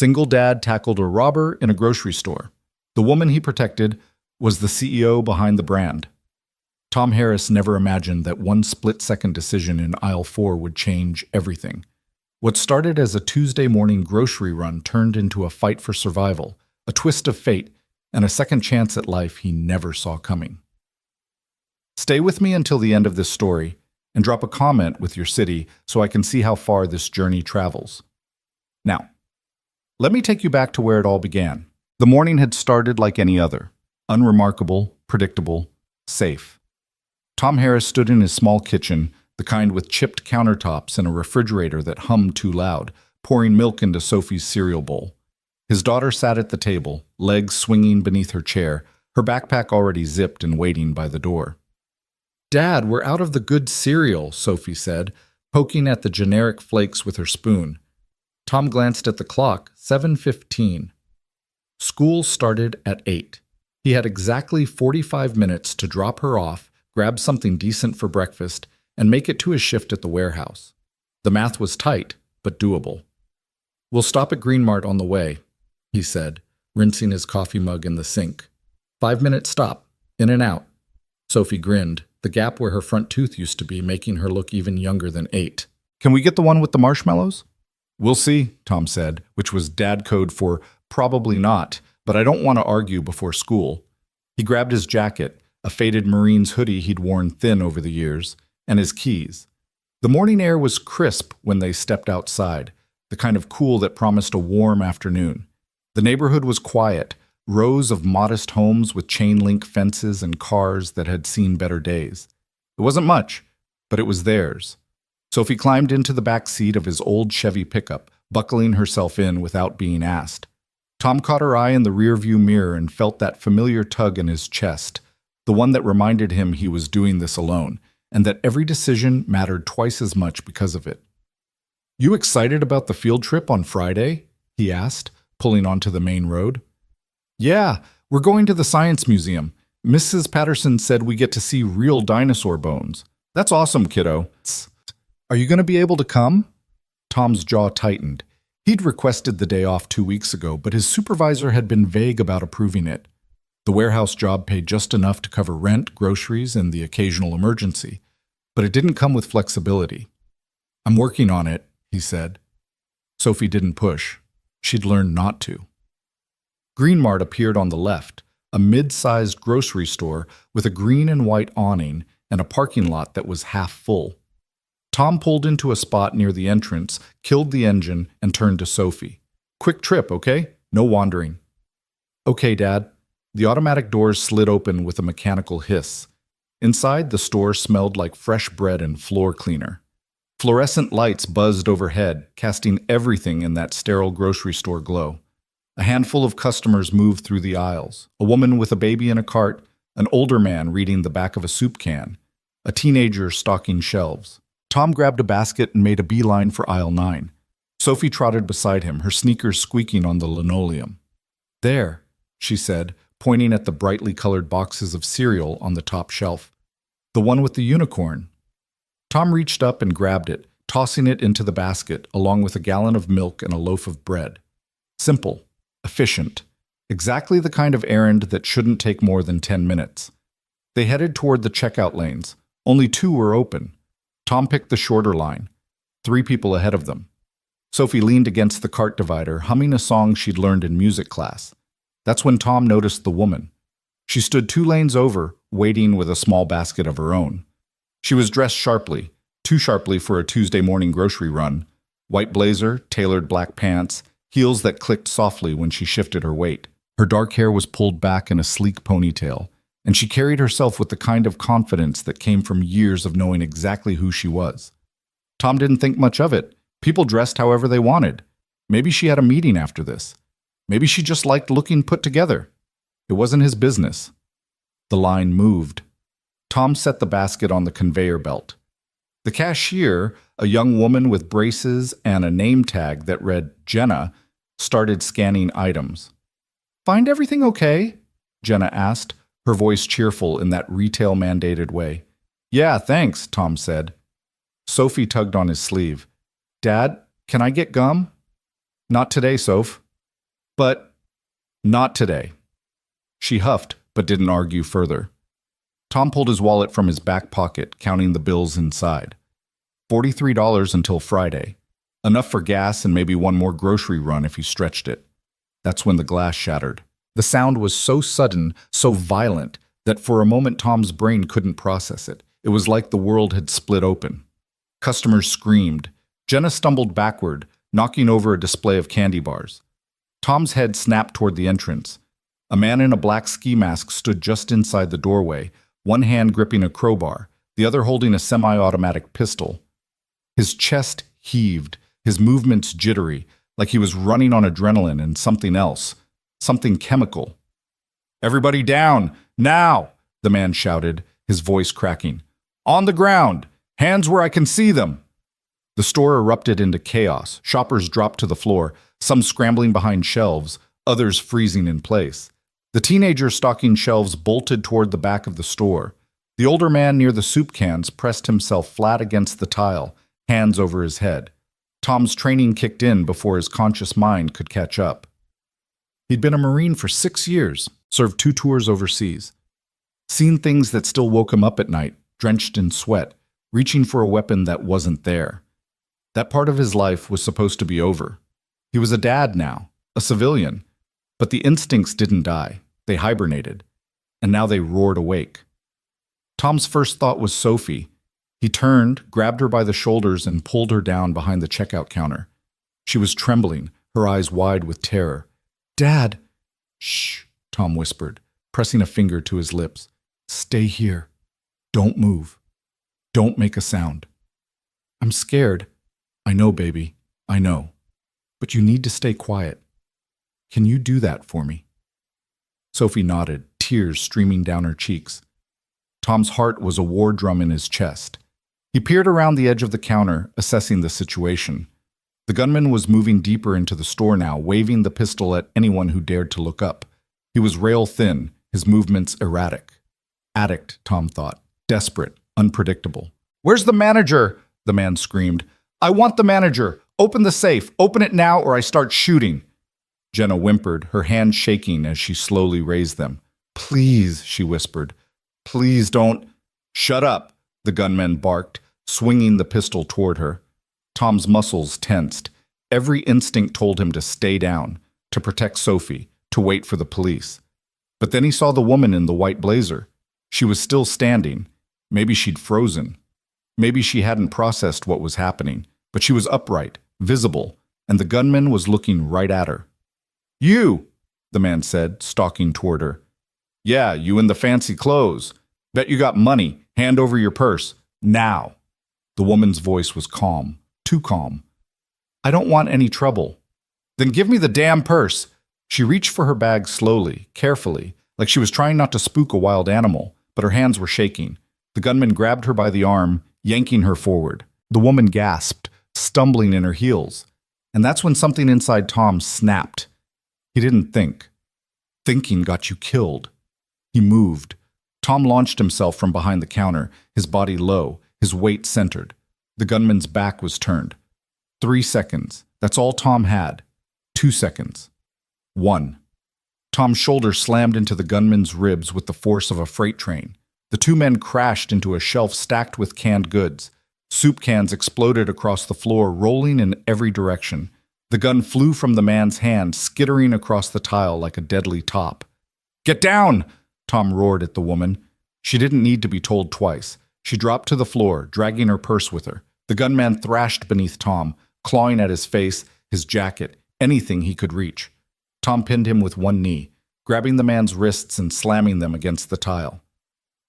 Single dad tackled a robber in a grocery store. The woman he protected was the CEO behind the brand. Tom Harris never imagined that one split-second decision in aisle 4 would change everything. What started as a Tuesday morning grocery run turned into a fight for survival, a twist of fate, and a second chance at life he never saw coming. Stay with me until the end of this story, and drop a comment with your city so I can see how far this journey travels. Now, let me take you back to where it all began. The morning had started like any other, unremarkable, predictable, safe. Tom Harris stood in his small kitchen, the kind with chipped countertops and a refrigerator that hummed too loud, pouring milk into Sophie's cereal bowl. His daughter sat at the table, legs swinging beneath her chair, her backpack already zipped and waiting by the door. "Dad, we're out of the good cereal," Sophie said, poking at the generic flakes with her spoon. Tom glanced at the clock, 7:15. School started at 8. He had exactly 45 minutes to drop her off, grab something decent for breakfast, and make it to his shift at the warehouse. The math was tight, but doable. "We'll stop at Green Mart on the way," he said, rinsing his coffee mug in the sink. 5-minute stop, in and out. Sophie grinned, the gap where her front tooth used to be making her look even younger than 8. "Can we get the one with the marshmallows?" "We'll see," Tom said, which was dad code for probably not, but I don't want to argue before school. He grabbed his jacket, a faded Marine's hoodie he'd worn thin over the years, and his keys. The morning air was crisp when they stepped outside, the kind of cool that promised a warm afternoon. The neighborhood was quiet, rows of modest homes with chain-link fences and cars that had seen better days. It wasn't much, but it was theirs. Sophie climbed into the back seat of his old Chevy pickup, buckling herself in without being asked. Tom caught her eye in the rearview mirror and felt that familiar tug in his chest, the one that reminded him he was doing this alone, and that every decision mattered twice as much because of it. "You excited about the field trip on Friday?" he asked, pulling onto the main road. "Yeah, we're going to the Science Museum. Mrs. Patterson said we get to see real dinosaur bones." "That's awesome, kiddo. Are you going to be able to come?" Tom's jaw tightened. He'd requested the day off 2 weeks ago, but his supervisor had been vague about approving it. The warehouse job paid just enough to cover rent, groceries, and the occasional emergency, but it didn't come with flexibility. "I'm working on it," he said. Sophie didn't push. She'd learned not to. Green Mart appeared on the left, a mid-sized grocery store with a green and white awning and a parking lot that was half full. Tom pulled into a spot near the entrance, killed the engine, and turned to Sophie. "Quick trip, okay? No wandering." "Okay, Dad." The automatic doors slid open with a mechanical hiss. Inside, the store smelled like fresh bread and floor cleaner. Fluorescent lights buzzed overhead, casting everything in that sterile grocery store glow. A handful of customers moved through the aisles, a woman with a baby in a cart, an older man reading the back of a soup can, a teenager stocking shelves. Tom grabbed a basket and made a beeline for aisle 9. Sophie trotted beside him, her sneakers squeaking on the linoleum. "There," she said, pointing at the brightly colored boxes of cereal on the top shelf. "The one with the unicorn." Tom reached up and grabbed it, tossing it into the basket, along with a gallon of milk and a loaf of bread. Simple, efficient, exactly the kind of errand that shouldn't take more than 10 minutes. They headed toward the checkout lanes. Only 2 were open. Tom picked the shorter line, 3 people ahead of them. Sophie leaned against the cart divider, humming a song she'd learned in music class. That's when Tom noticed the woman. She stood 2 lanes over, waiting with a small basket of her own. She was dressed sharply, too sharply for a Tuesday morning grocery run. White blazer, tailored black pants, heels that clicked softly when she shifted her weight. Her dark hair was pulled back in a sleek ponytail, and she carried herself with the kind of confidence that came from years of knowing exactly who she was. Tom didn't think much of it. People dressed however they wanted. Maybe she had a meeting after this. Maybe she just liked looking put together. It wasn't his business. The line moved. Tom set the basket on the conveyor belt. The cashier, a young woman with braces and a name tag that read Jenna, started scanning items. "Find everything okay?" Jenna asked, her voice cheerful in that retail-mandated way. "Yeah, thanks," Tom said. Sophie tugged on his sleeve. "Dad, can I get gum?" "Not today, Soph. But not today. She huffed, but didn't argue further. Tom pulled his wallet from his back pocket, counting the bills inside. $43 until Friday. Enough for gas and maybe one more grocery run if he stretched it. That's when the glass shattered. The sound was so sudden, so violent, that for a moment Tom's brain couldn't process it. It was like the world had split open. Customers screamed. Jenna stumbled backward, knocking over a display of candy bars. Tom's head snapped toward the entrance. A man in a black ski mask stood just inside the doorway, one hand gripping a crowbar, the other holding a semi-automatic pistol. His chest heaved, his movements jittery, like he was running on adrenaline and something else, something chemical. "Everybody down, now!" the man shouted, his voice cracking. "On the ground! Hands where I can see them!" The store erupted into chaos. Shoppers dropped to the floor, some scrambling behind shelves, others freezing in place. The teenager stocking shelves bolted toward the back of the store. The older man near the soup cans pressed himself flat against the tile, hands over his head. Tom's training kicked in before his conscious mind could catch up. He'd been a Marine for 6 years, served 2 tours overseas. Seen things that still woke him up at night, drenched in sweat, reaching for a weapon that wasn't there. That part of his life was supposed to be over. He was a dad now, a civilian. But the instincts didn't die. They hibernated. And now they roared awake. Tom's first thought was Sophie. He turned, grabbed her by the shoulders, and pulled her down behind the checkout counter. She was trembling, her eyes wide with terror. "Dad!" "Shh," Tom whispered, pressing a finger to his lips. "Stay here. Don't move. Don't make a sound." "I'm scared." "I know, baby. I know. But you need to stay quiet. Can you do that for me?" Sophie nodded, tears streaming down her cheeks. Tom's heart was a war drum in his chest. He peered around the edge of the counter, assessing the situation. The gunman was moving deeper into the store now, waving the pistol at anyone who dared to look up. He was rail-thin, his movements erratic. Addict, Tom thought. Desperate, unpredictable. "Where's the manager?" the man screamed. "I want the manager! Open the safe! Open it now or I start shooting!" Jenna whimpered, her hands shaking as she slowly raised them. "Please," she whispered. "Please don't—" "Shut up," the gunman barked, swinging the pistol toward her. Tom's muscles tensed. Every instinct told him to stay down, to protect Sophie, to wait for the police. But then he saw the woman in the white blazer. She was still standing. Maybe she'd frozen. Maybe she hadn't processed what was happening, but she was upright, visible, and the gunman was looking right at her. "You!" the man said, stalking toward her. "Yeah, you in the fancy clothes. Bet you got money. Hand over your purse. Now." The woman's voice was calm, too calm. "I don't want any trouble." "Then give me the damn purse." She reached for her bag slowly, carefully, like she was trying not to spook a wild animal, but her hands were shaking. The gunman grabbed her by the arm, yanking her forward. The woman gasped, stumbling in her heels. And that's when something inside Tom snapped. He didn't think. Thinking got you killed. He moved. Tom launched himself from behind the counter, his body low, his weight centered. The gunman's back was turned. 3 seconds. That's all Tom had. 2 seconds. 1. Tom's shoulder slammed into the gunman's ribs with the force of a freight train. The 2 men crashed into a shelf stacked with canned goods. Soup cans exploded across the floor, rolling in every direction. The gun flew from the man's hand, skittering across the tile like a deadly top. "Get down!" Tom roared at the woman. She didn't need to be told twice. She dropped to the floor, dragging her purse with her. The gunman thrashed beneath Tom, clawing at his face, his jacket, anything he could reach. Tom pinned him with one knee, grabbing the man's wrists and slamming them against the tile.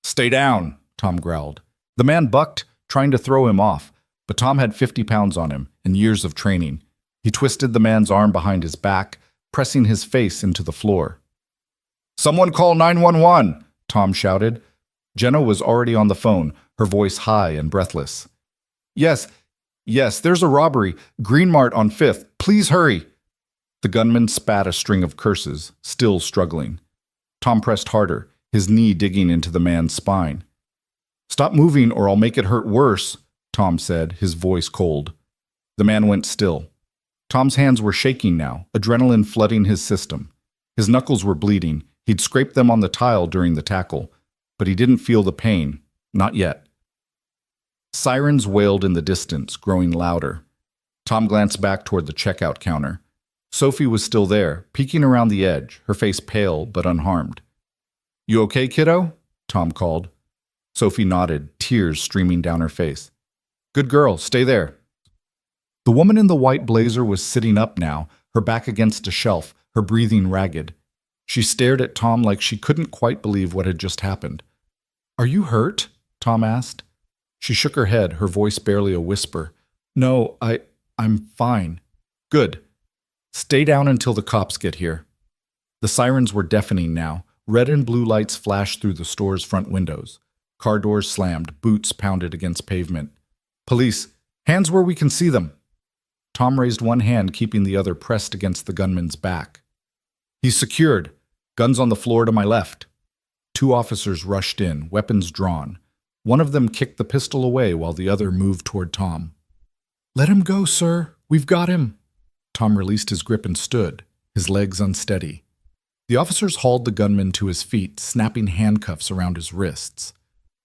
"Stay down," Tom growled. The man bucked, trying to throw him off, but Tom had 50 pounds on him and years of training. He twisted the man's arm behind his back, pressing his face into the floor. "Someone call 911!" Tom shouted. Jenna was already on the phone, her voice high and breathless. Yes, there's a robbery. Green Mart on 5th. Please hurry." The gunman spat a string of curses, still struggling. Tom pressed harder, his knee digging into the man's spine. "Stop moving or I'll make it hurt worse," Tom said, his voice cold. The man went still. Tom's hands were shaking now, adrenaline flooding his system. His knuckles were bleeding. He'd scraped them on the tile during the tackle, but he didn't feel the pain. Not yet. Sirens wailed in the distance, growing louder. Tom glanced back toward the checkout counter. Sophie was still there, peeking around the edge, her face pale but unharmed. "You okay, kiddo?" Tom called. Sophie nodded, tears streaming down her face. "Good girl, stay there." The woman in the white blazer was sitting up now, her back against a shelf, her breathing ragged. She stared at Tom like she couldn't quite believe what had just happened. "Are you hurt?" Tom asked. She shook her head, her voice barely a whisper. "No, I'm fine." "Good. Stay down until the cops get here." The sirens were deafening now. Red and blue lights flashed through the store's front windows. Car doors slammed, boots pounded against pavement. "Police, hands where we can see them." Tom raised one hand, keeping the other pressed against the gunman's back. "He's secured. Guns on the floor to my left." Two officers rushed in, weapons drawn. One of them kicked the pistol away while the other moved toward Tom. "Let him go, sir. We've got him." Tom released his grip and stood, his legs unsteady. The officers hauled the gunman to his feet, snapping handcuffs around his wrists.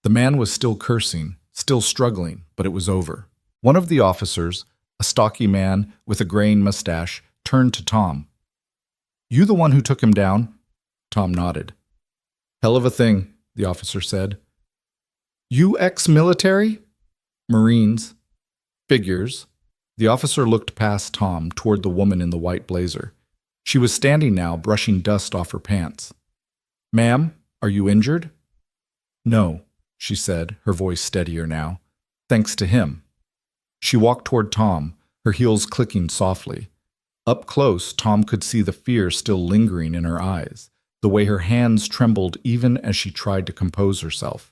The man was still cursing, still struggling, but it was over. One of the officers, a stocky man with a graying mustache, turned to Tom. "You the one who took him down?" Tom nodded. "Hell of a thing," the officer said. "You ex-military?" "Marines." "Figures." The officer looked past Tom toward the woman in the white blazer. She was standing now, brushing dust off her pants. "Ma'am, are you injured?" "No," she said, her voice steadier now. "Thanks to him." She walked toward Tom, her heels clicking softly. Up close, Tom could see the fear still lingering in her eyes, the way her hands trembled even as she tried to compose herself.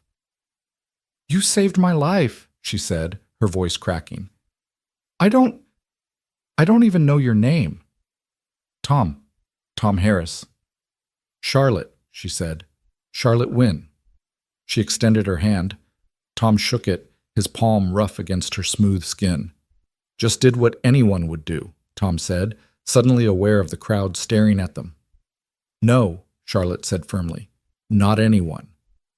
"You saved my life," she said, her voice cracking. I don't even know your name." "Tom Harris." "Charlotte," she said. "Charlotte Wynne." She extended her hand. Tom shook it, his palm rough against her smooth skin. "Just did what anyone would do," Tom said, suddenly aware of the crowd staring at them. "No," Charlotte said firmly. "Not anyone.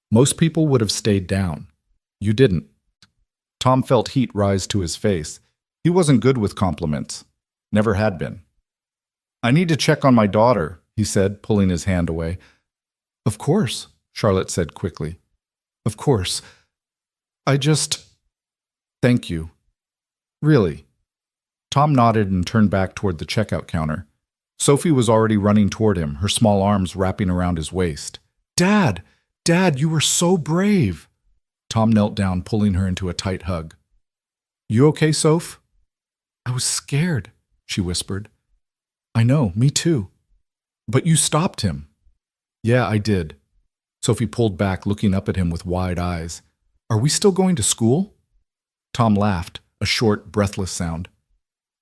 Most people would have stayed down. You didn't." Tom felt heat rise to his face. He wasn't good with compliments. Never had been. "I need to check on my daughter," he said, pulling his hand away. "Of course," Charlotte said quickly. "Of course. Thank you. Really." Tom nodded and turned back toward the checkout counter. Sophie was already running toward him, her small arms wrapping around his waist. Dad, you were so brave." Tom knelt down, pulling her into a tight hug. "You okay, Soph?" "I was scared," she whispered. "I know, me too." "But you stopped him." "Yeah, I did." Sophie pulled back, looking up at him with wide eyes. "Are we still going to school?" Tom laughed, a short, breathless sound.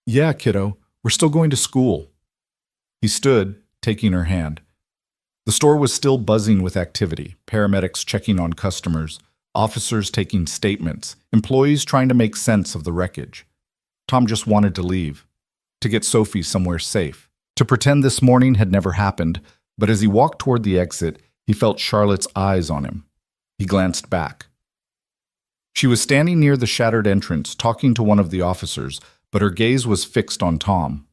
"Yeah, kiddo, we're still going to school." He stood, taking her hand. The store was still buzzing with activity, paramedics checking on customers, officers taking statements, employees trying to make sense of the wreckage. Tom just wanted to leave, to get Sophie somewhere safe, to pretend this morning had never happened, but as he walked toward the exit, he felt Charlotte's eyes on him. He glanced back. She was standing near the shattered entrance, talking to one of the officers, but her gaze was fixed on Tom.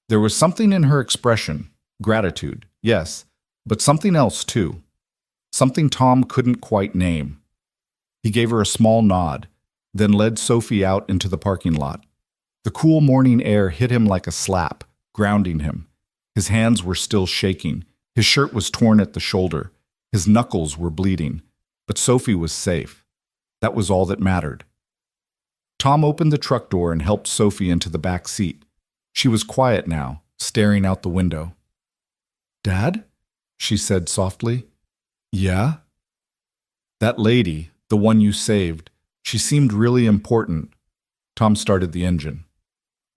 There was something in her expression, gratitude, yes, but something else too. Something Tom couldn't quite name. He gave her a small nod, then led Sophie out into the parking lot. The cool morning air hit him like a slap, grounding him. His hands were still shaking. His shirt was torn at the shoulder. His knuckles were bleeding. But Sophie was safe. That was all that mattered. Tom opened the truck door and helped Sophie into the back seat. She was quiet now, staring out the window. "Dad?" she said softly. "Yeah?" "That lady, the one you saved, she seemed really important." Tom started the engine.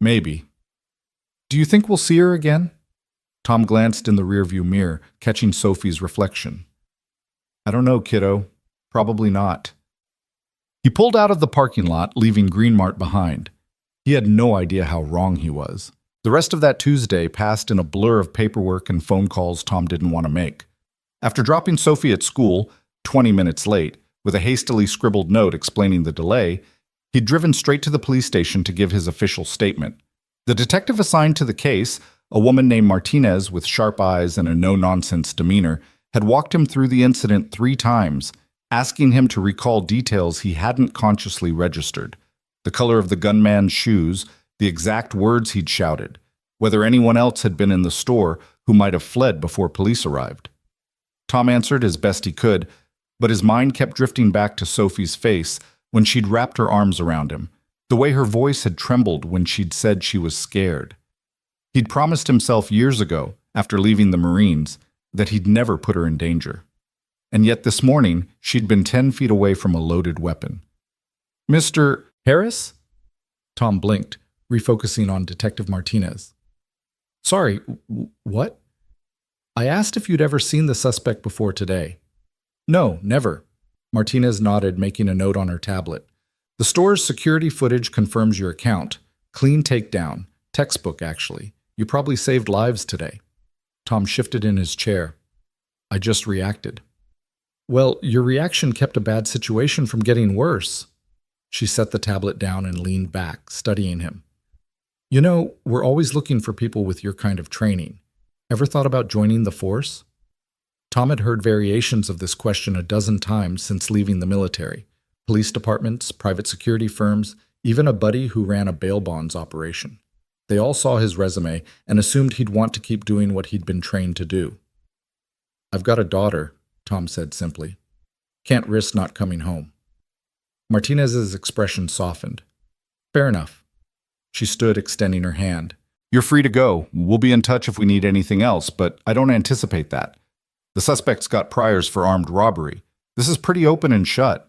"Maybe." "Do you think we'll see her again?" Tom glanced in the rearview mirror, catching Sophie's reflection. "I don't know, kiddo. Probably not." He pulled out of the parking lot, leaving Greenmart behind. He had no idea how wrong he was. The rest of that Tuesday passed in a blur of paperwork and phone calls Tom didn't want to make. After dropping Sophie at school, 20 minutes late, with a hastily scribbled note explaining the delay, he'd driven straight to the police station to give his official statement. The detective assigned to the case, a woman named Martinez with sharp eyes and a no-nonsense demeanor, had walked him through the incident 3 times, asking him to recall details he hadn't consciously registered. The color of the gunman's shoes, the exact words he'd shouted, whether anyone else had been in the store who might have fled before police arrived. Tom answered as best he could, but his mind kept drifting back to Sophie's face when she'd wrapped her arms around him, the way her voice had trembled when she'd said she was scared. He'd promised himself years ago, after leaving the Marines, that he'd never put her in danger. And yet this morning, she'd been 10 feet away from a loaded weapon. "Mr. Harris?" Tom blinked, refocusing on Detective Martinez. "Sorry, what?" "I asked if you'd ever seen the suspect before today." "No, never." Martinez nodded, making a note on her tablet. "The store's security footage confirms your account. Clean takedown. Textbook, actually. You probably saved lives today." Tom shifted in his chair. "I just reacted." "Well, your reaction kept a bad situation from getting worse." She set the tablet down and leaned back, studying him. "You know, we're always looking for people with your kind of training. Ever thought about joining the force?" Tom had heard variations of this question a dozen times since leaving the military. Police departments, private security firms, even a buddy who ran a bail bonds operation. They all saw his resume and assumed he'd want to keep doing what he'd been trained to do. "I've got a daughter," Tom said simply. "Can't risk not coming home." Martinez's expression softened. "Fair enough." She stood, extending her hand. "You're free to go. We'll be in touch if we need anything else, but I don't anticipate that. The suspect's got priors for armed robbery. This is pretty open and shut."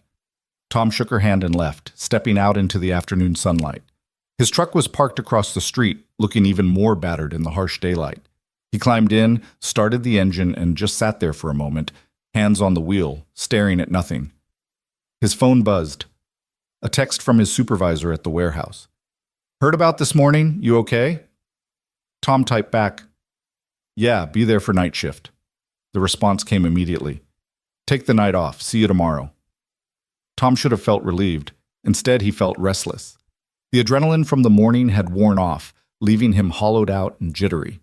Tom shook her hand and left, stepping out into the afternoon sunlight. His truck was parked across the street, looking even more battered in the harsh daylight. He climbed in, started the engine, and just sat there for a moment, hands on the wheel, staring at nothing. His phone buzzed. A text from his supervisor at the warehouse. "Heard about this morning? You okay?" Tom typed back, "Yeah, be there for night shift." The response came immediately. "Take the night off. See you tomorrow." Tom should have felt relieved. Instead, he felt restless. The adrenaline from the morning had worn off, leaving him hollowed out and jittery.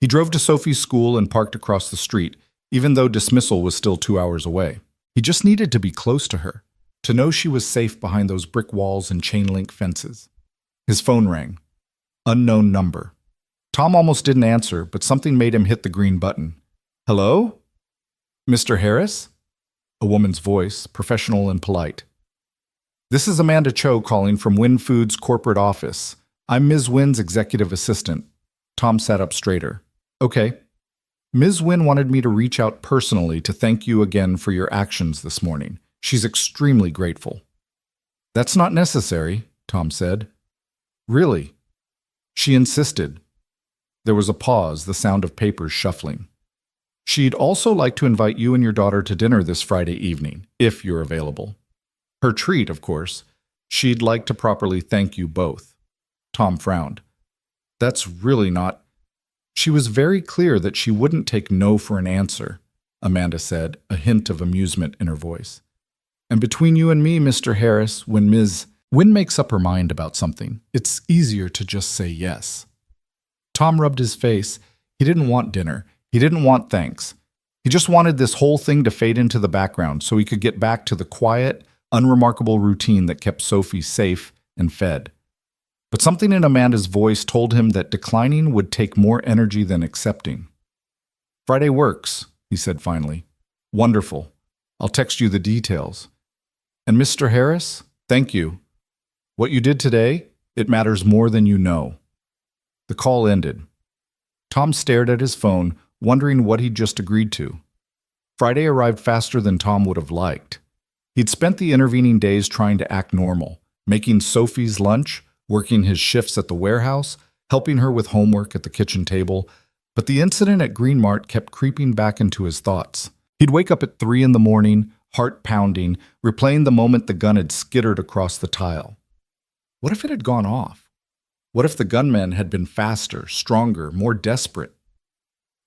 He drove to Sophie's school and parked across the street, even though dismissal was still 2 hours away. He just needed to be close to her, to know she was safe behind those brick walls and chain-link fences. His phone rang. Unknown number. Tom almost didn't answer, but something made him hit the green button. "Hello? Mr. Harris?" A woman's voice, professional and polite. "This is Amanda Cho calling from Wynn Foods' corporate office. I'm Ms. Wynn's executive assistant." Tom sat up straighter. "Okay. Ms. Wynn wanted me to reach out personally to thank you again for your actions this morning. She's extremely grateful." "That's not necessary," Tom said. "Really?" She insisted. There was a pause, the sound of papers shuffling. "She'd also like to invite you and your daughter to dinner this Friday evening, if you're available. Her treat, of course. She'd like to properly thank you both." Tom frowned. "That's really not—" "She was very clear that she wouldn't take no for an answer," Amanda said, a hint of amusement in her voice. "And between you and me, Mr. Harris, when Ms. Wynn makes up her mind about something, it's easier to just say yes." Tom rubbed his face. He didn't want dinner. He didn't want thanks. He just wanted this whole thing to fade into the background so he could get back to the quiet, unremarkable routine that kept Sophie safe and fed. But something in Amanda's voice told him that declining would take more energy than accepting. "Friday works," he said finally. "Wonderful. I'll text you the details. And Mr. Harris, thank you. What you did today, it matters more than you know." The call ended. Tom stared at his phone, wondering what he'd just agreed to. Friday arrived faster than Tom would have liked. He'd spent the intervening days trying to act normal, making Sophie's lunch, working his shifts at the warehouse, helping her with homework at the kitchen table, but the incident at Green Mart kept creeping back into his thoughts. He'd wake up at 3 in the morning, heart pounding, replaying the moment the gun had skittered across the tile. What if it had gone off? What if the gunmen had been faster, stronger, more desperate?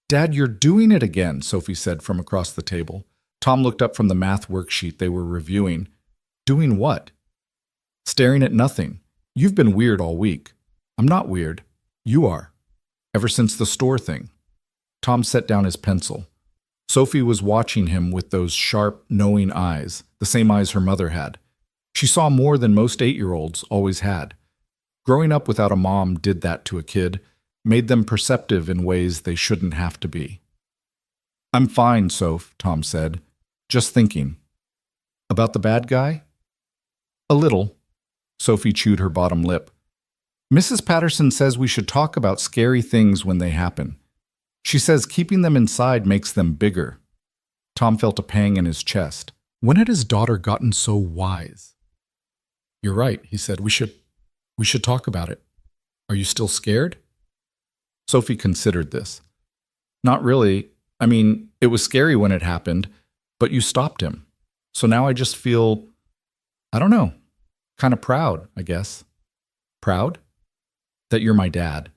"Dad, you're doing it again," Sophie said from across the table. Tom looked up from the math worksheet they were reviewing. "Doing what?" "Staring at nothing. You've been weird all week." "I'm not weird. You are. Ever since the store thing." Tom set down his pencil. Sophie was watching him with those sharp, knowing eyes, the same eyes her mother had. She saw more than most 8-year-olds always had. Growing up without a mom did that to a kid, made them perceptive in ways they shouldn't have to be. "I'm fine, Soph," Tom said. "Just thinking." "About the bad guy?" "A little." Sophie chewed her bottom lip. "Mrs. Patterson says we should talk about scary things when they happen. She says keeping them inside makes them bigger." Tom felt a pang in his chest. When had his daughter gotten so wise? "You're right," he said. We should talk about it. Are you still scared?" Sophie considered this. "Not really. I mean, it was scary when it happened, but you stopped him. So now I just feel, I don't know, kind of proud, I guess." "Proud?" "That you're my dad."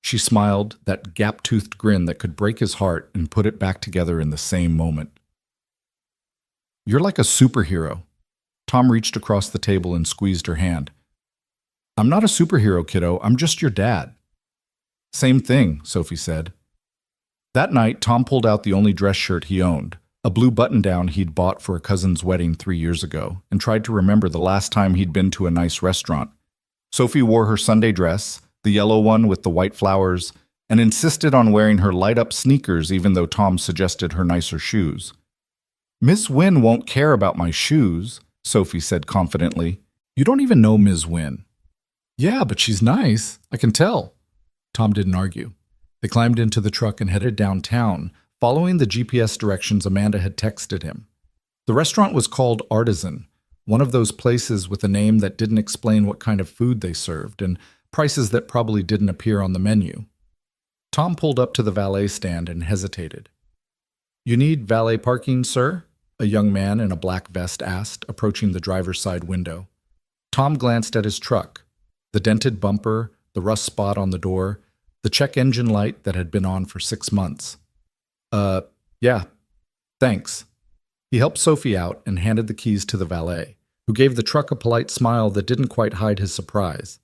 She smiled, that gap-toothed grin that could break his heart and put it back together in the same moment. "You're like a superhero." Tom reached across the table and squeezed her hand. "I'm not a superhero, kiddo. I'm just your dad." "Same thing," Sophie said. That night, Tom pulled out the only dress shirt he owned, a blue button-down he'd bought for a cousin's wedding 3 years ago, and tried to remember the last time he'd been to a nice restaurant. Sophie wore her Sunday dress, the yellow one with the white flowers, and insisted on wearing her light-up sneakers even though Tom suggested her nicer shoes. "Miss Wynne won't care about my shoes," Sophie said confidently. "You don't even know Ms. Wynne." "Yeah, but she's nice. I can tell." Tom didn't argue. They climbed into the truck and headed downtown, following the GPS directions Amanda had texted him. The restaurant was called Artisan, one of those places with a name that didn't explain what kind of food they served, and prices that probably didn't appear on the menu. Tom pulled up to the valet stand and hesitated. "You need valet parking, sir?" a young man in a black vest asked, approaching the driver's side window. Tom glanced at his truck. The dented bumper, the rust spot on the door, the check engine light that had been on for 6 months. Yeah, thanks." He helped Sophie out and handed the keys to the valet, who gave the truck a polite smile that didn't quite hide his surprise.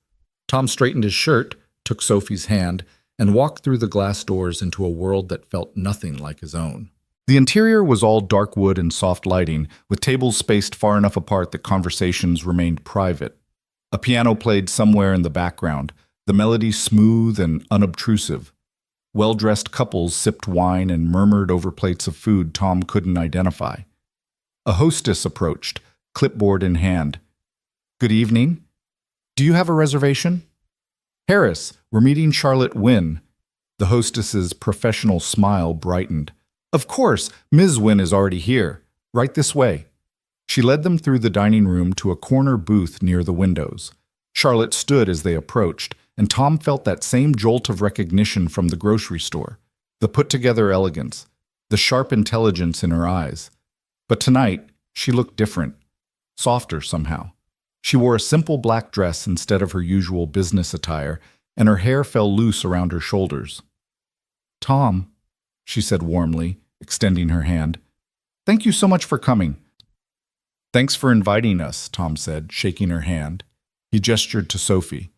Tom straightened his shirt, took Sophie's hand, and walked through the glass doors into a world that felt nothing like his own. The interior was all dark wood and soft lighting, with tables spaced far enough apart that conversations remained private. A piano played somewhere in the background, the melody smooth and unobtrusive. Well-dressed couples sipped wine and murmured over plates of food Tom couldn't identify. A hostess approached, clipboard in hand. "Good evening. Do you have a reservation?" "Harris, we're meeting Charlotte Wynne." The hostess's professional smile brightened. "Of course, Ms. Wynne is already here. Right this way." She led them through the dining room to a corner booth near the windows. Charlotte stood as they approached, and Tom felt that same jolt of recognition from the grocery store, the put-together elegance, the sharp intelligence in her eyes. But tonight, she looked different, softer somehow. She wore a simple black dress instead of her usual business attire, and her hair fell loose around her shoulders. "Tom," she said warmly, extending her hand. "Thank you so much for coming." "Thanks for inviting us," Tom said, shaking her hand. He gestured to Sophie.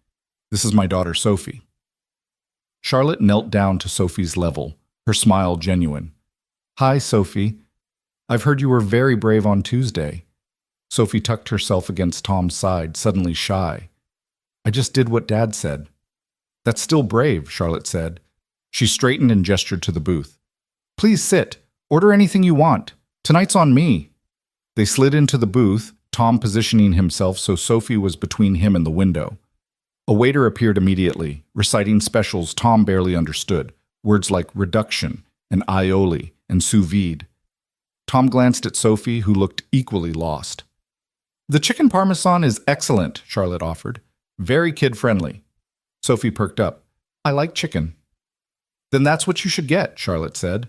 "This is my daughter, Sophie." Charlotte knelt down to Sophie's level, her smile genuine. "Hi, Sophie. I've heard you were very brave on Tuesday." Sophie tucked herself against Tom's side, suddenly shy. "I just did what Dad said." "That's still brave," Charlotte said. She straightened and gestured to the booth. "Please sit. Order anything you want. Tonight's on me." They slid into the booth, Tom positioning himself so Sophie was between him and the window. A waiter appeared immediately, reciting specials Tom barely understood, words like reduction and aioli and sous vide. Tom glanced at Sophie, who looked equally lost. "The chicken parmesan is excellent," Charlotte offered. "Very kid-friendly." Sophie perked up. "I like chicken." "Then that's what you should get," Charlotte said.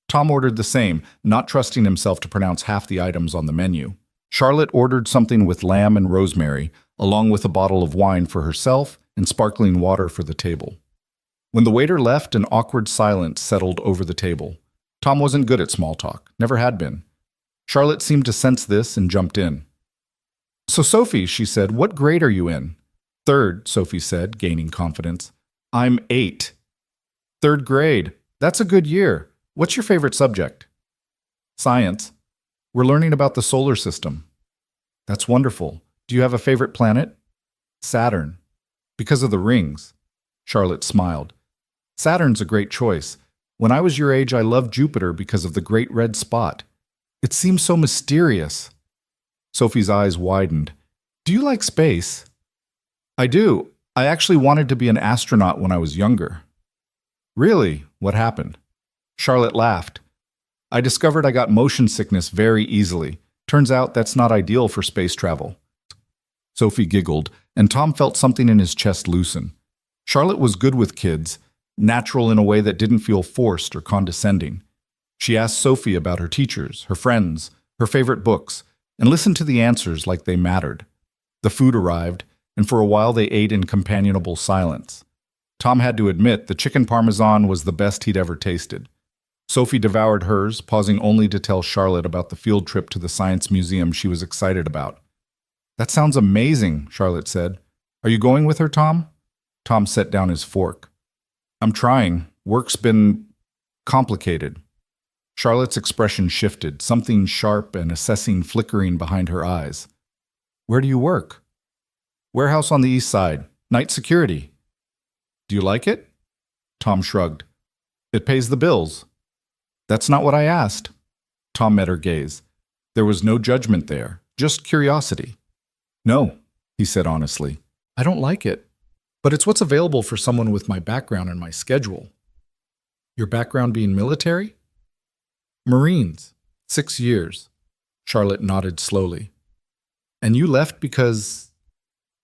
Tom ordered the same, not trusting himself to pronounce half the items on the menu. Charlotte ordered something with lamb and rosemary, along with a bottle of wine for herself and sparkling water for the table. When the waiter left, an awkward silence settled over the table. Tom wasn't good at small talk, never had been. Charlotte seemed to sense this and jumped in. "So, Sophie," she said, "what grade are you in?" "Third," Sophie said, gaining confidence. "I'm 8. "Third grade. That's a good year. What's your favorite subject?" "Science. We're learning about the solar system." "That's wonderful. Do you have a favorite planet?" "Saturn. Because of the rings." Charlotte smiled. "Saturn's a great choice. When I was your age, I loved Jupiter because of the great red spot. It seems so mysterious." Sophie's eyes widened. "Do you like space?" "I do. I actually wanted to be an astronaut when I was younger." "Really? What happened?" Charlotte laughed. "I discovered I got motion sickness very easily. Turns out that's not ideal for space travel." Sophie giggled, and Tom felt something in his chest loosen. Charlotte was good with kids, natural in a way that didn't feel forced or condescending. She asked Sophie about her teachers, her friends, her favorite books, and listened to the answers like they mattered. The food arrived, and for a while they ate in companionable silence. Tom had to admit the chicken parmesan was the best he'd ever tasted. Sophie devoured hers, pausing only to tell Charlotte about the field trip to the science museum she was excited about. "That sounds amazing," Charlotte said. "Are you going with her, Tom?" Tom set down his fork. "I'm trying. Work's been complicated." Charlotte's expression shifted, something sharp and assessing flickering behind her eyes. "Where do you work?" "Warehouse on the east side. Night security." "Do you like it?" Tom shrugged. "It pays the bills." "That's not what I asked." Tom met her gaze. There was no judgment there, just curiosity. "No," he said honestly. "I don't like it. But it's what's available for someone with my background and my schedule." "Your background being military?" "Marines. 6 years." Charlotte nodded slowly. "And you left because—"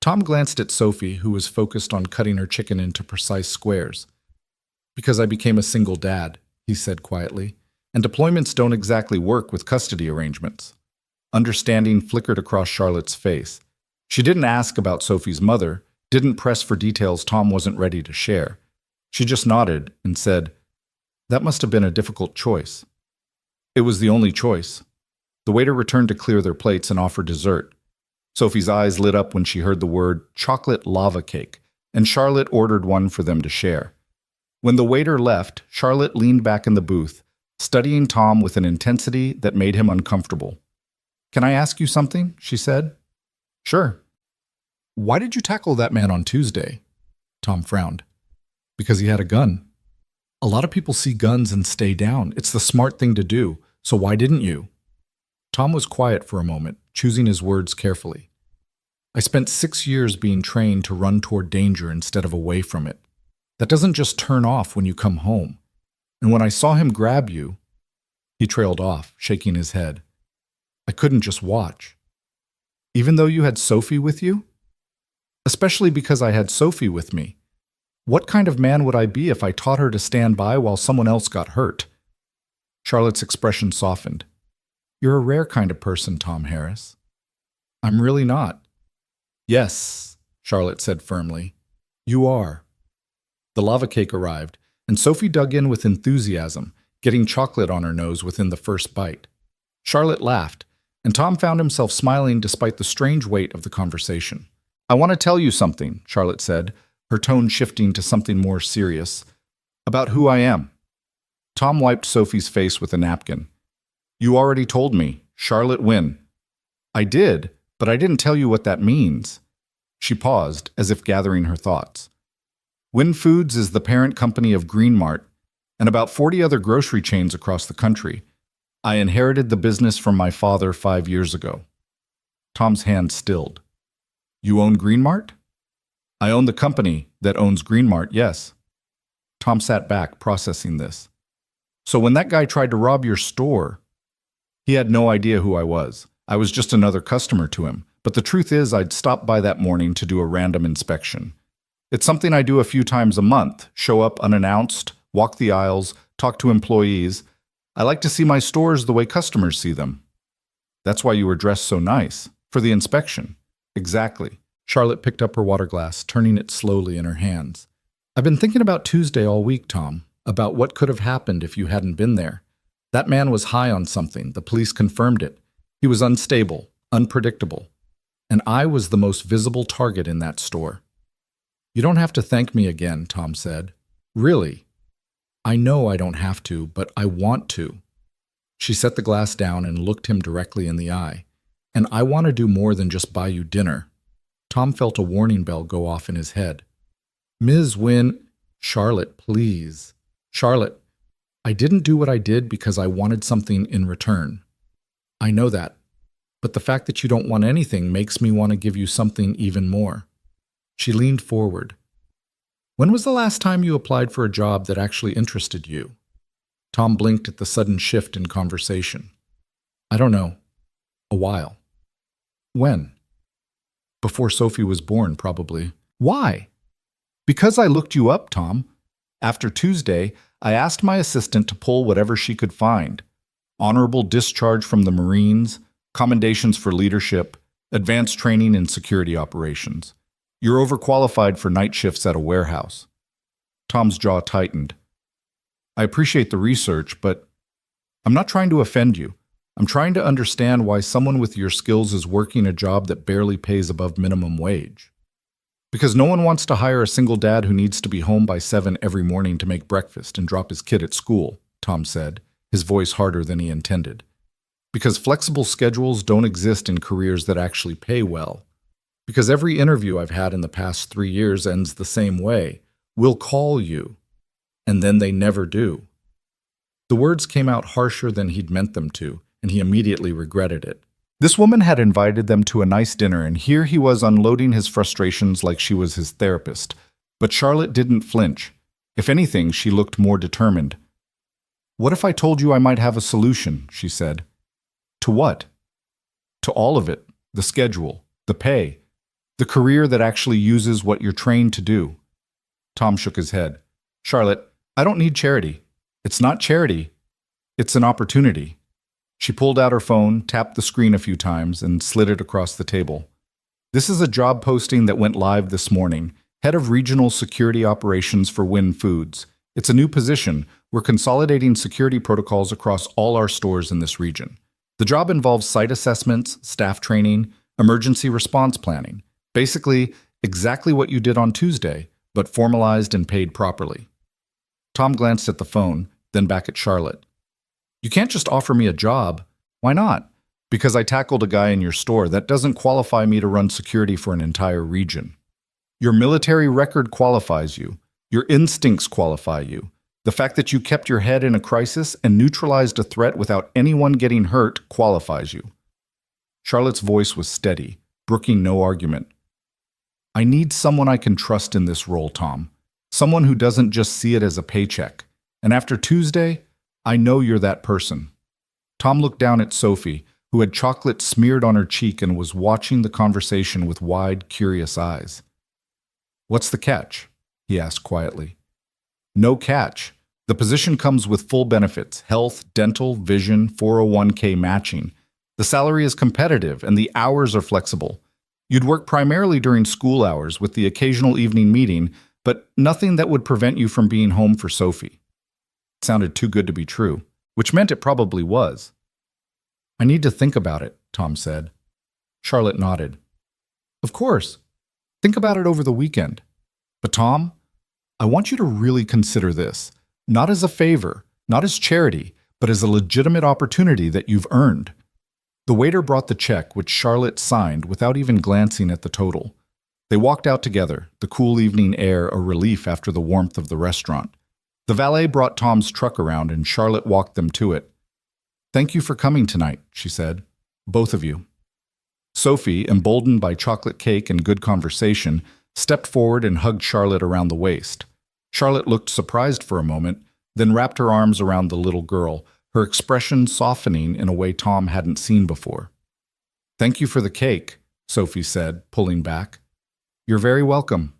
Tom glanced at Sophie, who was focused on cutting her chicken into precise squares. "Because I became a single dad," he said quietly, "and deployments don't exactly work with custody arrangements." Understanding flickered across Charlotte's face. She didn't ask about Sophie's mother, didn't press for details Tom wasn't ready to share. She just nodded and said, "That must have been a difficult choice." "It was the only choice." The waiter returned to clear their plates and offer dessert. Sophie's eyes lit up when she heard the word chocolate lava cake, and Charlotte ordered one for them to share. When the waiter left, Charlotte leaned back in the booth, studying Tom with an intensity that made him uncomfortable. "Can I ask you something?" she said. "Sure." "Why did you tackle that man on Tuesday?" Tom frowned. "Because he had a gun." "A lot of people see guns and stay down. It's the smart thing to do. So why didn't you?" Tom was quiet for a moment, choosing his words carefully. "I spent 6 years being trained to run toward danger instead of away from it. That doesn't just turn off when you come home. And when I saw him grab you—" He trailed off, shaking his head. "I couldn't just watch." "Even though you had Sophie with you?" "Especially because I had Sophie with me. What kind of man would I be if I taught her to stand by while someone else got hurt?" Charlotte's expression softened. "You're a rare kind of person, Tom Harris." "I'm really not." "Yes," Charlotte said firmly. "You are." The lava cake arrived, and Sophie dug in with enthusiasm, getting chocolate on her nose within the first bite. Charlotte laughed, and Tom found himself smiling despite the strange weight of the conversation. "I want to tell you something," Charlotte said, her tone shifting to something more serious, "about who I am." Tom wiped Sophie's face with a napkin. "You already told me, Charlotte Wynn." "I did, but I didn't tell you what that means." She paused, as if gathering her thoughts. "Wynn Foods is the parent company of Green Mart and about 40 other grocery chains across the country. I inherited the business from my father 5 years ago." Tom's hand stilled. "You own Green Mart?" "I own the company that owns Green Mart, yes." Tom sat back, processing this. "So when that guy tried to rob your store—" "He had no idea who I was. I was just another customer to him. But the truth is I'd stopped by that morning to do a random inspection. It's something I do a few times a month, show up unannounced, walk the aisles, talk to employees. I like to see my stores the way customers see them." "That's why you were dressed so nice. For the inspection." "Exactly." Charlotte picked up her water glass, turning it slowly in her hands. I've been thinking about Tuesday all week, Tom, about what could have happened if you hadn't been there. That man was high on something. The police confirmed it. He was unstable, unpredictable. And I was the most visible target in that store. You don't have to thank me again, Tom said. Really? I know I don't have to, but I want to. She set the glass down and looked him directly in the eye. And I want to do more than just buy you dinner. Tom felt a warning bell go off in his head. Ms. Wynne, Charlotte, please. Charlotte, I didn't do what I did because I wanted something in return. I know that. But the fact that you don't want anything makes me want to give you something even more. She leaned forward. When was the last time you applied for a job that actually interested you? Tom blinked at the sudden shift in conversation. I don't know. A while. When? Before Sophie was born, probably. Why? Because I looked you up, Tom. After Tuesday, I asked my assistant to pull whatever she could find. Honorable discharge from the Marines, commendations for leadership, advanced training in security operations. You're overqualified for night shifts at a warehouse. Tom's jaw tightened. I appreciate the research, but I'm not trying to offend you. I'm trying to understand why someone with your skills is working a job that barely pays above minimum wage. Because no one wants to hire a single dad who needs to be home by 7 every morning to make breakfast and drop his kid at school, Tom said, his voice harder than he intended. Because flexible schedules don't exist in careers that actually pay well. Because every interview I've had in the past 3 years ends the same way. We'll call you. And then they never do. The words came out harsher than he'd meant them to, and he immediately regretted it. This woman had invited them to a nice dinner, and here he was unloading his frustrations like she was his therapist. But Charlotte didn't flinch. If anything, she looked more determined. What if I told you I might have a solution, she said. To what? To all of it. The schedule, the pay, the career that actually uses what you're trained to do. Tom shook his head. Charlotte, I don't need charity. It's not charity. It's an opportunity. She pulled out her phone, tapped the screen a few times, and slid it across the table. This is a job posting that went live this morning. Head of Regional Security Operations for Wynn Foods. It's a new position. We're consolidating security protocols across all our stores in this region. The job involves site assessments, staff training, emergency response planning. Basically, exactly what you did on Tuesday, but formalized and paid properly. Tom glanced at the phone, then back at Charlotte. You can't just offer me a job. Why not? Because I tackled a guy in your store. That doesn't qualify me to run security for an entire region. Your military record qualifies you. Your instincts qualify you. The fact that you kept your head in a crisis and neutralized a threat without anyone getting hurt qualifies you. Charlotte's voice was steady, brooking no argument. I need someone I can trust in this role, Tom. Someone who doesn't just see it as a paycheck. And after Tuesday, I know you're that person. Tom looked down at Sophie, who had chocolate smeared on her cheek and was watching the conversation with wide, curious eyes. What's the catch? He asked quietly. No catch. The position comes with full benefits, health, dental, vision, 401k matching. The salary is competitive and the hours are flexible. You'd work primarily during school hours with the occasional evening meeting, but nothing that would prevent you from being home for Sophie. It sounded too good to be true, which meant it probably was. I need to think about it, Tom said. Charlotte nodded. Of course. Think about it over the weekend. But Tom, I want you to really consider this, not as a favor, not as charity, but as a legitimate opportunity that you've earned. The waiter brought the check, which Charlotte signed without even glancing at the total. They walked out together, the cool evening air a relief after the warmth of the restaurant. The valet brought Tom's truck around and Charlotte walked them to it. Thank you for coming tonight, she said. Both of you. Sophie, emboldened by chocolate cake and good conversation, stepped forward and hugged Charlotte around the waist. Charlotte looked surprised for a moment, then wrapped her arms around the little girl, her expression softening in a way Tom hadn't seen before. Thank you for the cake, Sophie said, pulling back. You're very welcome.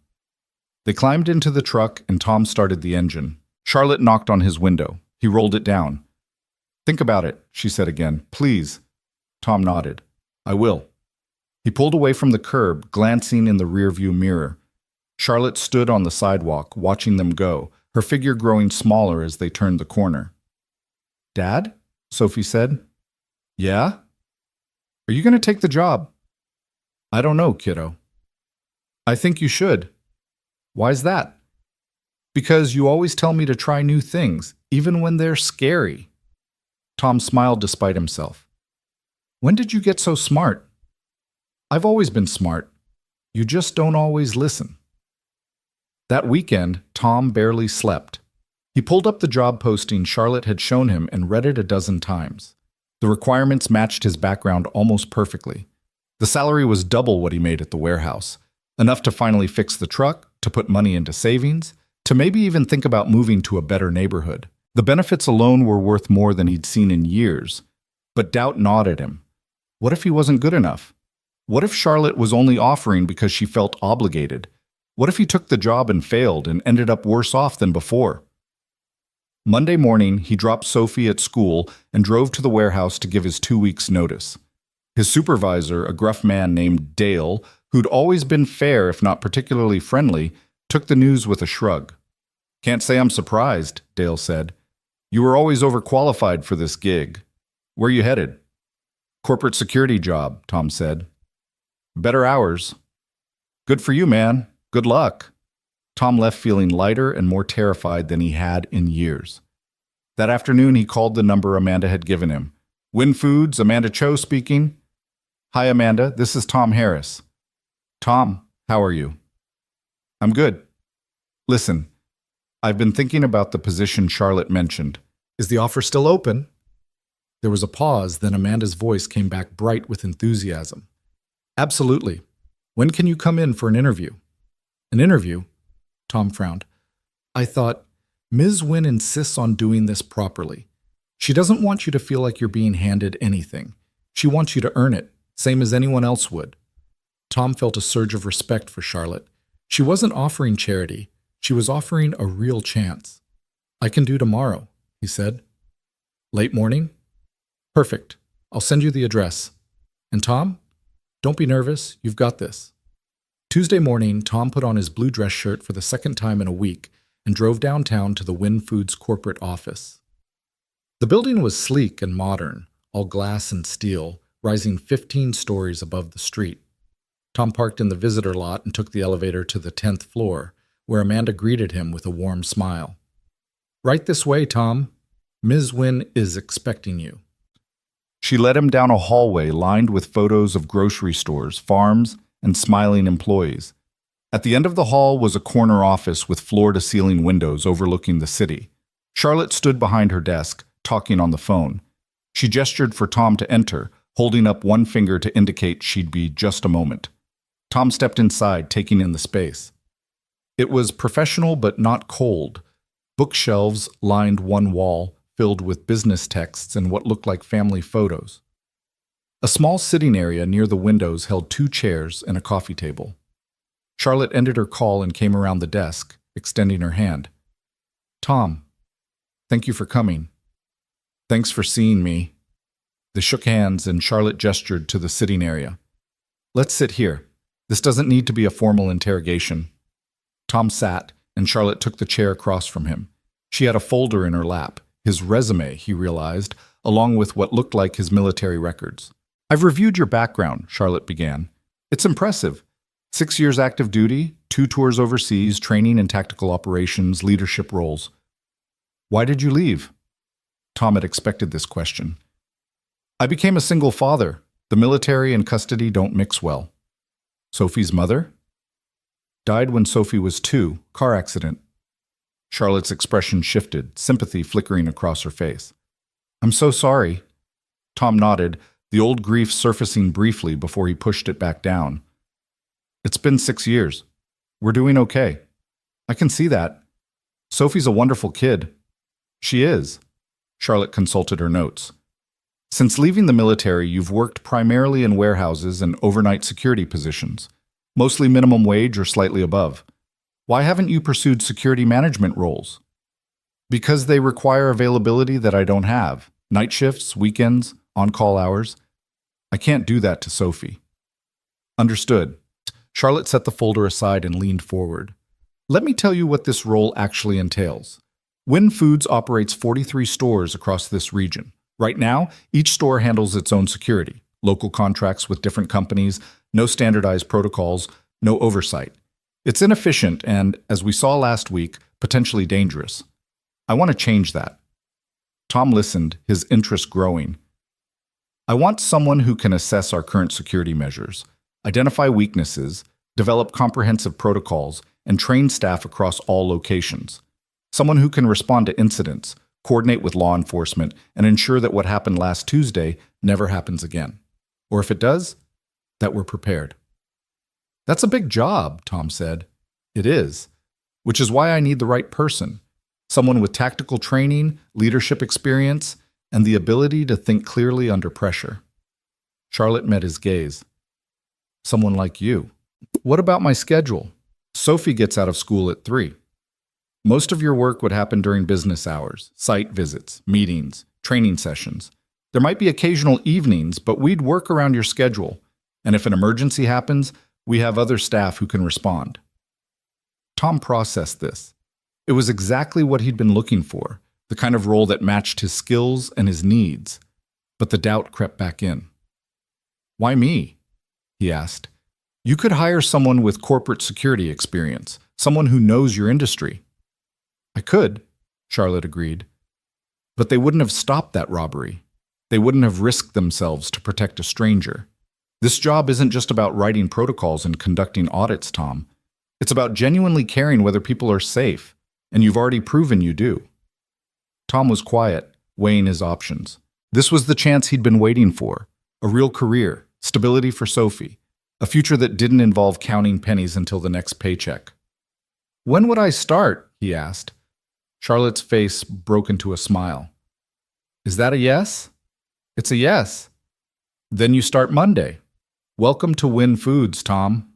They climbed into the truck and Tom started the engine. Charlotte knocked on his window. He rolled it down. Think about it, she said again. Please. Tom nodded. I will. He pulled away from the curb, glancing in the rearview mirror. Charlotte stood on the sidewalk, watching them go, her figure growing smaller as they turned the corner. "Dad?" Sophie said. "Yeah? Are you going to take the job?" "I don't know, kiddo." "I think you should." "Why's that?" "Because you always tell me to try new things, even when they're scary." Tom smiled despite himself. "When did you get so smart?" "I've always been smart. You just don't always listen." That weekend, Tom barely slept. He pulled up the job posting Charlotte had shown him and read it a dozen times. The requirements matched his background almost perfectly. The salary was double what he made at the warehouse, enough to finally fix the truck, to put money into savings, to maybe even think about moving to a better neighborhood. The benefits alone were worth more than he'd seen in years. But doubt gnawed at him. What if he wasn't good enough? What if Charlotte was only offering because she felt obligated? What if he took the job and failed and ended up worse off than before? Monday morning, he dropped Sophie at school and drove to the warehouse to give his 2 weeks' notice. His supervisor, a gruff man named Dale, who'd always been fair if not particularly friendly, took the news with a shrug. "Can't say I'm surprised," Dale said. "You were always overqualified for this gig. Where you headed?" "Corporate security job," Tom said. "Better hours." "Good for you, man. Good luck." Tom left feeling lighter and more terrified than he had in years. That afternoon, he called the number Amanda had given him. "Win Foods, Amanda Cho speaking." "Hi, Amanda. This is Tom Harris." "Tom, how are you?" "I'm good. Listen, I've been thinking about the position Charlotte mentioned. Is the offer still open?" There was a pause, then Amanda's voice came back bright with enthusiasm. "Absolutely. When can you come in for an interview?" "An interview?" Tom frowned. "I thought, Ms. Wynn insists on doing this properly. She doesn't want you to feel like you're being handed anything. She wants you to earn it, same as anyone else would." Tom felt a surge of respect for Charlotte. She wasn't offering charity. She was offering a real chance. "I can do tomorrow," he said. "Late morning?" "Perfect. I'll send you the address. And Tom, don't be nervous. You've got this." Tuesday morning, Tom put on his blue dress shirt for the second time in a week and drove downtown to the Wynn Foods corporate office. The building was sleek and modern, all glass and steel, rising 15 stories above the street. Tom parked in the visitor lot and took the elevator to the 10th floor, where Amanda greeted him with a warm smile. "Right this way, Tom. Ms. Wynn is expecting you." She led him down a hallway lined with photos of grocery stores, farms, and smiling employees. At the end of the hall was a corner office with floor-to-ceiling windows overlooking the city. Charlotte stood behind her desk, talking on the phone. She gestured for Tom to enter, holding up one finger to indicate she'd be just a moment. Tom stepped inside, taking in the space. It was professional but not cold. Bookshelves lined one wall, filled with business texts and what looked like family photos. A small sitting area near the windows held 2 chairs and a coffee table. Charlotte ended her call and came around the desk, extending her hand. "Tom, thank you for coming." "Thanks for seeing me." They shook hands and Charlotte gestured to the sitting area. "Let's sit here. This doesn't need to be a formal interrogation." Tom sat, and Charlotte took the chair across from him. She had a folder in her lap, his resume, he realized, along with what looked like his military records. "I've reviewed your background," Charlotte began. "It's impressive. 6 years active duty, 2 tours overseas, training in tactical operations, leadership roles. Why did you leave?" Tom had expected this question. "I became a single father. The military and custody don't mix well." "Sophie's mother?" "Died when Sophie was 2, car accident." Charlotte's expression shifted, sympathy flickering across her face. "I'm so sorry." Tom nodded, the old grief surfacing briefly before he pushed it back down. "It's been 6 years. We're doing okay." "I can see that. Sophie's a wonderful kid." "She is." Charlotte consulted her notes. "Since leaving the military, you've worked primarily in warehouses and overnight security positions, mostly minimum wage or slightly above. Why haven't you pursued security management roles?" "Because they require availability that I don't have. Night shifts, weekends, on-call hours. I can't do that to Sophie." Understood. Charlotte set the folder aside and leaned forward. Let me tell you what this role actually entails. Win Foods operates 43 stores across this region. Right now, each store handles its own security, local contracts with different companies, no standardized protocols, no oversight. It's inefficient and, as we saw last week, potentially dangerous. I want to change that. Tom listened, his interest growing. I want someone who can assess our current security measures, identify weaknesses, develop comprehensive protocols, and train staff across all locations. Someone who can respond to incidents, coordinate with law enforcement, and ensure that what happened last Tuesday never happens again. Or if it does, that we're prepared. That's a big job, Tom said. It is, which is why I need the right person. Someone with tactical training, leadership experience, and the ability to think clearly under pressure. Charlotte met his gaze. Someone like you. What about my schedule? Sophie gets out of school at 3. Most of your work would happen during business hours, site visits, meetings, training sessions. There might be occasional evenings, but we'd work around your schedule. And if an emergency happens, we have other staff who can respond. Tom processed this. It was exactly what he'd been looking for, the kind of role that matched his skills and his needs. But the doubt crept back in. Why me? He asked. You could hire someone with corporate security experience, someone who knows your industry. I could, Charlotte agreed. But they wouldn't have stopped that robbery. They wouldn't have risked themselves to protect a stranger. This job isn't just about writing protocols and conducting audits, Tom. It's about genuinely caring whether people are safe, and you've already proven you do. Tom was quiet, weighing his options. This was the chance he'd been waiting for, a real career, stability for Sophie, a future that didn't involve counting pennies until the next paycheck. When would I start? He asked. Charlotte's face broke into a smile. Is that a yes? It's a yes. Then you start Monday. Welcome to Win Foods, Tom.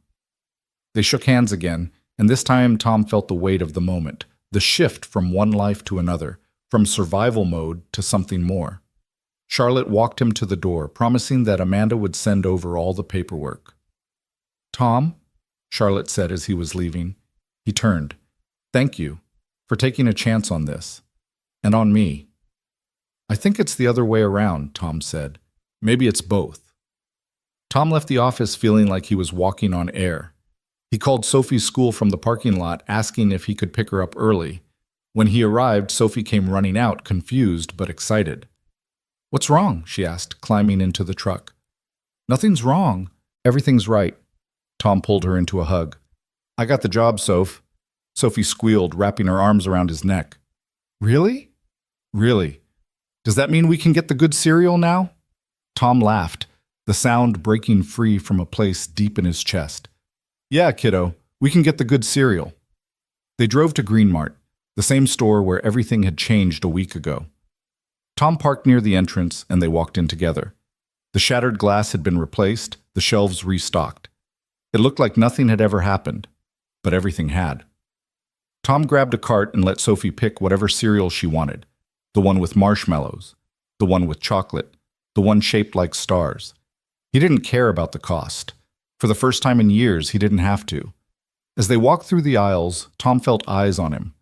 They shook hands again, and this time Tom felt the weight of the moment, the shift from one life to another, from survival mode to something more. Charlotte walked him to the door, promising that Amanda would send over all the paperwork. Tom, Charlotte said as he was leaving. He turned. Thank you for taking a chance on this. And on me. I think it's the other way around, Tom said. Maybe it's both. Tom left the office feeling like he was walking on air. He called Sophie's school from the parking lot, asking if he could pick her up early. When he arrived, Sophie came running out, confused but excited. What's wrong? She asked, climbing into the truck. Nothing's wrong. Everything's right. Tom pulled her into a hug. I got the job, Soph. Sophie squealed, wrapping her arms around his neck. Really? Really. Does that mean we can get the good cereal now? Tom laughed, the sound breaking free from a place deep in his chest. Yeah, kiddo, we can get the good cereal. They drove to Green Mart, the same store where everything had changed a week ago. Tom parked near the entrance and they walked in together. The shattered glass had been replaced, the shelves restocked. It looked like nothing had ever happened, but everything had. Tom grabbed a cart and let Sophie pick whatever cereal she wanted. The one with marshmallows, the one with chocolate, the one shaped like stars. He didn't care about the cost. For the first time in years, he didn't have to. As they walked through the aisles, Tom felt eyes on him.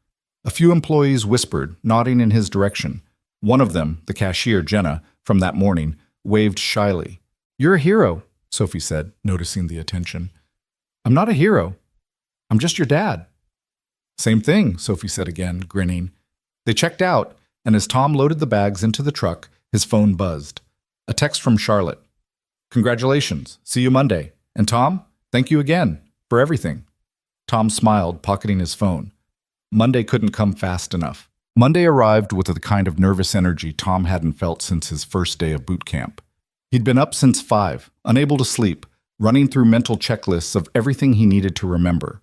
A few employees whispered, nodding in his direction. One of them, the cashier, Jenna, from that morning, waved shyly. You're a hero, Sophie said, noticing the attention. I'm not a hero. I'm just your dad. Same thing, Sophie said again, grinning. They checked out, and as Tom loaded the bags into the truck, his phone buzzed. A text from Charlotte. Congratulations. See you Monday. And Tom, thank you again for everything. Tom smiled, pocketing his phone. Monday couldn't come fast enough. Monday arrived with the kind of nervous energy Tom hadn't felt since his first day of boot camp. He'd been up since 5, unable to sleep, running through mental checklists of everything he needed to remember.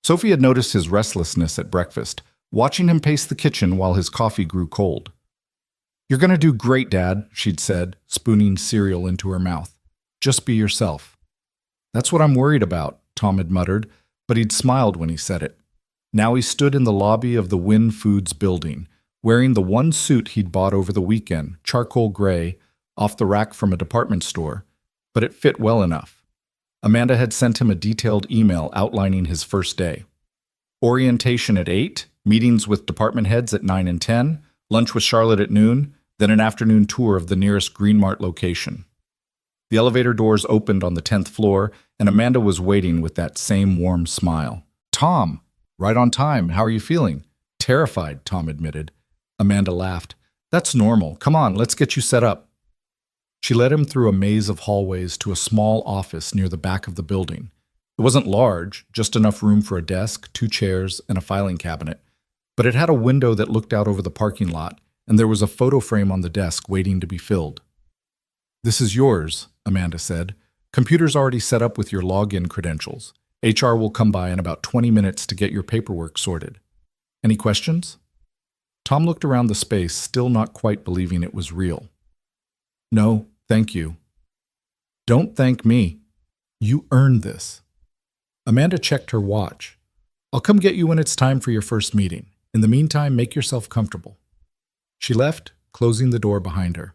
Sophie had noticed his restlessness at breakfast, watching him pace the kitchen while his coffee grew cold. You're going to do great, Dad, she'd said, spooning cereal into her mouth. Just be yourself. That's what I'm worried about, Tom had muttered, but he'd smiled when he said it. Now he stood in the lobby of the Win Foods building, wearing the one suit he'd bought over the weekend, charcoal gray, off the rack from a department store, but it fit well enough. Amanda had sent him a detailed email outlining his first day. Orientation at 8, meetings with department heads at 9 and 10, lunch with Charlotte at noon, then an afternoon tour of the nearest Green Mart location. The elevator doors opened on the 10th floor, and Amanda was waiting with that same warm smile. "Tom, right on time. How are you feeling?" "Terrified," Tom admitted. Amanda laughed. "That's normal. Come on, let's get you set up." She led him through a maze of hallways to a small office near the back of the building. It wasn't large, just enough room for a desk, 2 chairs, and a filing cabinet, but it had a window that looked out over the parking lot, and there was a photo frame on the desk waiting to be filled. "This is yours," Amanda said. "Computer's already set up with your login credentials. HR will come by in about 20 minutes to get your paperwork sorted. Any questions?" Tom looked around the space, still not quite believing it was real. "No, thank you." "Don't thank me. You earned this." Amanda checked her watch. "I'll come get you when it's time for your first meeting. In the meantime, make yourself comfortable." She left, closing the door behind her.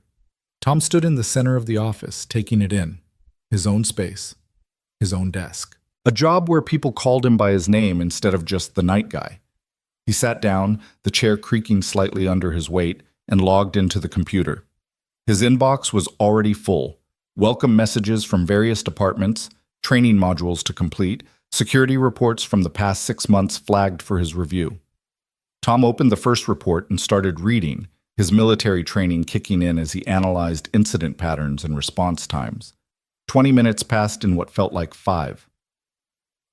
Tom stood in the center of the office, taking it in. His own space. His own desk. A job where people called him by his name instead of just the night guy. He sat down, the chair creaking slightly under his weight, and logged into the computer. His inbox was already full. Welcome messages from various departments, training modules to complete, security reports from the past 6 months flagged for his review. Tom opened the first report and started reading, his military training kicking in as he analyzed incident patterns and response times. 20 minutes passed in what felt like 5.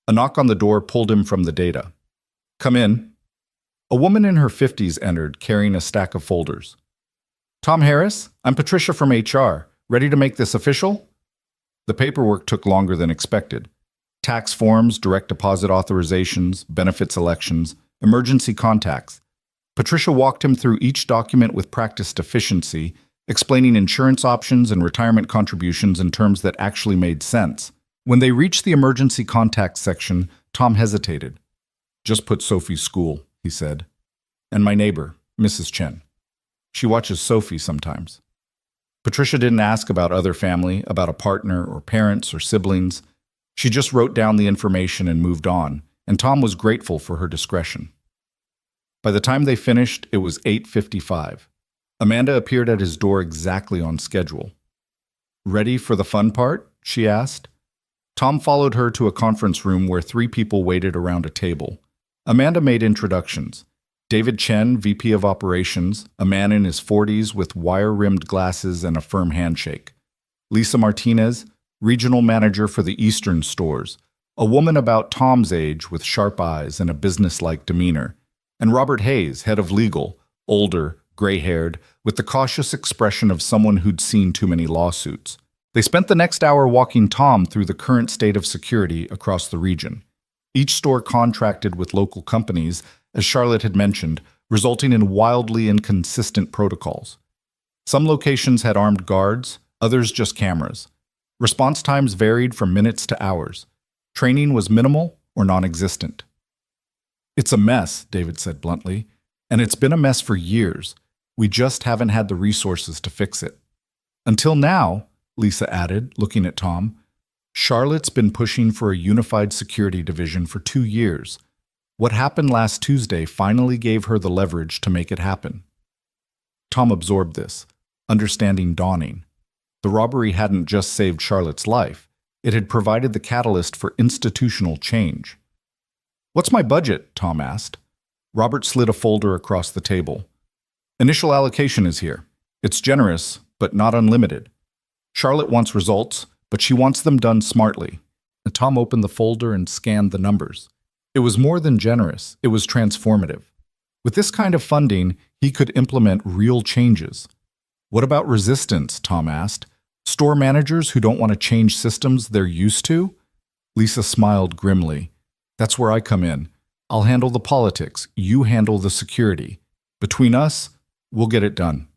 A knock on the door pulled him from the data. "Come in." A woman in her 50s entered, carrying a stack of folders. "Tom Harris, I'm Patricia from HR. Ready to make this official?" The paperwork took longer than expected. Tax forms, direct deposit authorizations, benefits elections, emergency contacts. Patricia walked him through each document with practiced efficiency, explaining insurance options and retirement contributions in terms that actually made sense. When they reached the emergency contacts section, Tom hesitated. "Just put Sophie's school," he said. "And my neighbor, Mrs. Chen. She watches Sophie sometimes." Patricia didn't ask about other family, about a partner or parents or siblings. She just wrote down the information and moved on, and Tom was grateful for her discretion. By the time they finished, it was 8:55. Amanda appeared at his door exactly on schedule. "Ready for the fun part?" she asked. Tom followed her to a conference room where 3 people waited around a table. Amanda made introductions. David Chen, VP of Operations, a man in his 40s with wire-rimmed glasses and a firm handshake. Lisa Martinez, Regional Manager for the Eastern Stores, a woman about Tom's age with sharp eyes and a business-like demeanor. And Robert Hayes, Head of Legal, older, gray-haired, with the cautious expression of someone who'd seen too many lawsuits. They spent the next hour walking Tom through the current state of security across the region. Each store contracted with local companies, as Charlotte had mentioned, resulting in wildly inconsistent protocols. Some locations had armed guards, others just cameras. Response times varied from minutes to hours. Training was minimal or non-existent. "It's a mess," David said bluntly, "and it's been a mess for years. We just haven't had the resources to fix it." "Until now," Lisa added, looking at Tom, "Charlotte's been pushing for a unified security division for 2 years. What happened last Tuesday finally gave her the leverage to make it happen." Tom absorbed this, understanding dawning. The robbery hadn't just saved Charlotte's life, it had provided the catalyst for institutional change. "What's my budget?" Tom asked. Robert slid a folder across the table. "Initial allocation is here. It's generous, but not unlimited. Charlotte wants results, but she wants them done smartly." And Tom opened the folder and scanned the numbers. It was more than generous, it was transformative. With this kind of funding, he could implement real changes. "What about resistance?" Tom asked. "Store managers who don't want to change systems they're used to?" Lisa smiled grimly. "That's where I come in. I'll handle the politics, you handle the security. Between us, we'll get it done."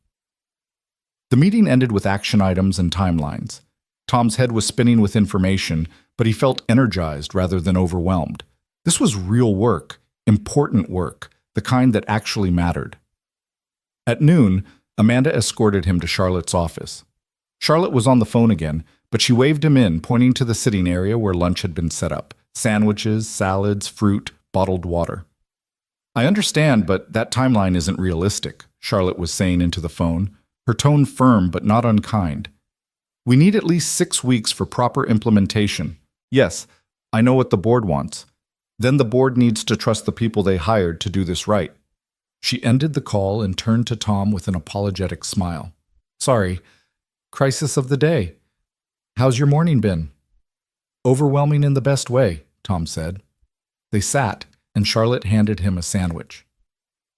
The meeting ended with action items and timelines. Tom's head was spinning with information, but he felt energized rather than overwhelmed. This was real work, important work, the kind that actually mattered. At noon, Amanda escorted him to Charlotte's office. Charlotte was on the phone again, But she waved him in, pointing to the sitting area where lunch had been set up. Sandwiches, salads, fruit, bottled water. I understand, but that timeline isn't realistic, Charlotte was saying into the phone, her tone firm but not unkind. We need at least 6 weeks for proper implementation. Yes, I know what the board wants. Then the board needs to trust the people they hired to do this right. She ended the call and turned to Tom with an apologetic smile. Sorry, crisis of the day. How's your morning been? Overwhelming in the best way, Tom said. They sat, and Charlotte handed him a sandwich.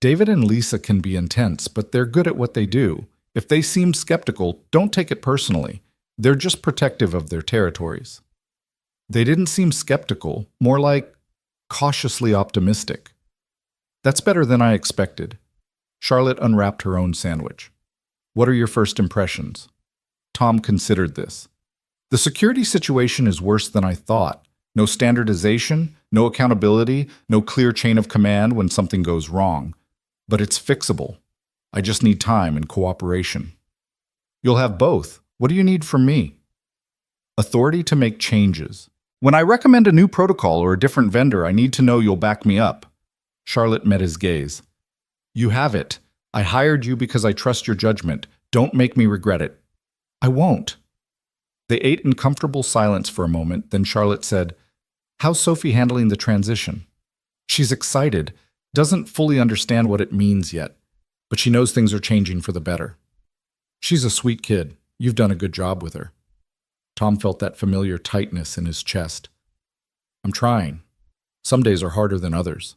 David and Lisa can be intense, but they're good at what they do. If they seem skeptical, don't take it personally. They're just protective of their territories. They didn't seem skeptical, more like cautiously optimistic. That's better than I expected. Charlotte unwrapped her own sandwich. What are your first impressions? Tom considered this. The security situation is worse than I thought. No standardization, no accountability, no clear chain of command when something goes wrong. But it's fixable. I just need time and cooperation. You'll have both. What do you need from me? Authority to make changes. When I recommend a new protocol or a different vendor, I need to know you'll back me up. Charlotte met his gaze. You have it. I hired you because I trust your judgment. Don't make me regret it. I won't. They ate in comfortable silence for a moment, then Charlotte said, How's Sophie handling the transition? She's excited, doesn't fully understand what it means yet, but she knows things are changing for the better. She's a sweet kid. You've done a good job with her. Tom felt that familiar tightness in his chest. I'm trying. Some days are harder than others.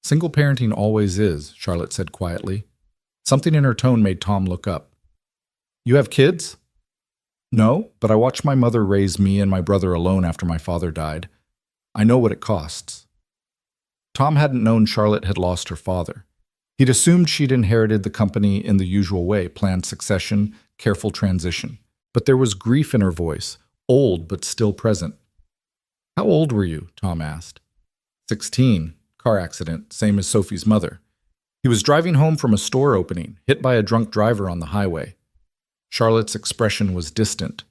Single parenting always is, Charlotte said quietly. Something in her tone made Tom look up. You have kids? No, but I watched my mother raise me and my brother alone after my father died. I know what it costs. Tom hadn't known Charlotte had lost her father. He'd assumed she'd inherited the company in the usual way, planned succession, careful transition. But there was grief in her voice, old but still present. How old were you? Tom asked. 16. Car accident, same as Sophie's mother. He was driving home from a store opening, hit by a drunk driver on the highway. Charlotte's expression was distant.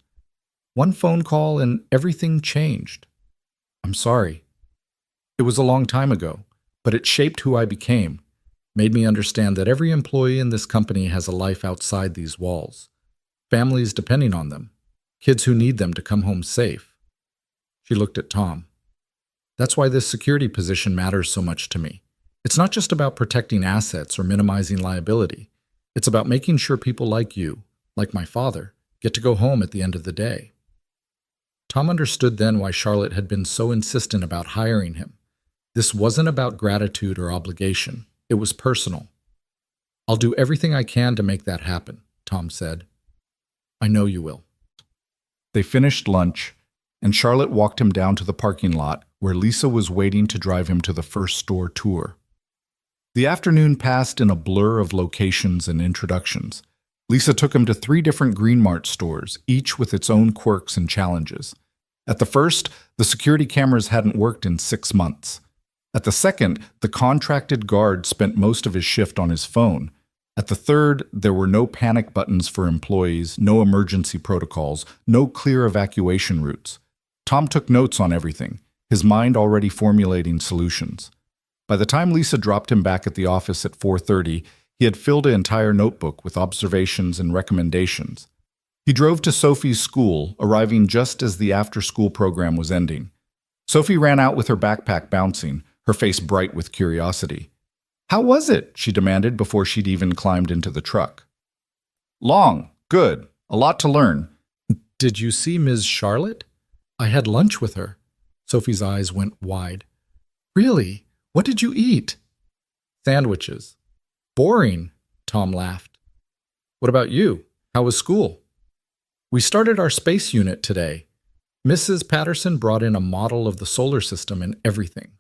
One phone call and everything changed. I'm sorry. It was a long time ago, but it shaped who I became, made me understand that every employee in this company has a life outside these walls. Families depending on them, kids who need them to come home safe. She looked at Tom. That's why this security position matters so much to me. It's not just about protecting assets or minimizing liability. It's about making sure people like you, like my father, get to go home at the end of the day. Tom understood then why Charlotte had been so insistent about hiring him. This wasn't about gratitude or obligation. It was personal. I'll do everything I can to make that happen, Tom said. I know you will. They finished lunch, and Charlotte walked him down to the parking lot where Lisa was waiting to drive him to the first store tour. The afternoon passed in a blur of locations and introductions. Lisa took him to 3 different Green Mart stores, each with its own quirks and challenges. At the first, the security cameras hadn't worked in 6 months. At the second, the contracted guard spent most of his shift on his phone. At the third, there were no panic buttons for employees, no emergency protocols, no clear evacuation routes. Tom took notes on everything, his mind already formulating solutions. By the time Lisa dropped him back at the office at 4:30, he had filled an entire notebook with observations and recommendations. He drove to Sophie's school, arriving just as the after-school program was ending. Sophie ran out with her backpack bouncing, her face bright with curiosity. How was it? She demanded before she'd even climbed into the truck. Long, good, a lot to learn. Did you see Ms. Charlotte? I had lunch with her. Sophie's eyes went wide. Really? What did you eat? Sandwiches. Boring, Tom laughed. What about you? How was school? We started our space unit today. Mrs. Patterson brought in a model of the solar system and everything.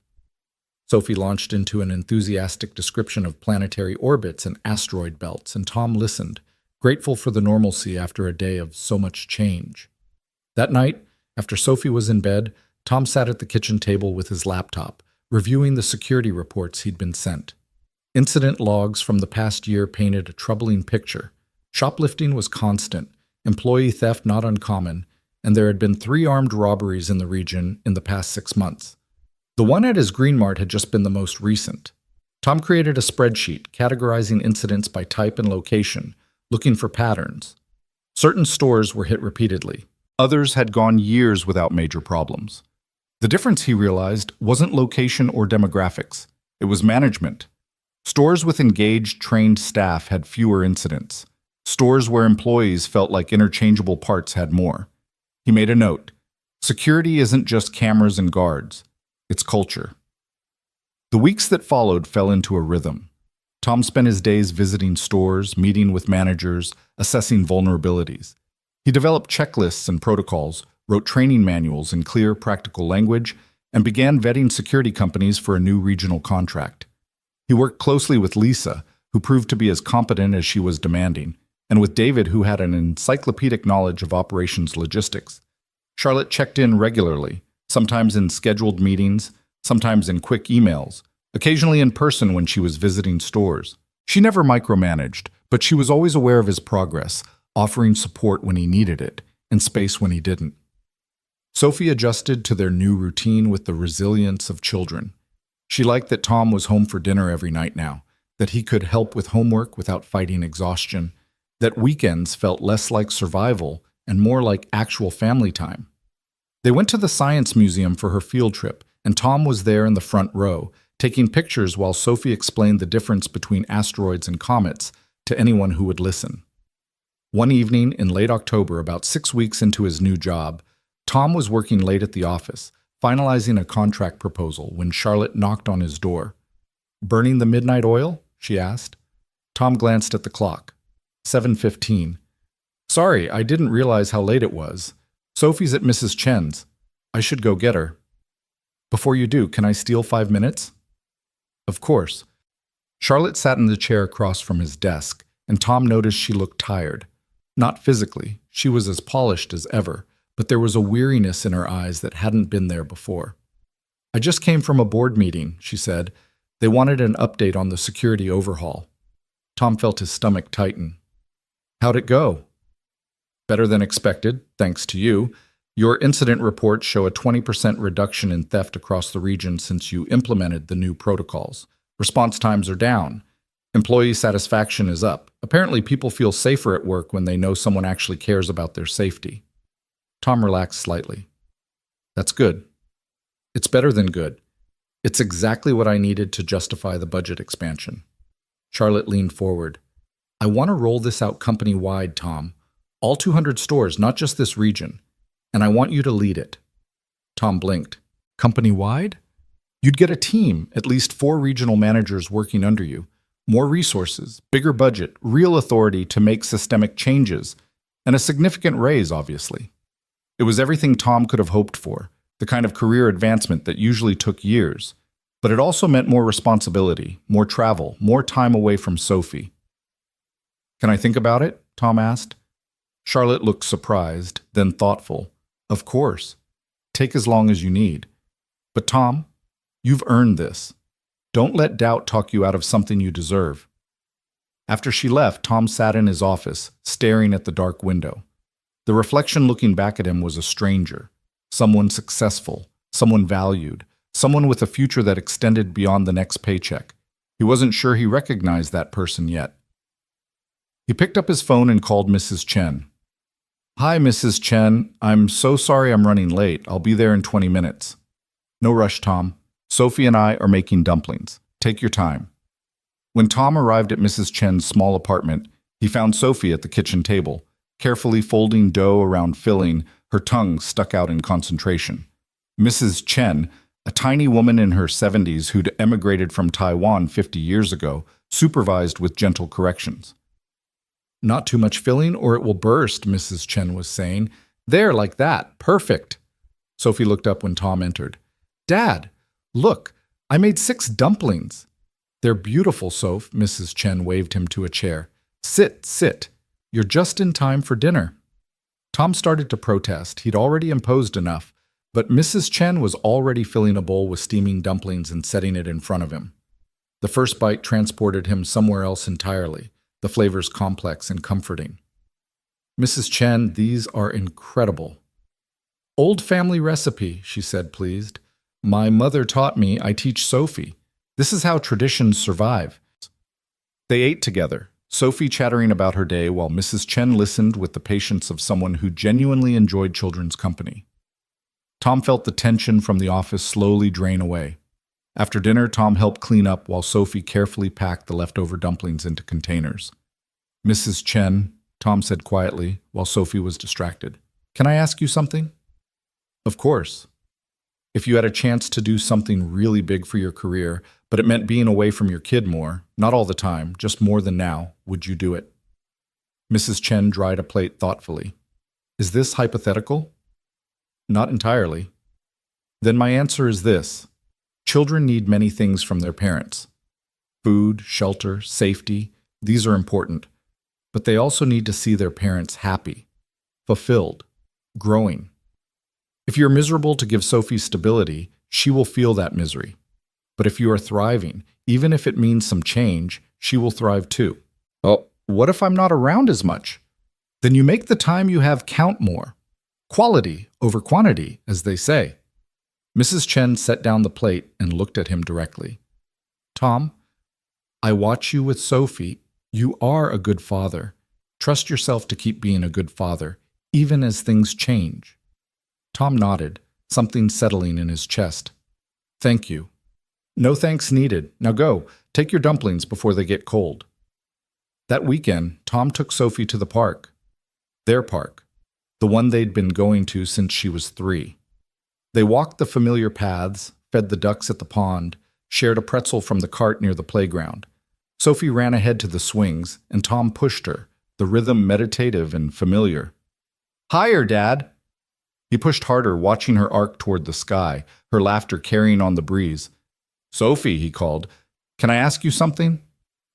Sophie launched into an enthusiastic description of planetary orbits and asteroid belts, and Tom listened, grateful for the normalcy after a day of so much change. That night, after Sophie was in bed, Tom sat at the kitchen table with his laptop, reviewing the security reports he'd been sent. Incident logs from the past year painted a troubling picture. Shoplifting was constant, employee theft not uncommon, and there had been 3 armed robberies in the region in the past 6 months. The one at his Green Mart had just been the most recent. Tom created a spreadsheet categorizing incidents by type and location, looking for patterns. Certain stores were hit repeatedly. Others had gone years without major problems. The difference, he realized, wasn't location or demographics. It was management. Stores with engaged, trained staff had fewer incidents. Stores where employees felt like interchangeable parts had more. He made a note. Security isn't just cameras and guards. It's culture. The weeks that followed fell into a rhythm. Tom spent his days visiting stores, meeting with managers, assessing vulnerabilities. He developed checklists and protocols, wrote training manuals in clear, practical language, and began vetting security companies for a new regional contract. He worked closely with Lisa, who proved to be as competent as she was demanding, and with David, who had an encyclopedic knowledge of operations logistics. Charlotte checked in regularly, sometimes in scheduled meetings, sometimes in quick emails, occasionally in person when she was visiting stores. She never micromanaged, but she was always aware of his progress, offering support when he needed it, and space when he didn't. Sophie adjusted to their new routine with the resilience of children. She liked that Tom was home for dinner every night now, that he could help with homework without fighting exhaustion, that weekends felt less like survival and more like actual family time. They went to the Science Museum for her field trip, and Tom was there in the front row, taking pictures while Sophie explained the difference between asteroids and comets to anyone who would listen. One evening in late October, about 6 weeks into his new job, Tom was working late at the office, finalizing a contract proposal, when Charlotte knocked on his door. "Burning the midnight oil?" she asked. Tom glanced at the clock. 7:15. "Sorry, I didn't realize how late it was. Sophie's at Mrs. Chen's. I should go get her." "Before you do, can I steal 5 minutes?" "Of course." Charlotte sat in the chair across from his desk, and Tom noticed she looked tired. Not physically, she was as polished as ever, but there was a weariness in her eyes that hadn't been there before. "I just came from a board meeting," she said. "They wanted an update on the security overhaul." Tom felt his stomach tighten. "How'd it go?" "Better than expected, thanks to you. Your incident reports show a 20% reduction in theft across the region since you implemented the new protocols. Response times are down. Employee satisfaction is up. Apparently, people feel safer at work when they know someone actually cares about their safety." Tom relaxed slightly. "That's good. It's better than good. It's exactly what I needed to justify the budget expansion." Charlotte leaned forward. "I want to roll this out company-wide, Tom. All 200 stores, not just this region. And I want you to lead it." Tom blinked. "Company-wide?" "You'd get a team, at least 4 regional managers working under you. More resources, bigger budget, real authority to make systemic changes, and a significant raise, obviously." It was everything Tom could have hoped for, the kind of career advancement that usually took years. But it also meant more responsibility, more travel, more time away from Sophie. "Can I think about it?" Tom asked. Charlotte looked surprised, then thoughtful. "Of course. Take as long as you need. But Tom, you've earned this. Don't let doubt talk you out of something you deserve." After she left, Tom sat in his office, staring at the dark window. The reflection looking back at him was a stranger, someone successful, someone valued, someone with a future that extended beyond the next paycheck. He wasn't sure he recognized that person yet. He picked up his phone and called Mrs. Chen. "Hi, Mrs. Chen. I'm so sorry I'm running late. I'll be there in 20 minutes. "No rush, Tom. Sophie and I are making dumplings. Take your time." When Tom arrived at Mrs. Chen's small apartment, he found Sophie at the kitchen table, carefully folding dough around filling, her tongue stuck out in concentration. Mrs. Chen, a tiny woman in her 70s who'd emigrated from Taiwan 50 years ago, supervised with gentle corrections. "Not too much filling or it will burst," Mrs. Chen was saying. "There, like that. Perfect." Sophie looked up when Tom entered. "Dad, look, I made 6 dumplings." "They're beautiful, Soph," Mrs. Chen waved him to a chair. "Sit, sit. You're just in time for dinner." Tom started to protest. He'd already imposed enough, but Mrs. Chen was already filling a bowl with steaming dumplings and setting it in front of him. The first bite transported him somewhere else entirely, the flavors complex and comforting. "Mrs. Chen, these are incredible." Old family recipe, she said, pleased. My mother taught me, I teach Sophie. This is how traditions survive. They ate together, Sophie chattering about her day while Mrs. Chen listened with the patience of someone who genuinely enjoyed children's company. Tom felt the tension from the office slowly drain away. After dinner, Tom helped clean up while Sophie carefully packed the leftover dumplings into containers. Mrs. Chen, Tom said quietly while Sophie was distracted, can I ask you something? Of course. If you had a chance to do something really big for your career, but it meant being away from your kid more, not all the time, just more than now, would you do it? Mrs. Chen dried a plate thoughtfully. Is this hypothetical? Not entirely. Then my answer is this. Children need many things from their parents. Food, shelter, safety, these are important. But they also need to see their parents happy, fulfilled, growing. If you're miserable to give Sophie stability, she will feel that misery. But if you are thriving, even if it means some change, she will thrive too. Oh, what if I'm not around as much? Then you make the time you have count more. Quality over quantity, as they say. Mrs. Chen set down the plate and looked at him directly. Tom, I watch you with Sophie. You are a good father. Trust yourself to keep being a good father, even as things change. Tom nodded, something settling in his chest. Thank you. No thanks needed. Now go, take your dumplings before they get cold. That weekend, Tom took Sophie to the park. Their park, the one they'd been going to since she was 3. They walked the familiar paths, fed the ducks at the pond, shared a pretzel from the cart near the playground. Sophie ran ahead to the swings, and Tom pushed her, the rhythm meditative and familiar. Higher, Dad! He pushed harder, watching her arc toward the sky, her laughter carrying on the breeze. Sophie, he called, can I ask you something?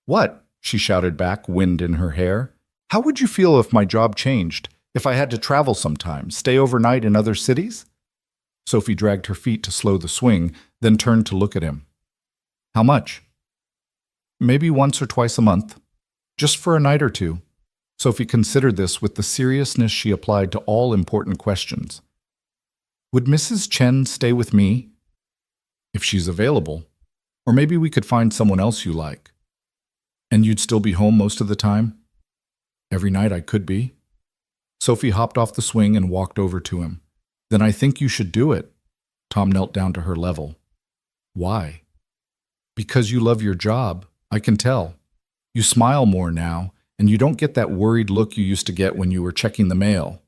What? She shouted back, wind in her hair. How would you feel if my job changed, if I had to travel sometime, stay overnight in other cities? Sophie dragged her feet to slow the swing, then turned to look at him. How much? Maybe once or twice a month. Just for a night or two. Sophie considered this with the seriousness she applied to all important questions. Would Mrs. Chen stay with me? If she's available. Or maybe we could find someone else you like. And you'd still be home most of the time? Every night I could be. Sophie hopped off the swing and walked over to him. Then I think you should do it. Tom knelt down to her level. Why? Because you love your job, I can tell. You smile more now, and you don't get that worried look you used to get when you were checking the mail.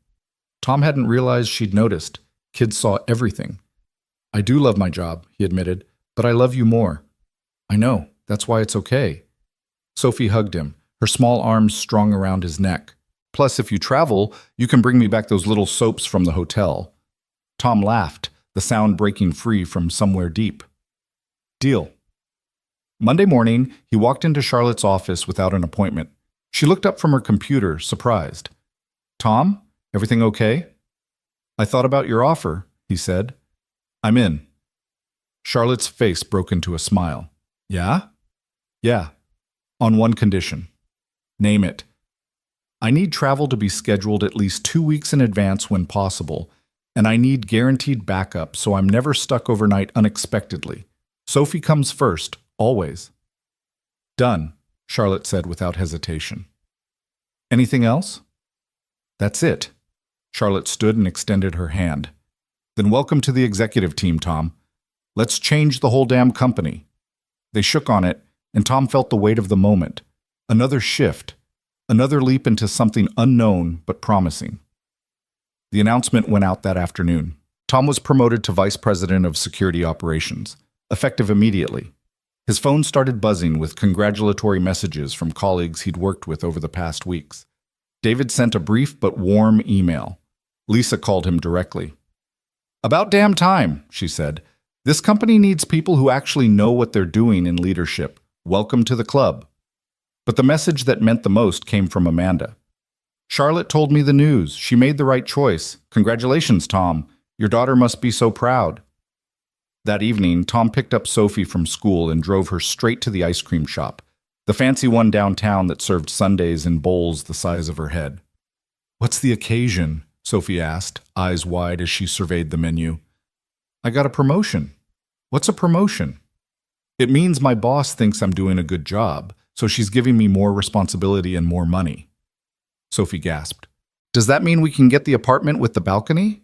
Tom hadn't realized she'd noticed. Kids saw everything. I do love my job, he admitted, but I love you more. I know, that's why it's okay. Sophie hugged him, her small arms strung around his neck. Plus, if you travel, you can bring me back those little soaps from the hotel. Tom laughed, the sound breaking free from somewhere deep. Deal. Monday morning, he walked into Charlotte's office without an appointment. She looked up from her computer, surprised. Tom, everything okay? I thought about your offer, he said. I'm in. Charlotte's face broke into a smile. Yeah? Yeah. On one condition. Name it. I need travel to be scheduled at least 2 weeks in advance when possible, and I need guaranteed backup so I'm never stuck overnight unexpectedly. Sophie comes first, always. Done, Charlotte said without hesitation. Anything else? That's it. Charlotte stood and extended her hand. Then welcome to the executive team, Tom. Let's change the whole damn company. They shook on it, and Tom felt the weight of the moment. Another shift. Another leap into something unknown but promising. The announcement went out that afternoon. Tom was promoted to Vice President of Security Operations, effective immediately. His phone started buzzing with congratulatory messages from colleagues he'd worked with over the past weeks. David sent a brief but warm email. Lisa called him directly. About damn time, she said. This company needs people who actually know what they're doing in leadership. Welcome to the club. But the message that meant the most came from Amanda. Charlotte told me the news. She made the right choice. Congratulations, Tom. Your daughter must be so proud. That evening, Tom picked up Sophie from school and drove her straight to the ice cream shop, the fancy one downtown that served sundaes in bowls the size of her head. What's the occasion? Sophie asked, eyes wide as she surveyed the menu. I got a promotion. What's a promotion? It means my boss thinks I'm doing a good job, so she's giving me more responsibility and more money. Sophie gasped. Does that mean we can get the apartment with the balcony?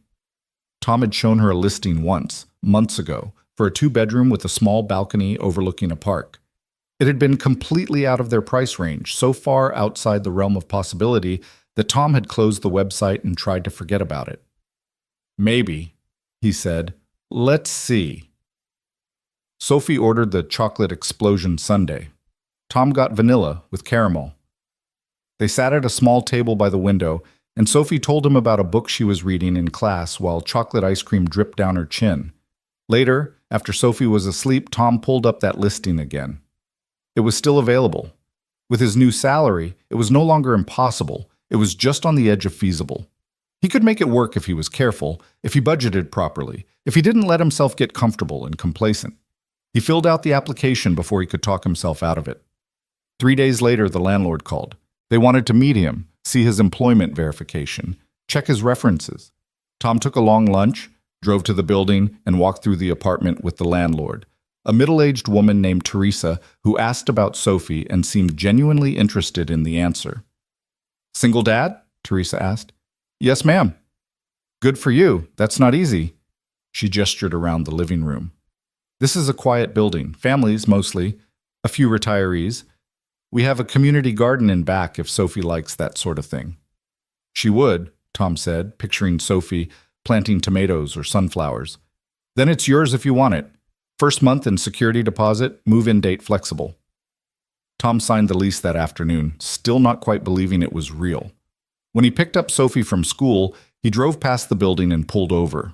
Tom had shown her a listing once, months ago, for a 2-bedroom with a small balcony overlooking a park. It had been completely out of their price range, so far outside the realm of possibility that Tom had closed the website and tried to forget about it. Maybe, he said. Let's see. Sophie ordered the chocolate explosion sundae. Tom got vanilla with caramel. They sat at a small table by the window, and Sophie told him about a book she was reading in class while chocolate ice cream dripped down her chin. Later, after Sophie was asleep, Tom pulled up that listing again. It was still available. With his new salary, it was no longer impossible. It was just on the edge of feasible. He could make it work if he was careful, if he budgeted properly, if he didn't let himself get comfortable and complacent. He filled out the application before he could talk himself out of it. 3 days later, the landlord called. They wanted to meet him, see his employment verification, check his references. Tom took a long lunch, drove to the building, and walked through the apartment with the landlord, a middle-aged woman named Teresa who asked about Sophie and seemed genuinely interested in the answer. Single dad? Teresa asked. Yes, ma'am. Good for you. That's not easy. She gestured around the living room. This is a quiet building, families mostly, a few retirees. We have a community garden in back if Sophie likes that sort of thing. She would, Tom said, picturing Sophie planting tomatoes or sunflowers. Then it's yours if you want it. First month and security deposit, move-in date flexible. Tom signed the lease that afternoon, still not quite believing it was real. When he picked up Sophie from school, he drove past the building and pulled over.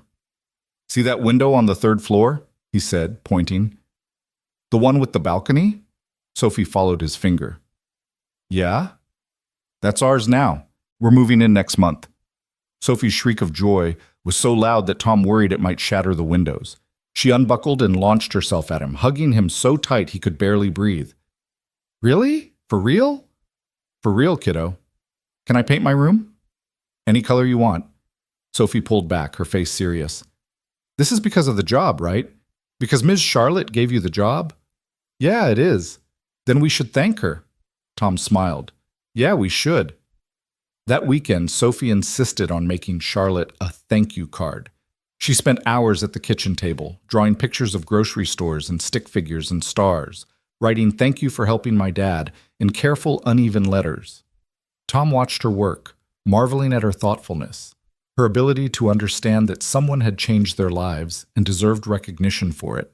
See that window on the 3rd floor? He said, pointing. The one with the balcony? Sophie followed his finger. Yeah? That's ours now. We're moving in next month. Sophie's shriek of joy was so loud that Tom worried it might shatter the windows. She unbuckled and launched herself at him, hugging him so tight he could barely breathe. Really? For real? For real, kiddo. Can I paint my room? Any color you want. Sophie pulled back, her face serious. This is because of the job, right? Because Ms. Charlotte gave you the job? Yeah, it is. Then we should thank her. Tom smiled. Yeah, we should. That weekend, Sophie insisted on making Charlotte a thank you card. She spent hours at the kitchen table, drawing pictures of grocery stores and stick figures and stars, writing thank you for helping my dad in careful, uneven letters. Tom watched her work, marveling at her thoughtfulness, her ability to understand that someone had changed their lives and deserved recognition for it.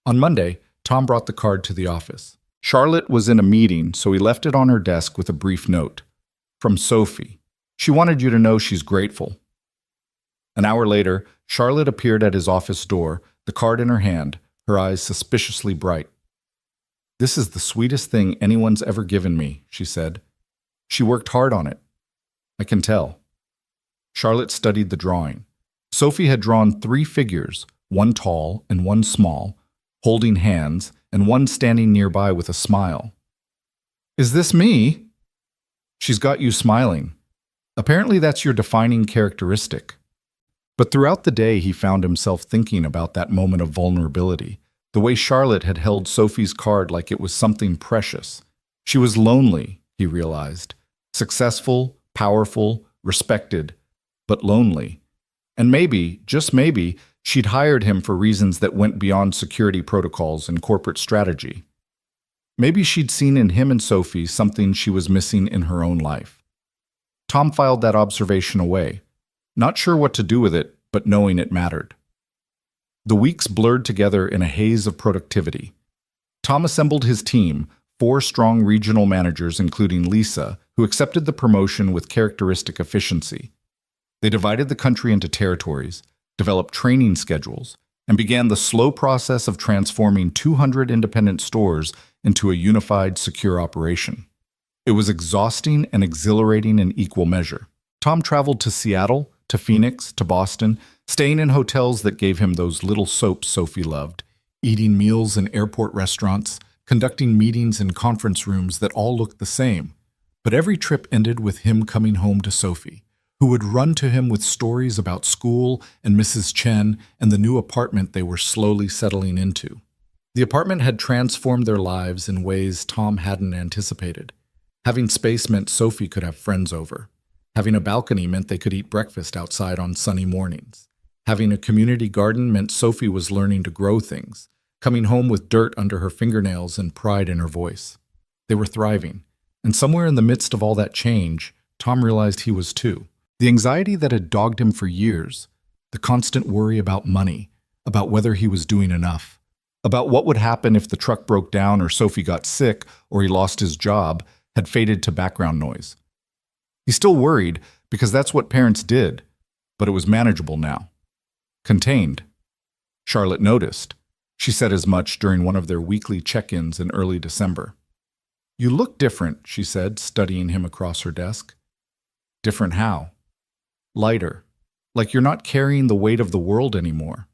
On Monday, Tom brought the card to the office. Charlotte was in a meeting, so he left it on her desk with a brief note. From Sophie. She wanted you to know she's grateful. An hour later, Charlotte appeared at his office door, the card in her hand, her eyes suspiciously bright. This is the sweetest thing anyone's ever given me, she said. She worked hard on it. I can tell. Charlotte studied the drawing. Sophie had drawn 3 figures, one tall and one small, holding hands, and one standing nearby with a smile. Is this me? She's got you smiling. Apparently that's your defining characteristic. But throughout the day, he found himself thinking about that moment of vulnerability, the way Charlotte had held Sophie's card like it was something precious. She was lonely, he realized. Successful, powerful, respected, but lonely. And maybe, just maybe, she'd hired him for reasons that went beyond security protocols and corporate strategy. Maybe she'd seen in him and Sophie something she was missing in her own life. Tom filed that observation away, not sure what to do with it, but knowing it mattered. The weeks blurred together in a haze of productivity. Tom assembled his team, 4 strong regional managers including Lisa, who accepted the promotion with characteristic efficiency. They divided the country into territories, developed training schedules, and began the slow process of transforming 200 independent stores into a unified, secure operation. It was exhausting and exhilarating in equal measure. Tom traveled to Seattle, to Phoenix, to Boston, staying in hotels that gave him those little soaps Sophie loved, eating meals in airport restaurants, conducting meetings in conference rooms that all looked the same. But every trip ended with him coming home to Sophie, who who would run to him with stories about school and Mrs. Chen and the new apartment they were slowly settling into. The apartment had transformed their lives in ways Tom hadn't anticipated. Having space meant Sophie could have friends over. Having a balcony meant they could eat breakfast outside on sunny mornings. Having a community garden meant Sophie was learning to grow things, coming home with dirt under her fingernails and pride in her voice. They were thriving, and somewhere in the midst of all that change, Tom realized he was too. The anxiety that had dogged him for years, the constant worry about money, about whether he was doing enough, about what would happen if the truck broke down or Sophie got sick or he lost his job, had faded to background noise. He still worried because that's what parents did, but it was manageable now. Contained. Charlotte noticed. She said as much during one of their weekly check-ins in early December. "You look different," she said, studying him across her desk. "Different how?" "Lighter. Like you're not carrying the weight of the world anymore."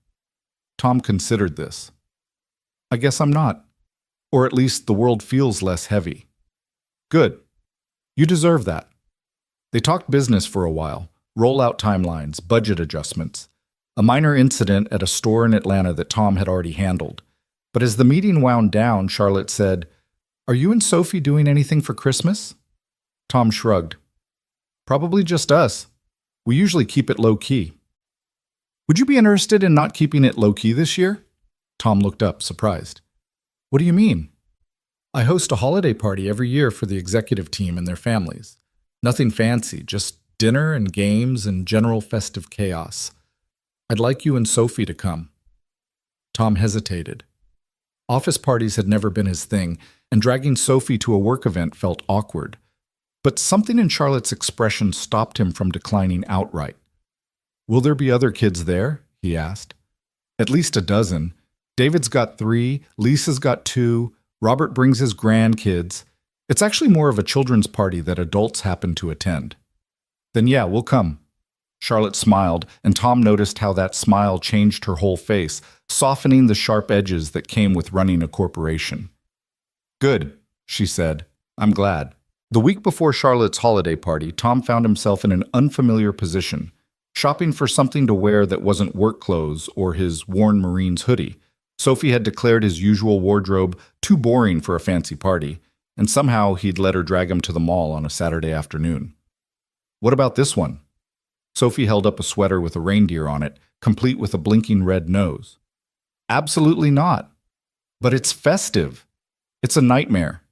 Tom considered this. "I guess I'm not. Or at least the world feels less heavy." "Good. You deserve that." They talked business for a while, rollout timelines, budget adjustments, a minor incident at a store in Atlanta that Tom had already handled. But as the meeting wound down, Charlotte said, "Are you and Sophie doing anything for Christmas?" Tom shrugged. "Probably just us. We usually keep it low-key." "Would you be interested in not keeping it low-key this year?" Tom looked up, surprised. "What do you mean?" "I host a holiday party every year for the executive team and their families. Nothing fancy, just dinner and games and general festive chaos. I'd like you and Sophie to come." Tom hesitated. Office parties had never been his thing, and dragging Sophie to a work event felt awkward. But something in Charlotte's expression stopped him from declining outright. "Will there be other kids there?" he asked. "At least a dozen. David's got 3, Lisa's got 2, Robert brings his grandkids. It's actually more of a children's party that adults happen to attend." "Then yeah, we'll come." Charlotte smiled, and Tom noticed how that smile changed her whole face, softening the sharp edges that came with running a corporation. "Good," she said. "I'm glad." The week before Charlotte's holiday party, Tom found himself in an unfamiliar position, shopping for something to wear that wasn't work clothes or his worn Marines hoodie. Sophie had declared his usual wardrobe too boring for a fancy party, and somehow he'd let her drag him to the mall on a Saturday afternoon. "What about this one?" Sophie held up a sweater with a reindeer on it, complete with a blinking red nose. "Absolutely not. But it's festive. It's a nightmare."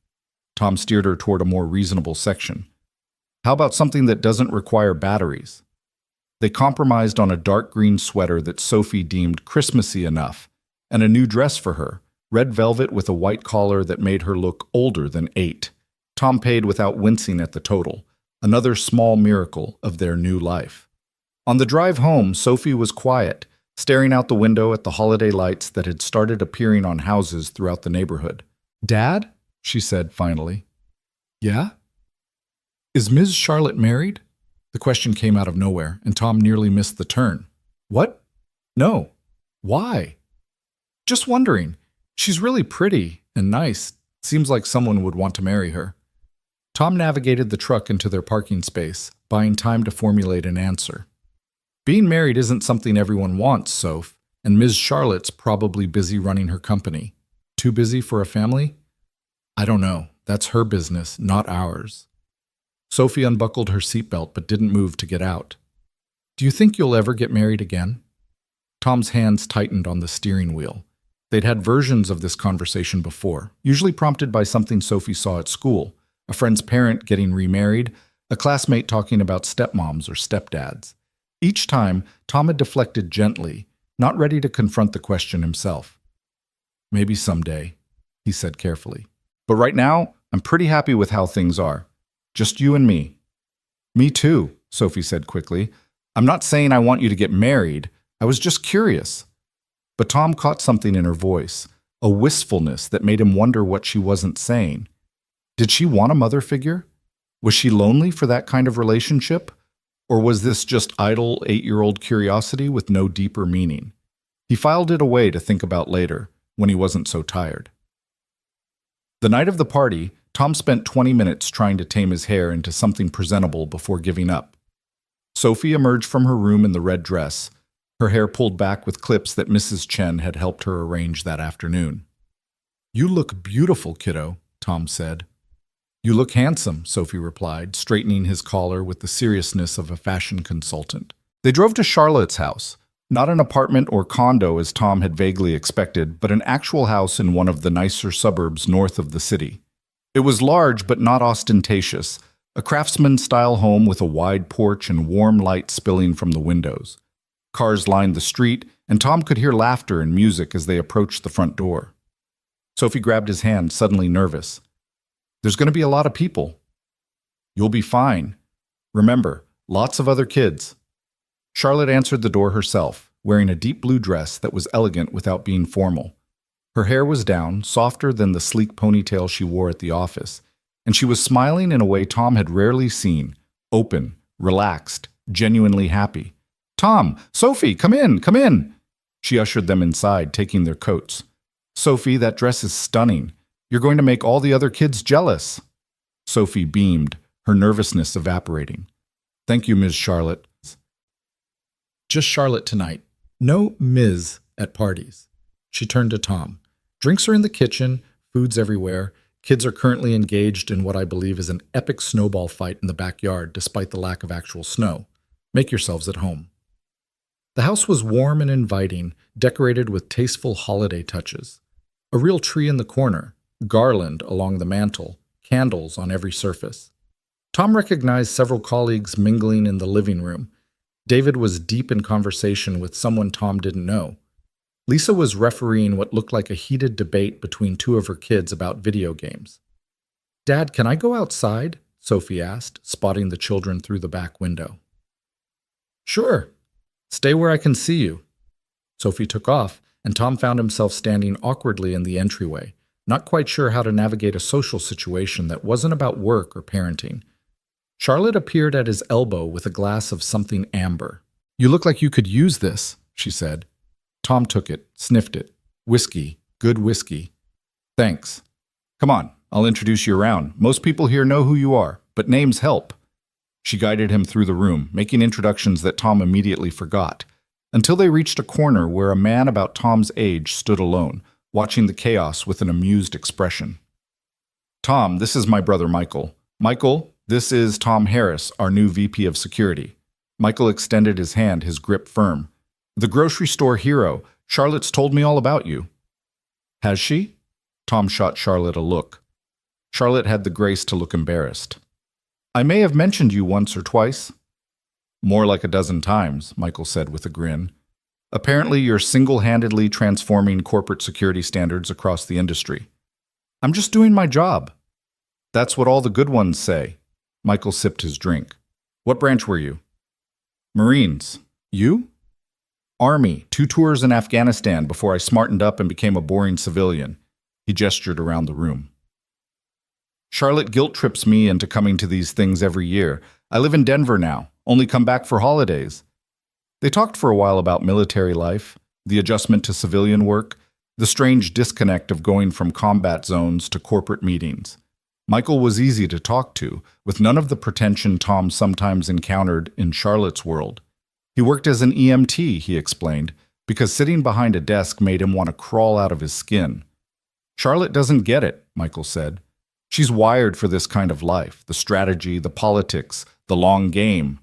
Tom steered her toward a more reasonable section. "How about something that doesn't require batteries?" They compromised on a dark green sweater that Sophie deemed Christmassy enough, and a new dress for her, red velvet with a white collar that made her look older than 8. Tom paid without wincing at the total, another small miracle of their new life. On the drive home, Sophie was quiet, staring out the window at the holiday lights that had started appearing on houses throughout the neighborhood. "Dad?" she said finally. "Yeah?" "Is Ms. Charlotte married?" The question came out of nowhere, and Tom nearly missed the turn. "What? No. Why?" "Just wondering. She's really pretty and nice. Seems like someone would want to marry her." Tom navigated the truck into their parking space, buying time to formulate an answer. "Being married isn't something everyone wants, Soph, and Ms. Charlotte's probably busy running her company. Too busy for a family? I don't know. That's her business, not ours." Sophie unbuckled her seatbelt but didn't move to get out. "Do you think you'll ever get married again?" Tom's hands tightened on the steering wheel. They'd had versions of this conversation before, usually prompted by something Sophie saw at school, a friend's parent getting remarried, a classmate talking about stepmoms or stepdads. Each time, Tom had deflected gently, not ready to confront the question himself. "Maybe someday," he said carefully. "But right now, I'm pretty happy with how things are. Just you and me." "Me too," Sophie said quickly. "I'm not saying I want you to get married. I was just curious." But Tom caught something in her voice, a wistfulness that made him wonder what she wasn't saying. Did she want a mother figure? Was she lonely for that kind of relationship? Or was this just idle 8-year-old curiosity with no deeper meaning? He filed it away to think about later, when he wasn't so tired. The night of the party, Tom spent 20 minutes trying to tame his hair into something presentable before giving up. Sophie emerged from her room in the red dress, her hair pulled back with clips that Mrs. Chen had helped her arrange that afternoon. "You look beautiful, kiddo," Tom said. "You look handsome," Sophie replied, straightening his collar with the seriousness of a fashion consultant. They drove to Charlotte's house, not an apartment or condo as Tom had vaguely expected, but an actual house in one of the nicer suburbs north of the city. It was large but not ostentatious, a craftsman-style home with a wide porch and warm light spilling from the windows. Cars lined the street, and Tom could hear laughter and music as they approached the front door. Sophie grabbed his hand, suddenly nervous. "There's going to be a lot of people." "You'll be fine. Remember, lots of other kids." Charlotte answered the door herself, wearing a deep blue dress that was elegant without being formal. Her hair was down, softer than the sleek ponytail she wore at the office, and she was smiling in a way Tom had rarely seen, open, relaxed, genuinely happy. "Tom! Sophie! Come in! Come in!" She ushered them inside, taking their coats. "Sophie, that dress is stunning. You're going to make all the other kids jealous." Sophie beamed, her nervousness evaporating. "Thank you, Ms. Charlotte." "Just Charlotte tonight. No Ms. at parties." She turned to Tom. "Drinks are in the kitchen, food's everywhere. Kids are currently engaged in what I believe is an epic snowball fight in the backyard, despite the lack of actual snow. Make yourselves at home." The house was warm and inviting, decorated with tasteful holiday touches. A real tree in the corner, garland along the mantel, candles on every surface. Tom recognized several colleagues mingling in the living room. David was deep in conversation with someone Tom didn't know. Lisa was refereeing what looked like a heated debate between two of her kids about video games. "Dad, can I go outside?" Sophie asked, spotting the children through the back window. "Sure. Stay where I can see you." Sophie took off, and Tom found himself standing awkwardly in the entryway, not quite sure how to navigate a social situation that wasn't about work or parenting. Charlotte appeared at his elbow with a glass of something amber. "You look like you could use this," she said. Tom took it, sniffed it. "Whiskey, good whiskey." "Thanks. Come on, I'll introduce you around. Most people here know who you are, but names help." She guided him through the room, making introductions that Tom immediately forgot, until they reached a corner where a man about Tom's age stood alone, watching the chaos with an amused expression. "Tom, this is my brother Michael. Michael, this is Tom Harris, our new VP of Security." Michael extended his hand, his grip firm. "The grocery store hero. Charlotte's told me all about you." "Has she?" Tom shot Charlotte a look. Charlotte had the grace to look embarrassed. "I may have mentioned you once or twice." "More like a dozen times," Michael said with a grin. "Apparently you're single-handedly transforming corporate security standards across the industry." "I'm just doing my job." "That's what all the good ones say." Michael sipped his drink. "What branch were you?" "Marines. You?" "Army, 2 tours in Afghanistan before I smartened up and became a boring civilian." He gestured around the room. "Charlotte guilt trips me into coming to these things every year. I live in Denver now, only come back for holidays." They talked for a while about military life, the adjustment to civilian work, the strange disconnect of going from combat zones to corporate meetings. Michael was easy to talk to, with none of the pretension Tom sometimes encountered in Charlotte's world. He worked as an EMT, he explained, because sitting behind a desk made him want to crawl out of his skin. "Charlotte doesn't get it," Michael said. "She's wired for this kind of life, the strategy, the politics, the long game.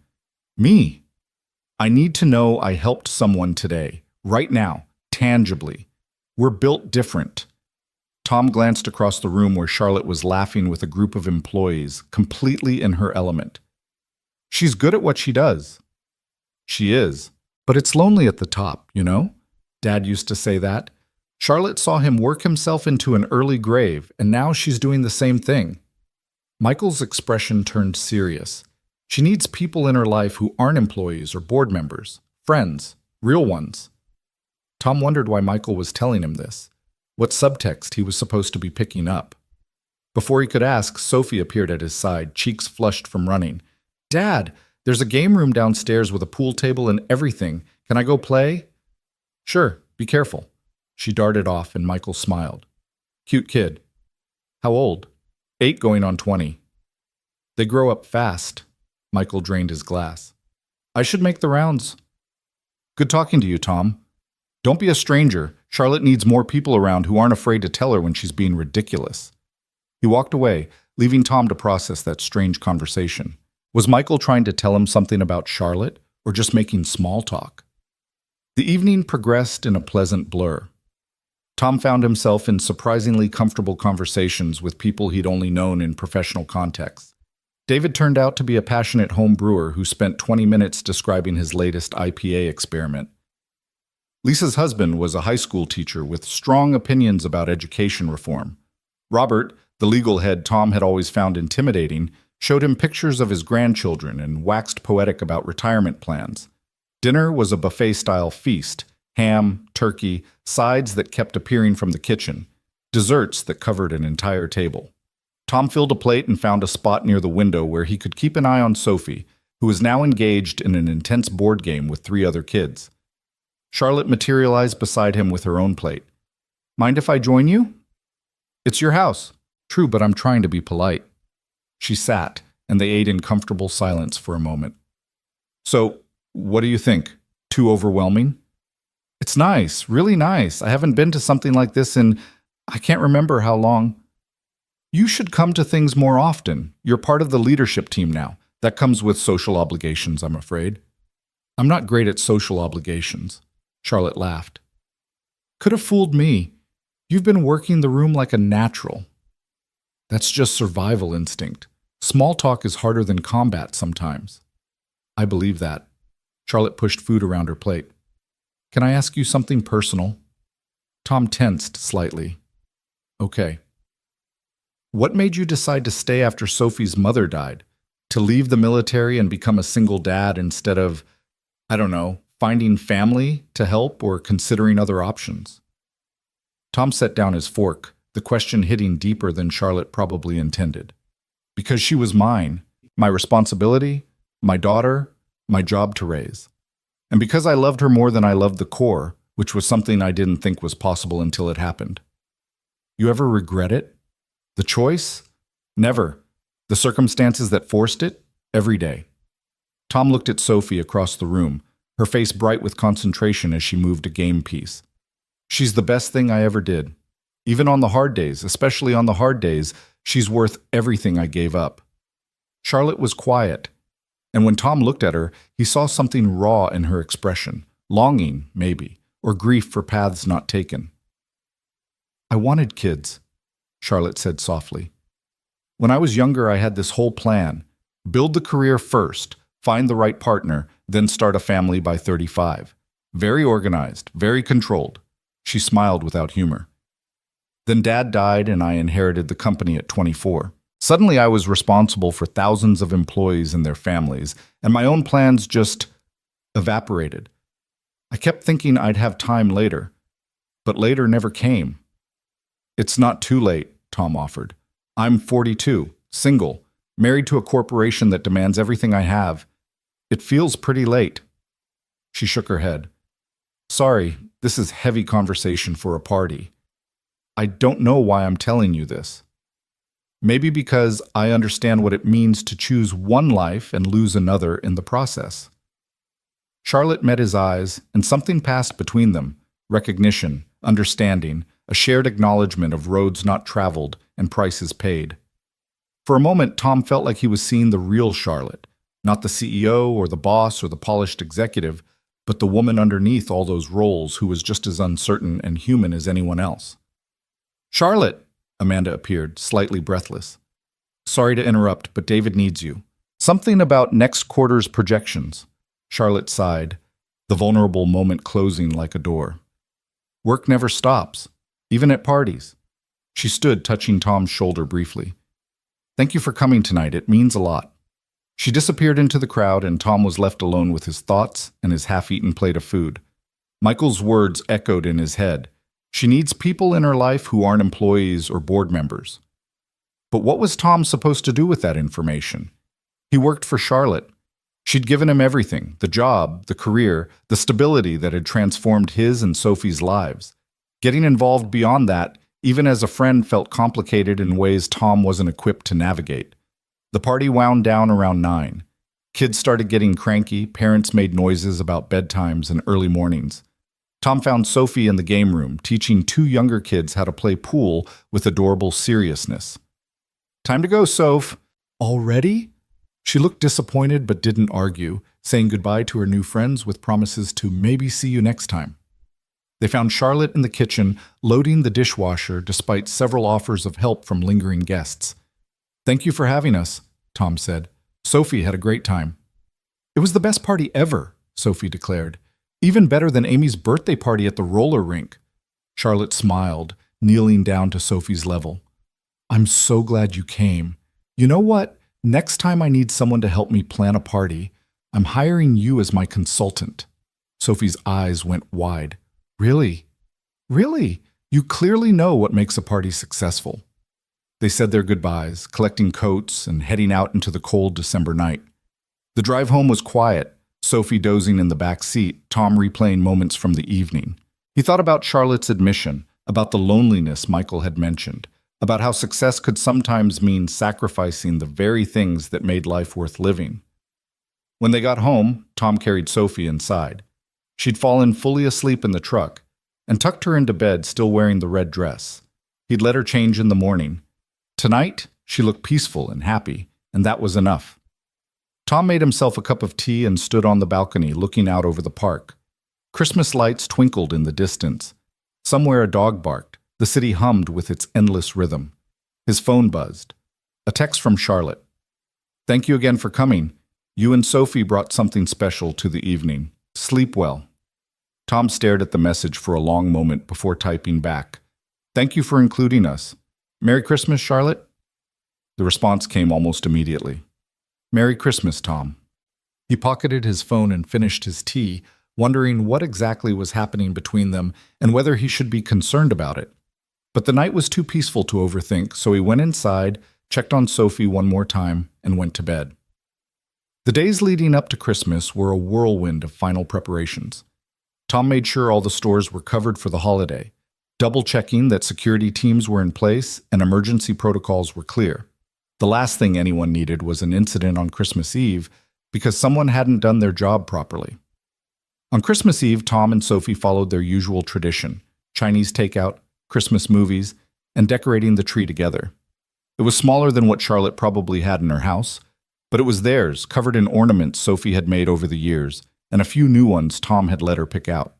Me, I need to know I helped someone today, right now, tangibly. We're built different." Tom glanced across the room where Charlotte was laughing with a group of employees, completely in her element. "She's good at what she does." "She is. But it's lonely at the top, you know? Dad used to say that. Charlotte saw him work himself into an early grave, and now she's doing the same thing." Michael's expression turned serious. "She needs people in her life who aren't employees or board members, friends, real ones." Tom wondered why Michael was telling him this, what subtext he was supposed to be picking up. Before he could ask, Sophie appeared at his side, cheeks flushed from running. "Dad, there's a game room downstairs with a pool table and everything. Can I go play?" "Sure, be careful." She darted off, and Michael smiled. "Cute kid." "How old?" 8 going on 20. "They grow up fast." Michael drained his glass. I should make the rounds. Good talking to you, Tom. Don't be a stranger. Charlotte needs more people around who aren't afraid to tell her when she's being ridiculous. He walked away, leaving Tom to process that strange conversation. Was Michael trying to tell him something about Charlotte, or just making small talk? The evening progressed in a pleasant blur. Tom found himself in surprisingly comfortable conversations with people he'd only known in professional contexts. David turned out to be a passionate home brewer who spent 20 minutes describing his latest IPA experiment. Lisa's husband was a high school teacher with strong opinions about education reform. Robert, the legal head Tom had always found intimidating, showed him pictures of his grandchildren and waxed poetic about retirement plans. Dinner was a buffet-style feast: ham, turkey, sides that kept appearing from the kitchen, desserts that covered an entire table. Tom filled a plate and found a spot near the window where he could keep an eye on Sophie, who was now engaged in an intense board game with 3 other kids. Charlotte materialized beside him with her own plate. "Mind if I join you?" "It's your house." "True, but I'm trying to be polite." She sat, and they ate in comfortable silence for a moment. "So, what do you think? Too overwhelming?" "It's nice, really nice. I haven't been to something like this in, I can't remember how long." "You should come to things more often. You're part of the leadership team now. That comes with social obligations, I'm afraid." "I'm not great at social obligations." Charlotte laughed. "Could have fooled me. You've been working the room like a natural." "That's just survival instinct. Small talk is harder than combat sometimes." "I believe that." Charlotte pushed food around her plate. "Can I ask you something personal?" Tom tensed slightly. "Okay." "What made you decide to stay after Sophie's mother died? To leave the military and become a single dad instead of, I don't know, finding family to help or considering other options?" Tom set down his fork, the question hitting deeper than Charlotte probably intended. "Because she was mine, my responsibility, my daughter, my job to raise. And because I loved her more than I loved the core, which was something I didn't think was possible until it happened." "You ever regret it? The choice? Never. The circumstances that forced it? Every day." Tom looked at Sophie across the room, her face bright with concentration as she moved a game piece. "She's the best thing I ever did. Even on the hard days, especially on the hard days, she's worth everything I gave up." Charlotte was quiet, and when Tom looked at her, he saw something raw in her expression, longing, maybe, or grief for paths not taken. "I wanted kids," Charlotte said softly. "When I was younger, I had this whole plan. Build the career first, find the right partner, then start a family by 35. Very organized, very controlled." She smiled without humor. "Then Dad died and I inherited the company at 24. Suddenly I was responsible for thousands of employees and their families, and my own plans just evaporated. I kept thinking I'd have time later, but later never came." "It's not too late," Tom offered. "I'm 42, single, married to a corporation that demands everything I have. It feels pretty late." She shook her head. "Sorry, this is heavy conversation for a party. I don't know why I'm telling you this. Maybe because I understand what it means to choose one life and lose another in the process." Charlotte met his eyes, and something passed between them: recognition, understanding, a shared acknowledgement of roads not traveled and prices paid. For a moment, Tom felt like he was seeing the real Charlotte, not the CEO or the boss or the polished executive, but the woman underneath all those roles who was just as uncertain and human as anyone else. "Charlotte!" Amanda appeared, slightly breathless. "Sorry to interrupt, but David needs you. Something about next quarter's projections." Charlotte sighed, the vulnerable moment closing like a door. "Work never stops, even at parties." She stood, touching Tom's shoulder briefly. "Thank you for coming tonight. It means a lot." She disappeared into the crowd, and Tom was left alone with his thoughts and his half-eaten plate of food. Michael's words echoed in his head. She needs people in her life who aren't employees or board members. But what was Tom supposed to do with that information? He worked for Charlotte. She'd given him everything: the job, the career, the stability that had transformed his and Sophie's lives. Getting involved beyond that, even as a friend, felt complicated in ways Tom wasn't equipped to navigate. The party wound down around 9. Kids started getting cranky, parents made noises about bedtimes and early mornings. Tom found Sophie in the game room, teaching two younger kids how to play pool with adorable seriousness. "Time to go, Soph." "Already?" She looked disappointed but didn't argue, saying goodbye to her new friends with promises to maybe see you next time. They found Charlotte in the kitchen, loading the dishwasher despite several offers of help from lingering guests. "Thank you for having us," Tom said. "Sophie had a great time." "It was the best party ever," Sophie declared. "Even better than Amy's birthday party at the roller rink." Charlotte smiled, kneeling down to Sophie's level. "I'm so glad you came. You know what? Next time I need someone to help me plan a party, I'm hiring you as my consultant." Sophie's eyes went wide. "Really? Really? You clearly know what makes a party successful." They said their goodbyes, collecting coats and heading out into the cold December night. The drive home was quiet, Sophie dozing in the back seat, Tom replaying moments from the evening. He thought about Charlotte's admission, about the loneliness Michael had mentioned, about how success could sometimes mean sacrificing the very things that made life worth living. When they got home, Tom carried Sophie inside. She'd fallen fully asleep in the truck and tucked her into bed, still wearing the red dress. He'd let her change in the morning. Tonight, she looked peaceful and happy, and that was enough. Tom made himself a cup of tea and stood on the balcony looking out over the park. Christmas lights twinkled in the distance. Somewhere a dog barked. The city hummed with its endless rhythm. His phone buzzed. A text from Charlotte. "Thank you again for coming. You and Sophie brought something special to the evening. Sleep well." Tom stared at the message for a long moment before typing back. "Thank you for including us. Merry Christmas, Charlotte?" The response came almost immediately. "Merry Christmas, Tom." He pocketed his phone and finished his tea, wondering what exactly was happening between them and whether he should be concerned about it. But the night was too peaceful to overthink, so he went inside, checked on Sophie one more time, and went to bed. The days leading up to Christmas were a whirlwind of final preparations. Tom made sure all the stores were covered for the holiday, double-checking that security teams were in place and emergency protocols were clear. The last thing anyone needed was an incident on Christmas Eve because someone hadn't done their job properly. On Christmas Eve, Tom and Sophie followed their usual tradition: Chinese takeout, Christmas movies, and decorating the tree together. It was smaller than what Charlotte probably had in her house, but it was theirs, covered in ornaments Sophie had made over the years, and a few new ones Tom had let her pick out.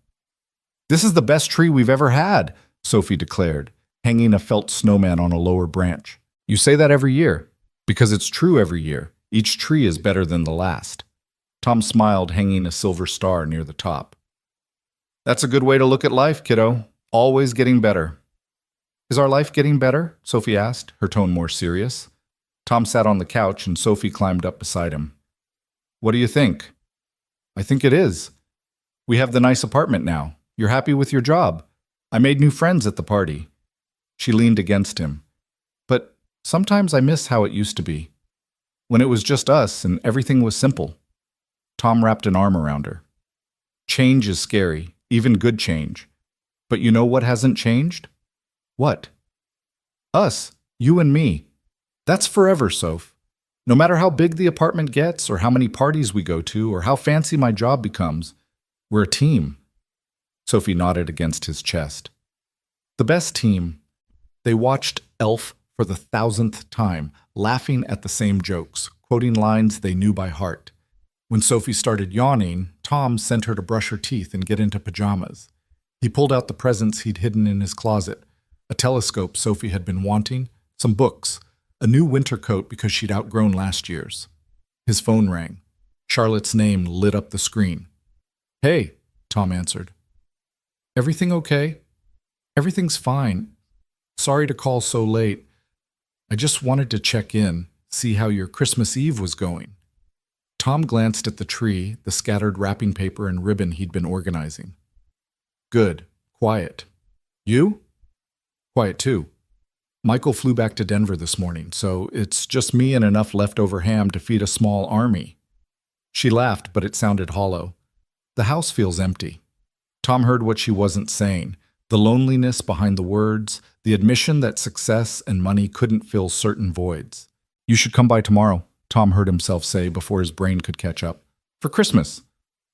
"This is the best tree we've ever had," Sophie declared, hanging a felt snowman on a lower branch. "You say that every year." "Because it's true every year. Each tree is better than the last." Tom smiled, hanging a silver star near the top. "That's a good way to look at life, kiddo. Always getting better." "Is our life getting better?" Sophie asked, her tone more serious. Tom sat on the couch and Sophie climbed up beside him. "What do you think?" "I think it is. We have the nice apartment now. You're happy with your job. I made new friends at the party." She leaned against him. "But sometimes I miss how it used to be. When it was just us and everything was simple." Tom wrapped an arm around her. "Change is scary, even good change. But you know what hasn't changed?" "What?" "Us. You and me. That's forever, Soph. No matter how big the apartment gets, or how many parties we go to, or how fancy my job becomes, we're a team." Sophie nodded against his chest. "The best team." They watched Elf for the 1,000th time, laughing at the same jokes, quoting lines they knew by heart. When Sophie started yawning, Tom sent her to brush her teeth and get into pajamas. He pulled out the presents he'd hidden in his closet: a telescope Sophie had been wanting, some books, a new winter coat because she'd outgrown last year's. His phone rang. Charlotte's name lit up the screen. "Hey," Tom answered. "Everything okay?" "Everything's fine. Sorry to call so late. I just wanted to check in, see how your Christmas Eve was going." Tom glanced at the tree, the scattered wrapping paper and ribbon he'd been organizing. "Good. Quiet. You?" "Quiet too. Michael flew back to Denver this morning, so it's just me and enough leftover ham to feed a small army." She laughed, but it sounded hollow. "The house feels empty." Tom heard what she wasn't saying, the loneliness behind the words, the admission that success and money couldn't fill certain voids. "You should come by tomorrow," Tom heard himself say before his brain could catch up. For Christmas.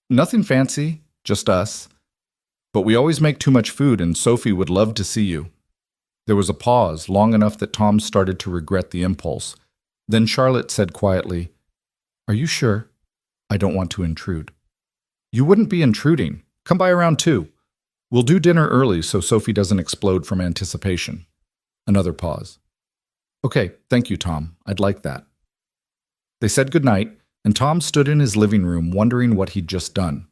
Nothing fancy, just us. But we always make too much food, and Sophie would love to see you. There was a pause, long enough that Tom started to regret the impulse. Then Charlotte said quietly, Are you sure? I don't want to intrude. You wouldn't be intruding. Come by around 2. We'll do dinner early so Sophie doesn't explode from anticipation. Another pause. Okay, thank you, Tom. I'd like that. They said goodnight, and Tom stood in his living room wondering what he'd just done.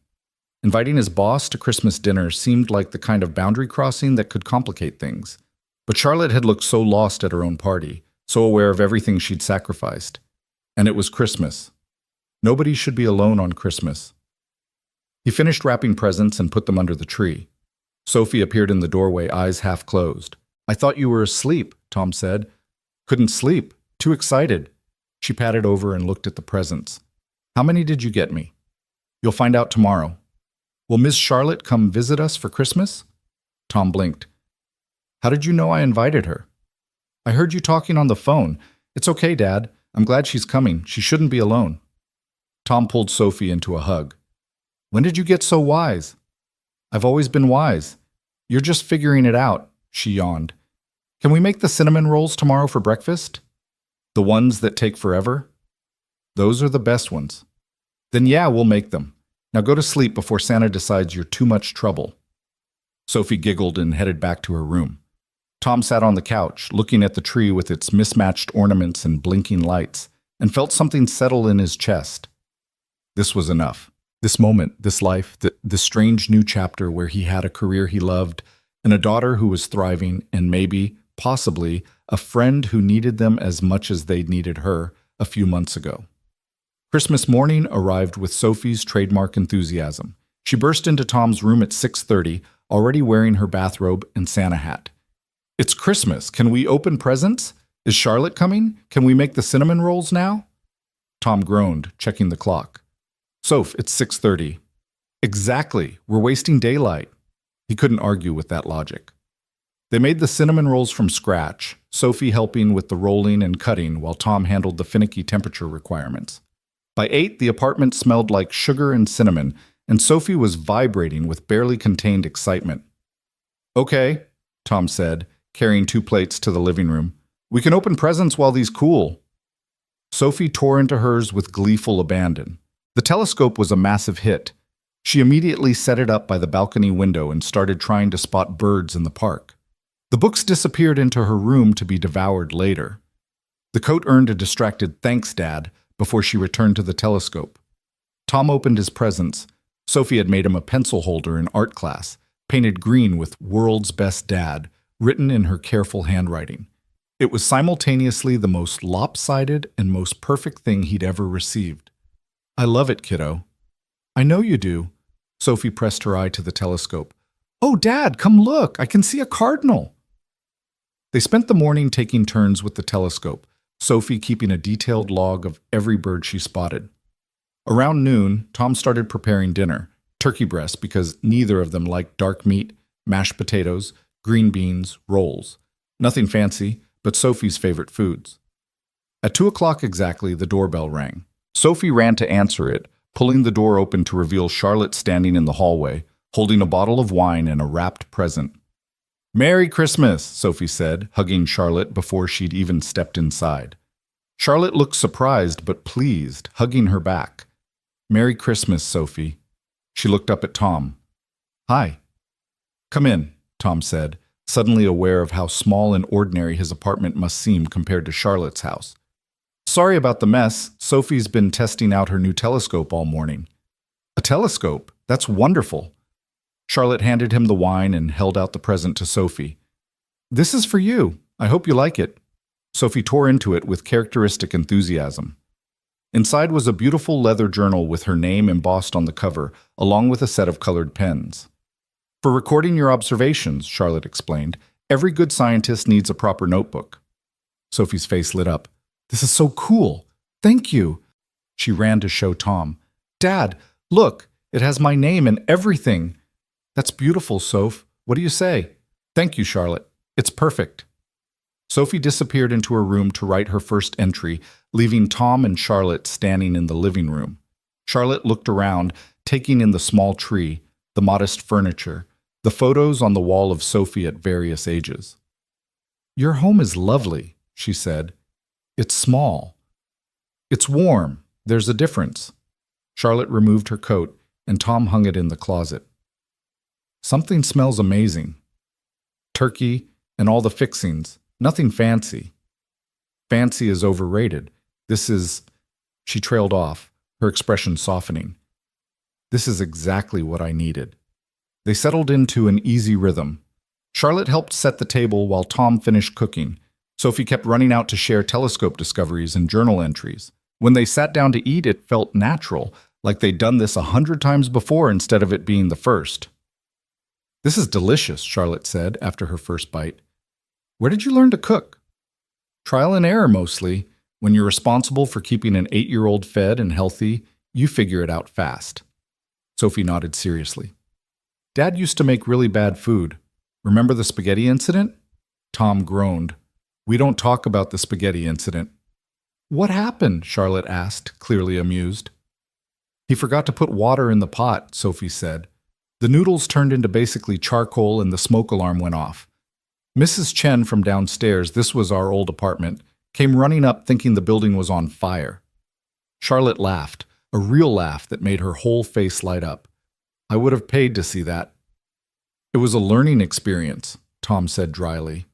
Inviting his boss to Christmas dinner seemed like the kind of boundary crossing that could complicate things. But Charlotte had looked so lost at her own party, so aware of everything she'd sacrificed. And it was Christmas. Nobody should be alone on Christmas. He finished wrapping presents and put them under the tree. Sophie appeared in the doorway, eyes half closed. I thought you were asleep, Tom said. Couldn't sleep. Too excited. She patted over and looked at the presents. How many did you get me? You'll find out tomorrow. Will Miss Charlotte come visit us for Christmas? Tom blinked. How did you know I invited her? I heard you talking on the phone. It's okay, Dad. I'm glad she's coming. She shouldn't be alone. Tom pulled Sophie into a hug. When did you get so wise? I've always been wise. You're just figuring it out, she yawned. Can we make the cinnamon rolls tomorrow for breakfast? The ones that take forever? Those are the best ones. Then yeah, we'll make them. Now go to sleep before Santa decides you're too much trouble. Sophie giggled and headed back to her room. Tom sat on the couch, looking at the tree with its mismatched ornaments and blinking lights, and felt something settle in his chest. This was enough. This moment, this life, this strange new chapter where he had a career he loved, and a daughter who was thriving, and maybe, possibly, a friend who needed them as much as they'd needed her a few months ago. Christmas morning arrived with Sophie's trademark enthusiasm. She burst into Tom's room at 6:30, already wearing her bathrobe and Santa hat. It's Christmas. Can we open presents? Is Charlotte coming? Can we make the cinnamon rolls now? Tom groaned, checking the clock. Soph, it's 6:30. Exactly. We're wasting daylight. He couldn't argue with that logic. They made the cinnamon rolls from scratch, Sophie helping with the rolling and cutting while Tom handled the finicky temperature requirements. By 8, the apartment smelled like sugar and cinnamon, and Sophie was vibrating with barely contained excitement. Okay, Tom said, carrying 2 plates to the living room. We can open presents while these cool. Sophie tore into hers with gleeful abandon. The telescope was a massive hit. She immediately set it up by the balcony window and started trying to spot birds in the park. The books disappeared into her room to be devoured later. The coat earned a distracted "Thanks, Dad," before she returned to the telescope. Tom opened his presents. Sophie had made him a pencil holder in art class, painted green with "World's Best Dad," written in her careful handwriting. It was simultaneously the most lopsided and most perfect thing he'd ever received. I love it, kiddo. I know you do. Sophie pressed her eye to the telescope. Oh, Dad, come look. I can see a cardinal. They spent the morning taking turns with the telescope, Sophie keeping a detailed log of every bird she spotted. Around noon, Tom started preparing dinner, turkey breast because neither of them liked dark meat, mashed potatoes, green beans, rolls. Nothing fancy, but Sophie's favorite foods. At 2 o'clock exactly, the doorbell rang. Sophie ran to answer it, pulling the door open to reveal Charlotte standing in the hallway, holding a bottle of wine and a wrapped present. Merry Christmas, Sophie said, hugging Charlotte before she'd even stepped inside. Charlotte looked surprised but pleased, hugging her back. Merry Christmas, Sophie. She looked up at Tom. Hi. Come in, Tom said, suddenly aware of how small and ordinary his apartment must seem compared to Charlotte's house. Sorry about the mess. Sophie's been testing out her new telescope all morning. A telescope? That's wonderful. Charlotte handed him the wine and held out the present to Sophie. This is for you. I hope you like it. Sophie tore into it with characteristic enthusiasm. Inside was a beautiful leather journal with her name embossed on the cover, along with a set of colored pens. For recording your observations, Charlotte explained, every good scientist needs a proper notebook. Sophie's face lit up. This is so cool. Thank you. She ran to show Tom. Dad, look, it has my name and everything. That's beautiful, Soph. What do you say? Thank you, Charlotte. It's perfect. Sophie disappeared into her room to write her first entry, leaving Tom and Charlotte standing in the living room. Charlotte looked around, taking in the small tree, the modest furniture, the photos on the wall of Sophie at various ages. "Your home is lovely," she said. "It's small. It's warm. There's a difference." Charlotte removed her coat, and Tom hung it in the closet. "Something smells amazing. Turkey and all the fixings. Nothing fancy." "Fancy is overrated. This is—" She trailed off, her expression softening. "This is exactly what I needed." They settled into an easy rhythm. Charlotte helped set the table while Tom finished cooking. Sophie kept running out to share telescope discoveries and journal entries. When they sat down to eat, it felt natural, like they'd done this 100 times before instead of it being the first. "This is delicious," Charlotte said after her first bite. "Where did you learn to cook?" "Trial and error, mostly. When you're responsible for keeping an 8-year-old fed and healthy, you figure it out fast." Sophie nodded seriously. "Dad used to make really bad food. Remember the spaghetti incident?" Tom groaned. "We don't talk about the spaghetti incident." "What happened?" Charlotte asked, clearly amused. "He forgot to put water in the pot," Sophie said. "The noodles turned into basically charcoal and the smoke alarm went off. Mrs. Chen from downstairs, this was our old apartment, came running up thinking the building was on fire." Charlotte laughed, a real laugh that made her whole face light up. "I would have paid to see that." "It was a learning experience," Tom said dryly.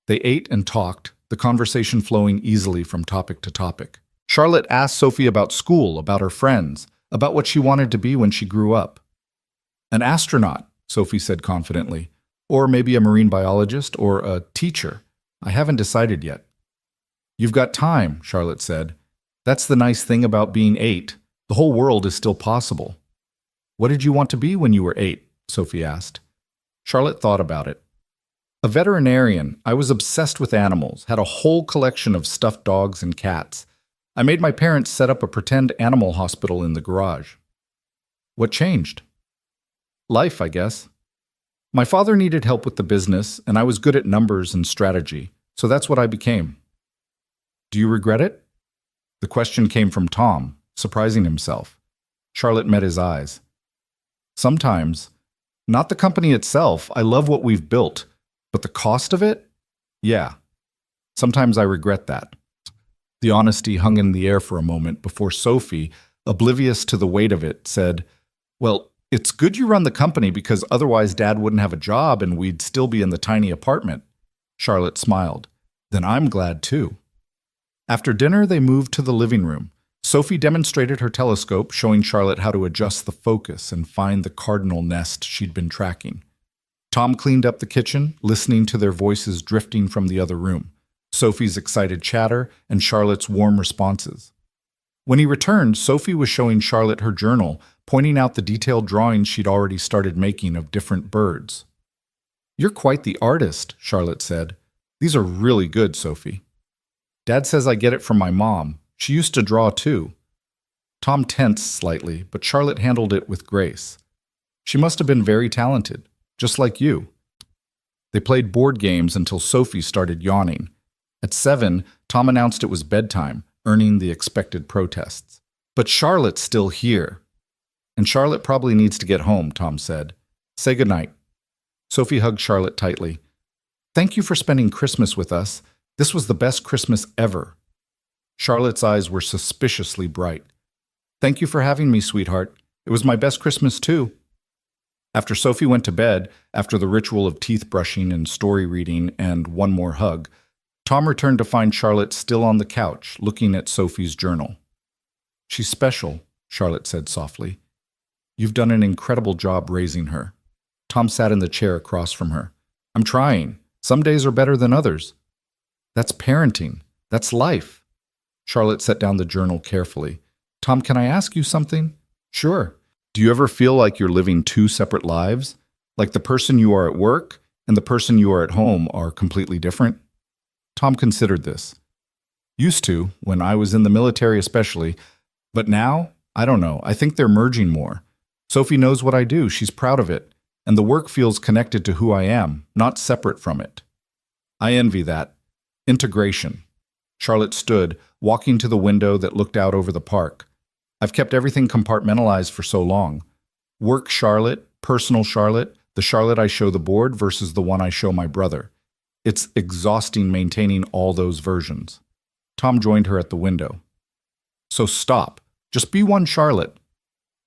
They ate and talked, the conversation flowing easily from topic to topic. Charlotte asked Sophie about school, about her friends, about what she wanted to be when she grew up. "An astronaut," Sophie said confidently. "Or maybe a marine biologist or a teacher. I haven't decided yet." "You've got time," Charlotte said. "That's the nice thing about being 8. The whole world is still possible." "What did you want to be when you were 8?" Sophie asked. Charlotte thought about it. "A veterinarian. I was obsessed with animals, had a whole collection of stuffed dogs and cats. I made my parents set up a pretend animal hospital in the garage." "What changed?" "Life, I guess. My father needed help with the business, and I was good at numbers and strategy, so that's what I became." "Do you regret it?" The question came from Tom, surprising himself. Charlotte met his eyes. "Sometimes. Not the company itself. I love what we've built. But the cost of it? Yeah. Sometimes I regret that." The honesty hung in the air for a moment before Sophie, oblivious to the weight of it, said, "Well, it's good you run the company because otherwise Dad wouldn't have a job and we'd still be in the tiny apartment." Charlotte smiled. "Then I'm glad too." After dinner, they moved to the living room. Sophie demonstrated her telescope, showing Charlotte how to adjust the focus and find the cardinal nest she'd been tracking. Tom cleaned up the kitchen, listening to their voices drifting from the other room, Sophie's excited chatter and Charlotte's warm responses. When he returned, Sophie was showing Charlotte her journal, pointing out the detailed drawings she'd already started making of different birds. "You're quite the artist," Charlotte said. "These are really good, Sophie." "Dad says I get it from my mom. She used to draw too." Tom tensed slightly, but Charlotte handled it with grace. "She must have been very talented, just like you." They played board games until Sophie started yawning. At 7, Tom announced it was bedtime, earning the expected protests. "But Charlotte's still here." "And Charlotte probably needs to get home," Tom said. "Say goodnight." Sophie hugged Charlotte tightly. "Thank you for spending Christmas with us. This was the best Christmas ever." Charlotte's eyes were suspiciously bright. "Thank you for having me, sweetheart. It was my best Christmas too." After Sophie went to bed, after the ritual of teeth brushing and story reading and one more hug, Tom returned to find Charlotte still on the couch, looking at Sophie's journal. "She's special," Charlotte said softly. "You've done an incredible job raising her." Tom sat in the chair across from her. "I'm trying. Some days are better than others." "That's parenting. That's life." Charlotte set down the journal carefully. "Tom, can I ask you something?" "Sure. Do you ever feel like you're living 2 separate lives? Like the person you are at work and the person you are at home are completely different?" Tom considered this. "Used to, when I was in the military especially. But now, I don't know. I think they're merging more. Sophie knows what I do. She's proud of it. And the work feels connected to who I am, not separate from it." "I envy that. Integration. Charlotte stood, walking to the window that looked out over the park. I've kept everything compartmentalized for so long. Work Charlotte, personal Charlotte, the Charlotte I show the board versus the one I show my brother. It's exhausting maintaining all those versions. Tom joined her at the window. So stop. Just be one Charlotte.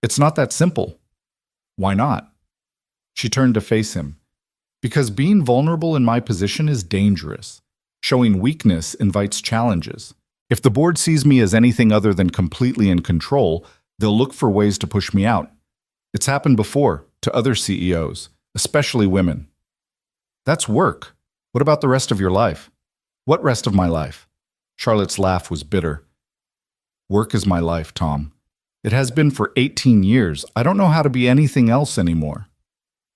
It's not that simple. Why not? She turned to face him. Because being vulnerable in my position is dangerous. Showing weakness invites challenges. If the board sees me as anything other than completely in control, they'll look for ways to push me out. It's happened before, to other CEOs, especially women. That's work. What about the rest of your life? What rest of my life? Charlotte's laugh was bitter. Work is my life, Tom. It has been for 18 years. I don't know how to be anything else anymore.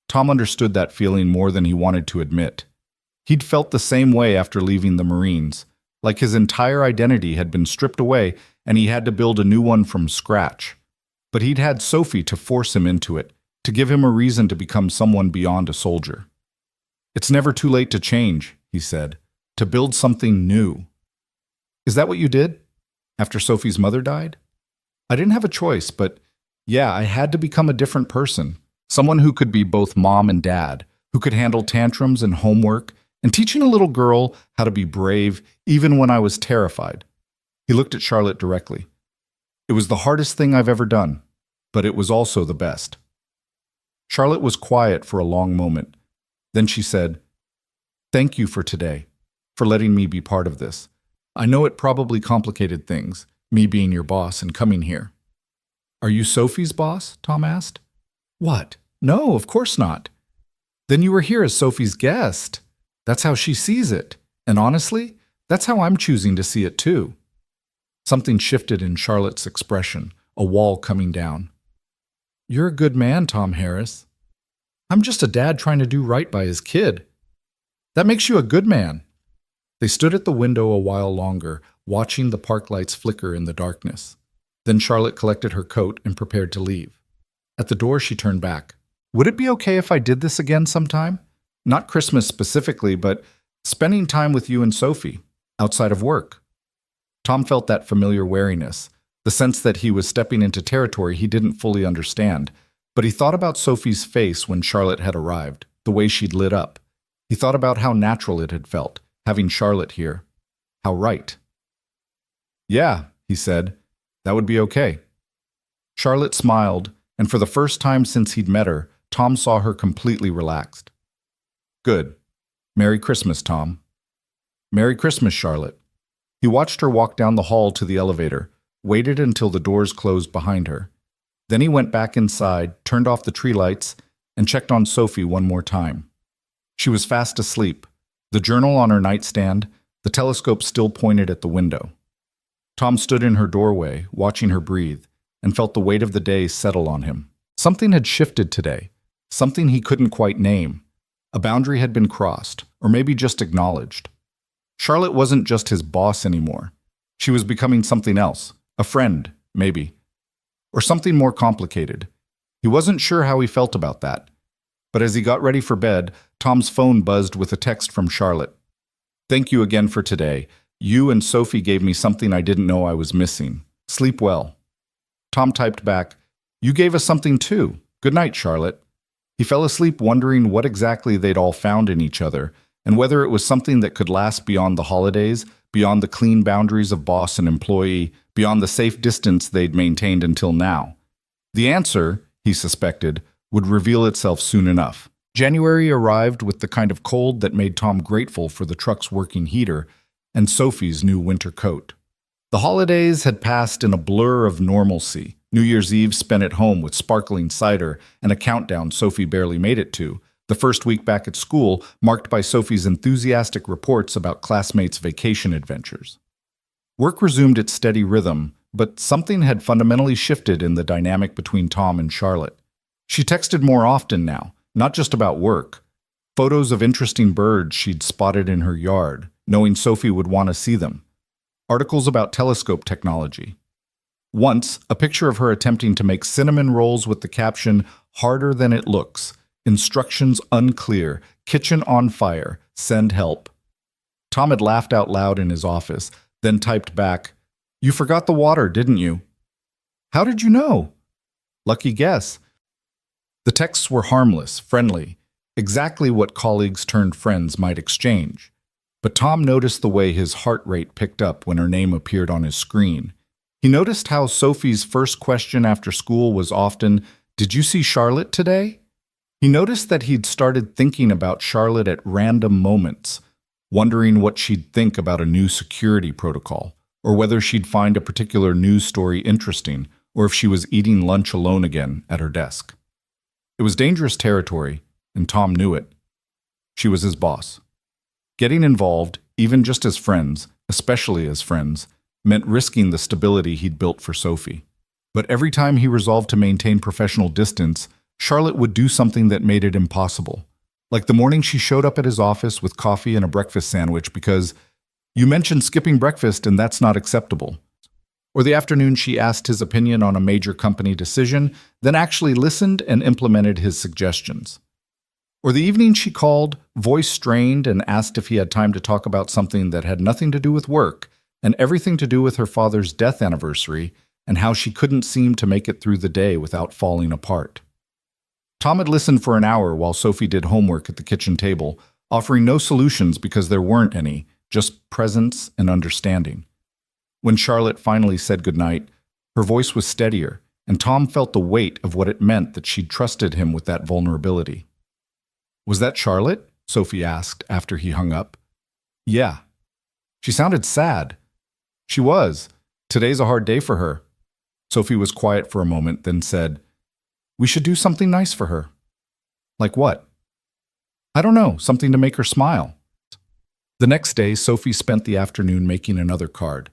Tom understood that feeling more than he wanted to admit. He'd felt the same way after leaving the Marines, like his entire identity had been stripped away and he had to build a new one from scratch. But he'd had Sophie to force him into it, to give him a reason to become someone beyond a soldier. It's never too late to change, he said, to build something new. Is that what you did? After Sophie's mother died? I didn't have a choice, but yeah, I had to become a different person. Someone who could be both mom and dad, who could handle tantrums and homework, and teaching a little girl how to be brave even when I was terrified. He looked at Charlotte directly. It was the hardest thing I've ever done, but it was also the best. Charlotte was quiet for a long moment. Then she said, "Thank you for today, for letting me be part of this. I know it probably complicated things, me being your boss and coming here." "Are you Sophie's boss?" Tom asked. "What? No, of course not." "Then you were here as Sophie's guest. That's how she sees it. And honestly, that's how I'm choosing to see it too." Something shifted in Charlotte's expression, a wall coming down. "You're a good man, Tom Harris." "I'm just a dad trying to do right by his kid." "That makes you a good man." They stood at the window a while longer, watching the park lights flicker in the darkness. Then Charlotte collected her coat and prepared to leave. At the door, she turned back. "Would it be okay if I did this again sometime? Not Christmas specifically, but spending time with you and Sophie, outside of work." Tom felt that familiar wariness, the sense that he was stepping into territory he didn't fully understand. But he thought about Sophie's face when Charlotte had arrived, the way she'd lit up. He thought about how natural it had felt, having Charlotte here. How right. "Yeah," he said, "that would be okay." Charlotte smiled, and for the first time since he'd met her, Tom saw her completely relaxed. "Good. Merry Christmas, Tom." "Merry Christmas, Charlotte." He watched her walk down the hall to the elevator, waited until the doors closed behind her. Then he went back inside, turned off the tree lights, and checked on Sophie one more time. She was fast asleep, the journal on her nightstand, the telescope still pointed at the window. Tom stood in her doorway, watching her breathe, and felt the weight of the day settle on him. Something had shifted today, something he couldn't quite name. A boundary had been crossed, or maybe just acknowledged. Charlotte wasn't just his boss anymore. She was becoming something else, a friend, maybe. Or something more complicated. He wasn't sure how he felt about that. But as he got ready for bed, Tom's phone buzzed with a text from Charlotte. "Thank you again for today. You and Sophie gave me something I didn't know I was missing. Sleep well." Tom typed back, "You gave us something too. Good night, Charlotte." He fell asleep wondering what exactly they'd all found in each other, and whether it was something that could last beyond the holidays, beyond the clean boundaries of boss and employee, beyond the safe distance they'd maintained until now. The answer, he suspected, would reveal itself soon enough. January arrived with the kind of cold that made Tom grateful for the truck's working heater and Sophie's new winter coat. The holidays had passed in a blur of normalcy. New Year's Eve spent at home with sparkling cider and a countdown Sophie barely made it to. The first week back at school, marked by Sophie's enthusiastic reports about classmates' vacation adventures. Work resumed its steady rhythm, but something had fundamentally shifted in the dynamic between Tom and Charlotte. She texted more often now, not just about work. Photos of interesting birds she'd spotted in her yard, knowing Sophie would want to see them. Articles about telescope technology. Once, a picture of her attempting to make cinnamon rolls with the caption, "Harder than it looks. Instructions unclear. Kitchen on fire. Send help." Tom had laughed out loud in his office, then typed back, "You forgot the water, didn't you?" "How did you know?" "Lucky guess." The texts were harmless, friendly, exactly what colleagues turned friends might exchange. But Tom noticed the way his heart rate picked up when her name appeared on his screen. He noticed how Sophie's first question after school was often, "Did you see Charlotte today?" He noticed that he'd started thinking about Charlotte at random moments, wondering what she'd think about a new security protocol, or whether she'd find a particular news story interesting, or if she was eating lunch alone again at her desk. It was dangerous territory, and Tom knew it. She was his boss. Getting involved, even just as friends, especially as friends, meant risking the stability he'd built for Sophie. But every time he resolved to maintain professional distance, Charlotte would do something that made it impossible. Like the morning she showed up at his office with coffee and a breakfast sandwich because, "You mentioned skipping breakfast and that's not acceptable." Or the afternoon she asked his opinion on a major company decision, then actually listened and implemented his suggestions. Or the evening she called, voice strained, and asked if he had time to talk about something that had nothing to do with work and everything to do with her father's death anniversary and how she couldn't seem to make it through the day without falling apart. Tom had listened for an hour while Sophie did homework at the kitchen table, offering no solutions because there weren't any, just presence and understanding. When Charlotte finally said goodnight, her voice was steadier, and Tom felt the weight of what it meant that she'd trusted him with that vulnerability. "Was that Charlotte?" Sophie asked after he hung up. "Yeah." "She sounded sad." "She was. Today's a hard day for her." Sophie was quiet for a moment, then said, "We should do something nice for her." "Like what?" "I don't know, something to make her smile." The next day, Sophie spent the afternoon making another card.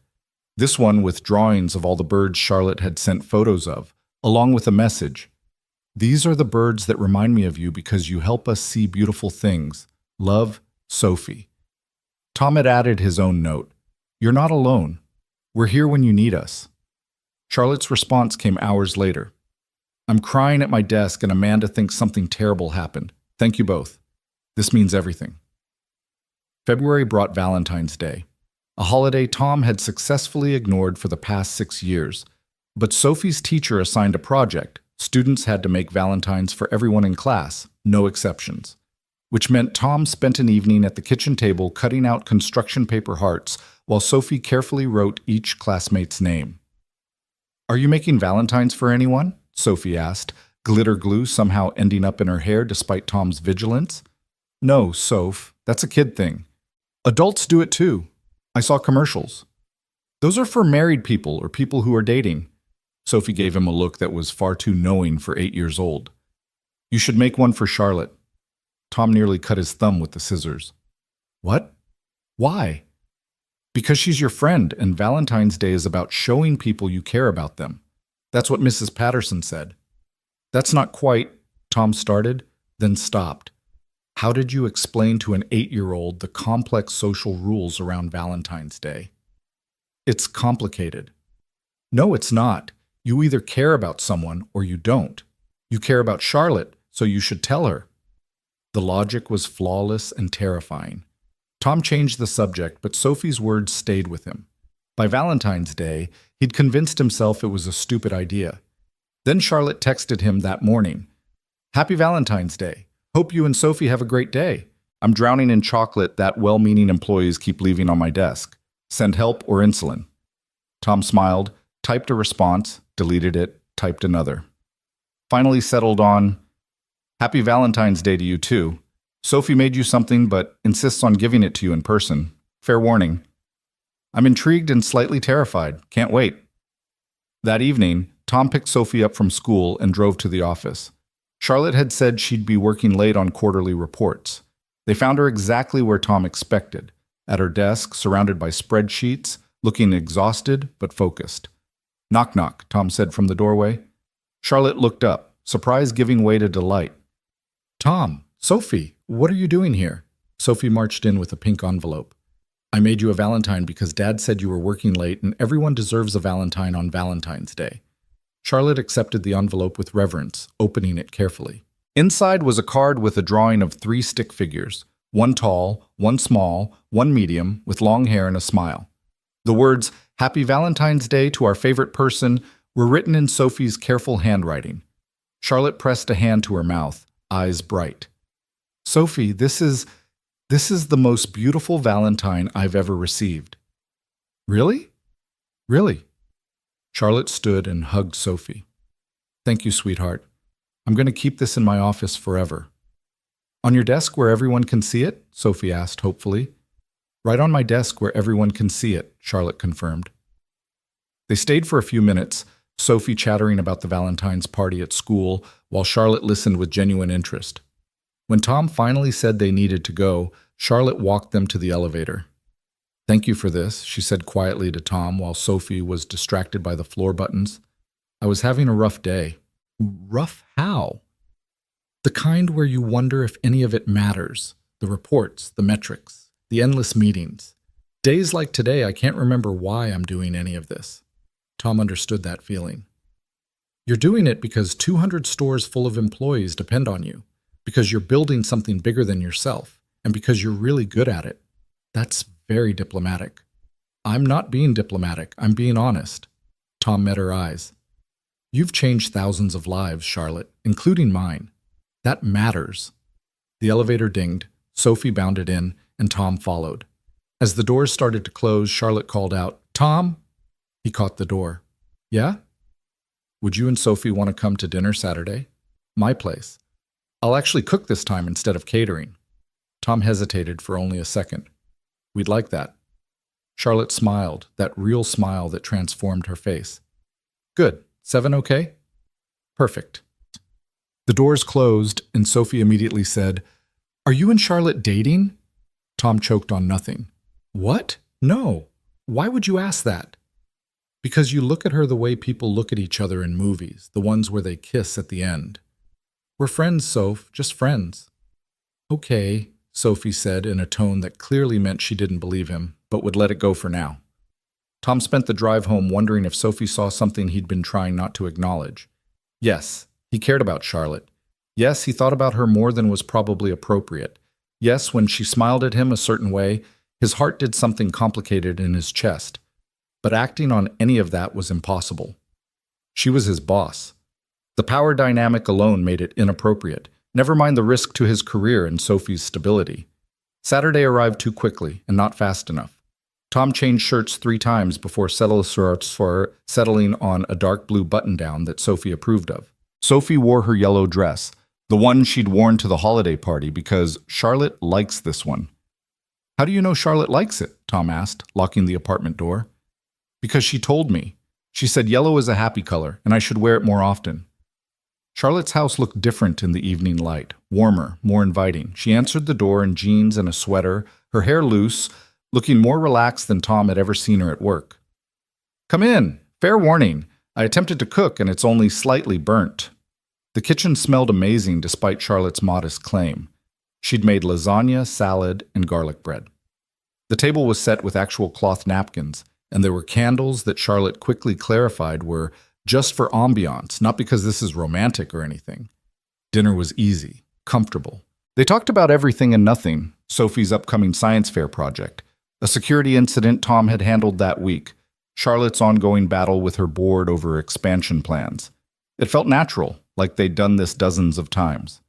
This one with drawings of all the birds Charlotte had sent photos of, along with a message. "These are the birds that remind me of you because you help us see beautiful things. Love, Sophie." Tom had added his own note. "You're not alone. We're here when you need us." Charlotte's response came hours later. "I'm crying at my desk and Amanda thinks something terrible happened. Thank you both. This means everything." February brought Valentine's Day, a holiday Tom had successfully ignored for the past 6 years. But Sophie's teacher assigned a project. Students had to make Valentines for everyone in class, no exceptions. Which meant Tom spent an evening at the kitchen table cutting out construction paper hearts while Sophie carefully wrote each classmate's name. "Are you making Valentines for anyone?" Sophie asked, glitter glue somehow ending up in her hair despite Tom's vigilance. "No, Soph, that's a kid thing. Adults do it too. I saw commercials." "Those are for married people or people who are dating." Sophie gave him a look that was far too knowing for 8 years old. "You should make one for Charlotte." Tom nearly cut his thumb with the scissors. "What? Why?" "Because she's your friend, and Valentine's Day is about showing people you care about them. That's what Mrs. Patterson said." "That's not quite," Tom started, then stopped. How did you explain to an 8-year-old the complex social rules around Valentine's Day? "It's complicated." "No, it's not. You either care about someone or you don't. You care about Charlotte, so you should tell her." The logic was flawless and terrifying. Tom changed the subject, but Sophie's words stayed with him. By Valentine's Day, he'd convinced himself it was a stupid idea. Then Charlotte texted him that morning. "Happy Valentine's Day. Hope you and Sophie have a great day. I'm drowning in chocolate that well-meaning employees keep leaving on my desk. Send help or insulin." Tom smiled, typed a response, deleted it, typed another. Finally settled on, "Happy Valentine's Day to you too. Sophie made you something but insists on giving it to you in person. Fair warning. I'm intrigued and slightly terrified. Can't wait." That evening, Tom picked Sophie up from school and drove to the office. Charlotte had said she'd be working late on quarterly reports. They found her exactly where Tom expected, at her desk, surrounded by spreadsheets, looking exhausted but focused. "Knock, knock," Tom said from the doorway. Charlotte looked up, surprise giving way to delight. "Tom, Sophie, what are you doing here?" Sophie marched in with a pink envelope. "I made you a Valentine because Dad said you were working late and everyone deserves a Valentine on Valentine's Day." Charlotte accepted the envelope with reverence, opening it carefully. Inside was a card with a drawing of 3 stick figures, One tall, one small, one medium, with long hair and a smile. The words, "Happy Valentine's Day to our favorite person," were written in Sophie's careful handwriting. Charlotte pressed a hand to her mouth, eyes bright. "Sophie, this is the most beautiful Valentine I've ever received." "Really? Really?" Charlotte stood and hugged Sophie. "Thank you, sweetheart. I'm going to keep this in my office forever." "On your desk where everyone can see it?" Sophie asked hopefully. "Right on my desk where everyone can see it," Charlotte confirmed. They stayed for a few minutes, Sophie chattering about the Valentine's party at school, while Charlotte listened with genuine interest. When Tom finally said they needed to go, Charlotte walked them to the elevator. "Thank you for this," she said quietly to Tom while Sophie was distracted by the floor buttons. "I was having a rough day." "Rough how?" "The kind where you wonder if any of it matters. The reports, the metrics, the endless meetings. Days like today, I can't remember why I'm doing any of this." Tom understood that feeling. "You're doing it because 200 stores full of employees depend on you, because you're building something bigger than yourself, and because you're really good at it. That's very diplomatic." "I'm not being diplomatic. I'm being honest." Tom met her eyes. "You've changed thousands of lives, Charlotte, including mine. That matters." The elevator dinged, Sophie bounded in, and Tom followed. As the doors started to close, Charlotte called out, "Tom!" He caught the door. "Yeah?" "Would you and Sophie want to come to dinner Saturday? My place. I'll actually cook this time instead of catering." Tom hesitated for only a second. "We'd like that." Charlotte smiled, that real smile that transformed her face. "Good. 7 okay?" "Perfect." The doors closed, and Sophie immediately said, "Are you and Charlotte dating?" Tom choked on nothing. "What? No. Why would you ask that?" "Because you look at her the way people look at each other in movies, the ones where they kiss at the end." "We're friends, Soph, just friends." "Okay," Sophie said in a tone that clearly meant she didn't believe him, but would let it go for now. Tom spent the drive home wondering if Sophie saw something he'd been trying not to acknowledge. Yes, he cared about Charlotte. Yes, he thought about her more than was probably appropriate. Yes, when she smiled at him a certain way, his heart did something complicated in his chest. But acting on any of that was impossible. She was his boss. The power dynamic alone made it inappropriate, never mind the risk to his career and Sophie's stability. Saturday arrived too quickly and not fast enough. Tom changed shirts 3 times before settling on a dark blue button-down that Sophie approved of. Sophie wore her yellow dress, the one she'd worn to the holiday party, because Charlotte likes this one. "How do you know Charlotte likes it?" Tom asked, locking the apartment door. "Because she told me. She said yellow is a happy color, and I should wear it more often." Charlotte's house looked different in the evening light, warmer, more inviting. She answered the door in jeans and a sweater, her hair loose, looking more relaxed than Tom had ever seen her at work. "Come in. Fair warning. I attempted to cook, and it's only slightly burnt." The kitchen smelled amazing despite Charlotte's modest claim. She'd made lasagna, salad, and garlic bread. The table was set with actual cloth napkins, and there were candles that Charlotte quickly clarified were just for ambiance, not because this is romantic or anything. Dinner was easy, comfortable. They talked about everything and nothing, Sophie's upcoming science fair project, a security incident Tom had handled that week, Charlotte's ongoing battle with her board over expansion plans. It felt natural, like they'd done this dozens of times.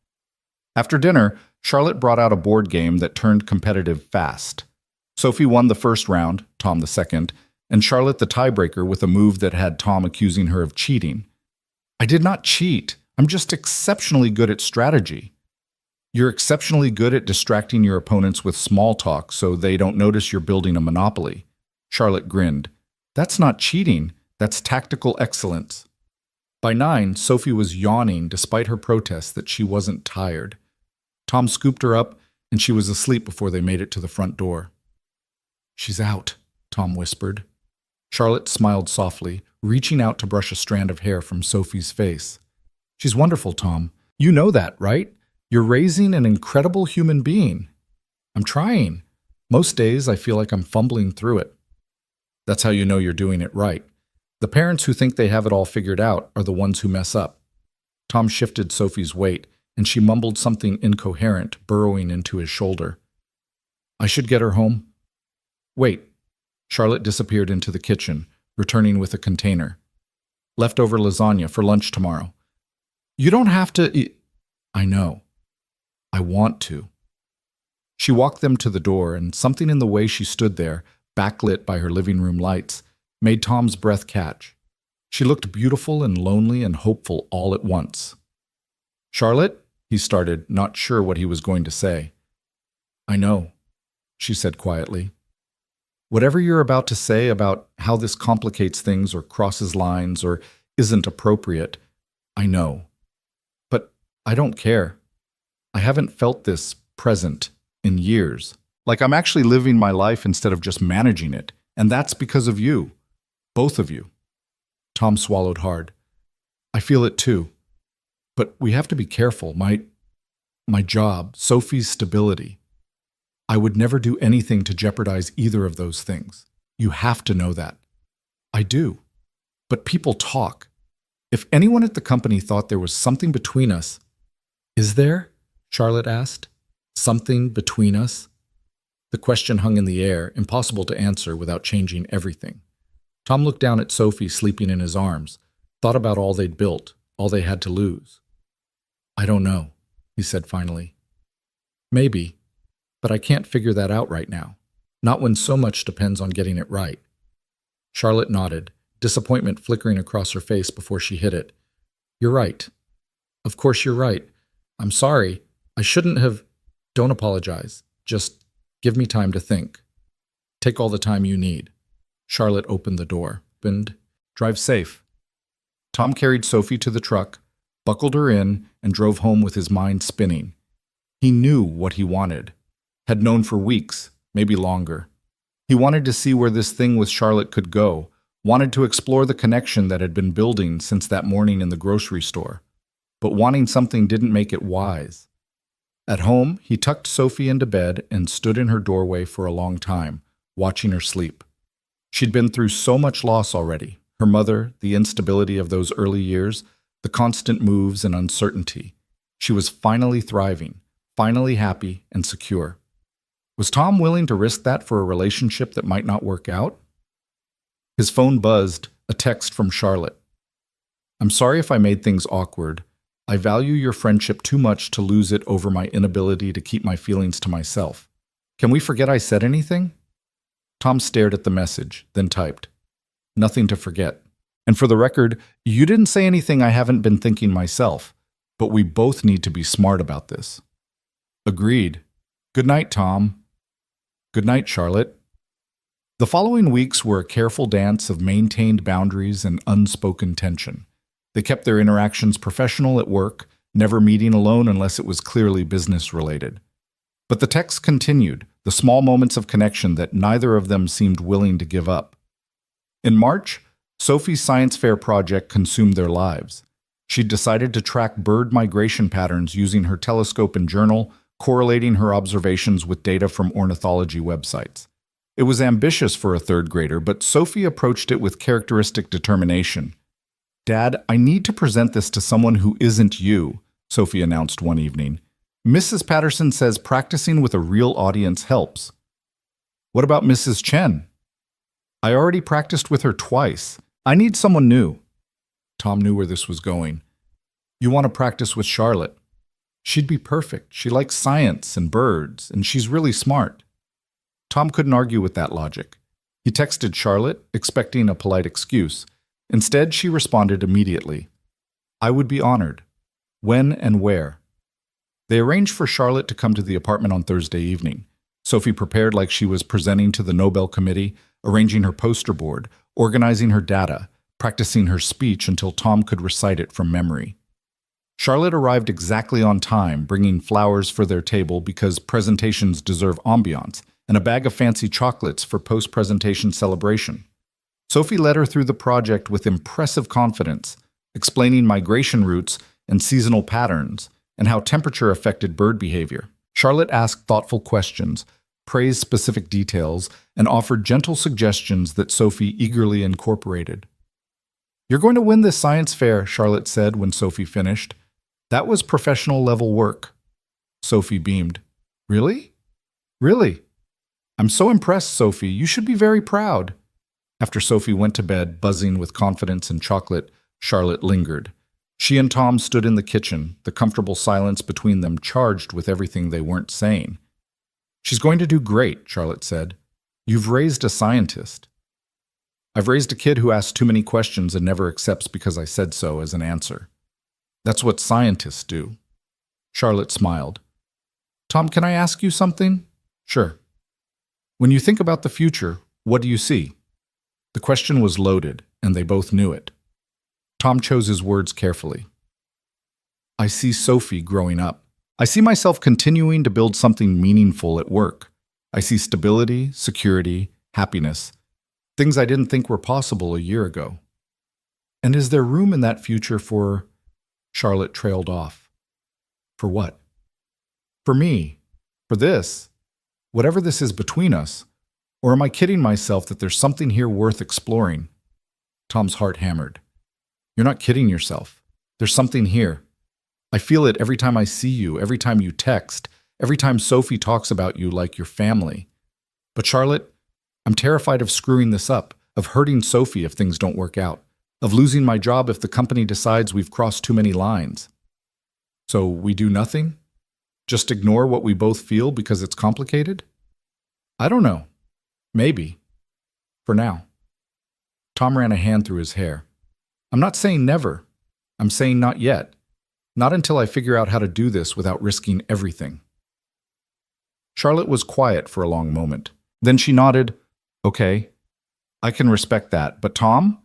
After dinner, Charlotte brought out a board game that turned competitive fast. Sophie won the first round, Tom the second, and Charlotte the tiebreaker with a move that had Tom accusing her of cheating. "I did not cheat. I'm just exceptionally good at strategy." "You're exceptionally good at distracting your opponents with small talk so they don't notice you're building a monopoly." Charlotte grinned. "That's not cheating. That's tactical excellence." By 9, Sophie was yawning despite her protests that she wasn't tired. Tom scooped her up, and she was asleep before they made it to the front door. "She's out," Tom whispered. Charlotte smiled softly, reaching out to brush a strand of hair from Sophie's face. "She's wonderful, Tom. You know that, right? You're raising an incredible human being." "I'm trying. Most days I feel like I'm fumbling through it." "That's how you know you're doing it right. The parents who think they have it all figured out are the ones who mess up." Tom shifted Sophie's weight, and she mumbled something incoherent, burrowing into his shoulder. I should get her home. Wait. Charlotte disappeared into the kitchen, returning with a container. Leftover lasagna for lunch tomorrow. You don't have to eat. I know. I want to. She walked them to the door, and something in the way she stood there, backlit by her living room lights, made Tom's breath catch. She looked beautiful and lonely and hopeful all at once. Charlotte, he started, not sure what he was going to say. I know, she said quietly. Whatever you're about to say about how this complicates things or crosses lines or isn't appropriate, I know. But I don't care. I haven't felt this present in years. Like I'm actually living my life instead of just managing it. And that's because of you. Both of you. Tom swallowed hard. I feel it too. But we have to be careful. My job, Sophie's stability. I would never do anything to jeopardize either of those things. You have to know that. I do. But people talk. If anyone at the company thought there was something between us... Is there? Charlotte asked. Something between us? The question hung in the air, impossible to answer without changing everything. Tom looked down at Sophie sleeping in his arms, thought about all they'd built, all they had to lose. I don't know, he said finally. Maybe, but I can't figure that out right now, not when so much depends on getting it right. Charlotte nodded, disappointment flickering across her face before she hit it. You're right. Of course you're right. I'm sorry. I shouldn't have... Don't apologize. Just give me time to think. Take all the time you need. Charlotte opened the door. And drive safe. Tom carried Sophie to the truck, buckled her in, and drove home with his mind spinning. He knew what he wanted. Had known for weeks, maybe longer. He wanted to see where this thing with Charlotte could go, wanted to explore the connection that had been building since that morning in the grocery store. But wanting something didn't make it wise. At home, he tucked Sophie into bed and stood in her doorway for a long time, watching her sleep. She'd been through so much loss already. Her mother, the instability of those early years, the constant moves and uncertainty. She was finally thriving, finally happy and secure. Was Tom willing to risk that for a relationship that might not work out? His phone buzzed, a text from Charlotte. I'm sorry if I made things awkward. I value your friendship too much to lose it over my inability to keep my feelings to myself. Can we forget I said anything? Tom stared at the message, then typed, Nothing to forget. And for the record, you didn't say anything I haven't been thinking myself, but we both need to be smart about this. Agreed. Good night, Tom. Good night, Charlotte. The following weeks were a careful dance of maintained boundaries and unspoken tension. They kept their interactions professional at work, never meeting alone unless it was clearly business-related. But the texts continued, the small moments of connection that neither of them seemed willing to give up. In March, Sophie's science fair project consumed their lives. She'd decided to track bird migration patterns using her telescope and journal, correlating her observations with data from ornithology websites. It was ambitious for a third grader, but Sophie approached it with characteristic determination. Dad, I need to present this to someone who isn't you, Sophie announced one evening. Mrs. Patterson says practicing with a real audience helps. What about Mrs. Chen? I already practiced with her twice. I need someone new. Tom knew where this was going. You want to practice with Charlotte. She'd be perfect. She likes science and birds, and she's really smart. Tom couldn't argue with that logic. He texted Charlotte, expecting a polite excuse. Instead, she responded immediately. I would be honored. When and where? They arranged for Charlotte to come to the apartment on Thursday evening. Sophie prepared like she was presenting to the Nobel Committee, arranging her poster board, organizing her data, practicing her speech until Tom could recite it from memory. Charlotte arrived exactly on time, bringing flowers for their table because presentations deserve ambiance, and a bag of fancy chocolates for post-presentation celebration. Sophie led her through the project with impressive confidence, explaining migration routes and seasonal patterns, and how temperature affected bird behavior. Charlotte asked thoughtful questions, praised specific details, and offered gentle suggestions that Sophie eagerly incorporated. You're going to win this science fair, Charlotte said when Sophie finished. That was professional level work. Sophie beamed. Really? Really? I'm so impressed, Sophie. You should be very proud. After Sophie went to bed, buzzing with confidence and chocolate, Charlotte lingered. She and Tom stood in the kitchen, the comfortable silence between them charged with everything they weren't saying. She's going to do great, Charlotte said. You've raised a scientist. I've raised a kid who asks too many questions and never accepts because I said so as an answer. That's what scientists do. Charlotte smiled. Tom, can I ask you something? Sure. When you think about the future, what do you see? The question was loaded, and they both knew it. Tom chose his words carefully. I see Sophie growing up. I see myself continuing to build something meaningful at work. I see stability, security, happiness, things I didn't think were possible a year ago. And is there room in that future for... Charlotte trailed off. For what? For me. For this. Whatever this is between us. Or am I kidding myself that there's something here worth exploring? Tom's heart hammered. You're not kidding yourself. There's something here. I feel it every time I see you, every time you text, every time Sophie talks about you like your family. But Charlotte, I'm terrified of screwing this up, of hurting Sophie if things don't work out, of losing my job if the company decides we've crossed too many lines. So we do nothing? Just ignore what we both feel because it's complicated? I don't know. Maybe. For now. Tom ran a hand through his hair. I'm not saying never. I'm saying not yet. Not until I figure out how to do this without risking everything. Charlotte was quiet for a long moment. Then she nodded. Okay, I can respect that. But Tom?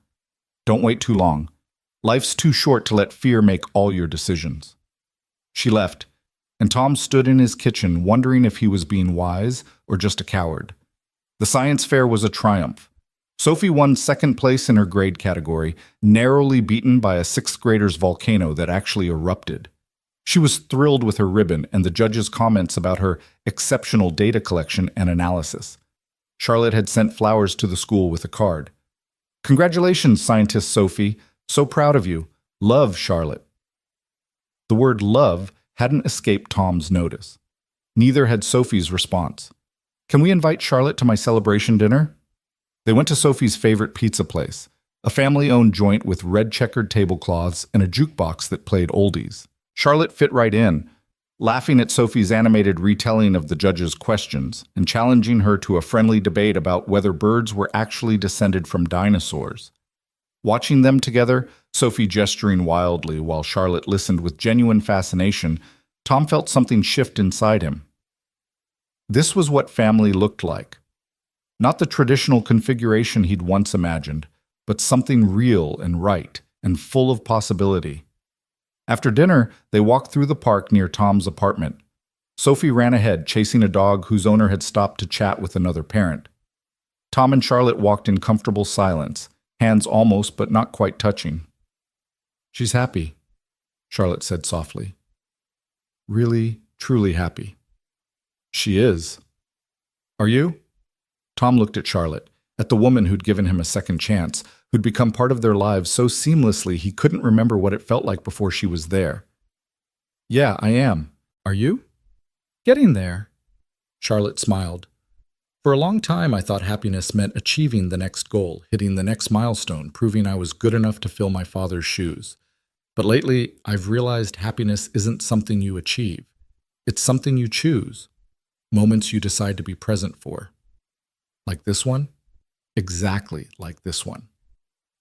Don't wait too long. Life's too short to let fear make all your decisions. She left, and Tom stood in his kitchen wondering if he was being wise or just a coward. The science fair was a triumph. Sophie won second place in her grade category, narrowly beaten by a sixth grader's volcano that actually erupted. She was thrilled with her ribbon and the judges' comments about her exceptional data collection and analysis. Charlotte had sent flowers to the school with a card. Congratulations, scientist Sophie. So proud of you. Love, Charlotte. The word love hadn't escaped Tom's notice. Neither had Sophie's response. Can we invite Charlotte to my celebration dinner? They went to Sophie's favorite pizza place, a family-owned joint with red checkered tablecloths and a jukebox that played oldies. Charlotte fit right in, laughing at Sophie's animated retelling of the judges' questions and challenging her to a friendly debate about whether birds were actually descended from dinosaurs. Watching them together, Sophie gesturing wildly while Charlotte listened with genuine fascination, Tom felt something shift inside him. This was what family looked like. Not the traditional configuration he'd once imagined, but something real and right and full of possibility. After dinner, they walked through the park near Tom's apartment. Sophie ran ahead, chasing a dog whose owner had stopped to chat with another parent. Tom and Charlotte walked in comfortable silence, hands almost but not quite touching. She's happy, Charlotte said softly. Really, truly happy. She is. Are you? Tom looked at Charlotte, at the woman who'd given him a second chance, who'd become part of their lives so seamlessly he couldn't remember what it felt like before she was there. Yeah, I am. Are you? Getting there. Charlotte smiled. For a long time, I thought happiness meant achieving the next goal, hitting the next milestone, proving I was good enough to fill my father's shoes. But lately, I've realized happiness isn't something you achieve. It's something you choose. Moments you decide to be present for. Like this one? Exactly like this one.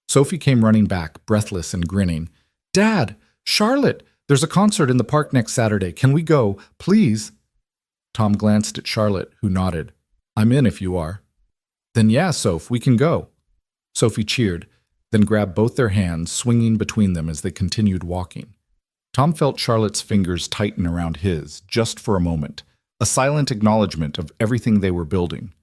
Sophie came running back, breathless and grinning. Dad! Charlotte! There's a concert in the park next Saturday. Can we go? Please? Tom glanced at Charlotte, who nodded. I'm in if you are. Then yeah, Soph, we can go. Sophie cheered, then grabbed both their hands, swinging between them as they continued walking. Tom felt Charlotte's fingers tighten around his, just for a moment, a silent acknowledgement of everything they were building.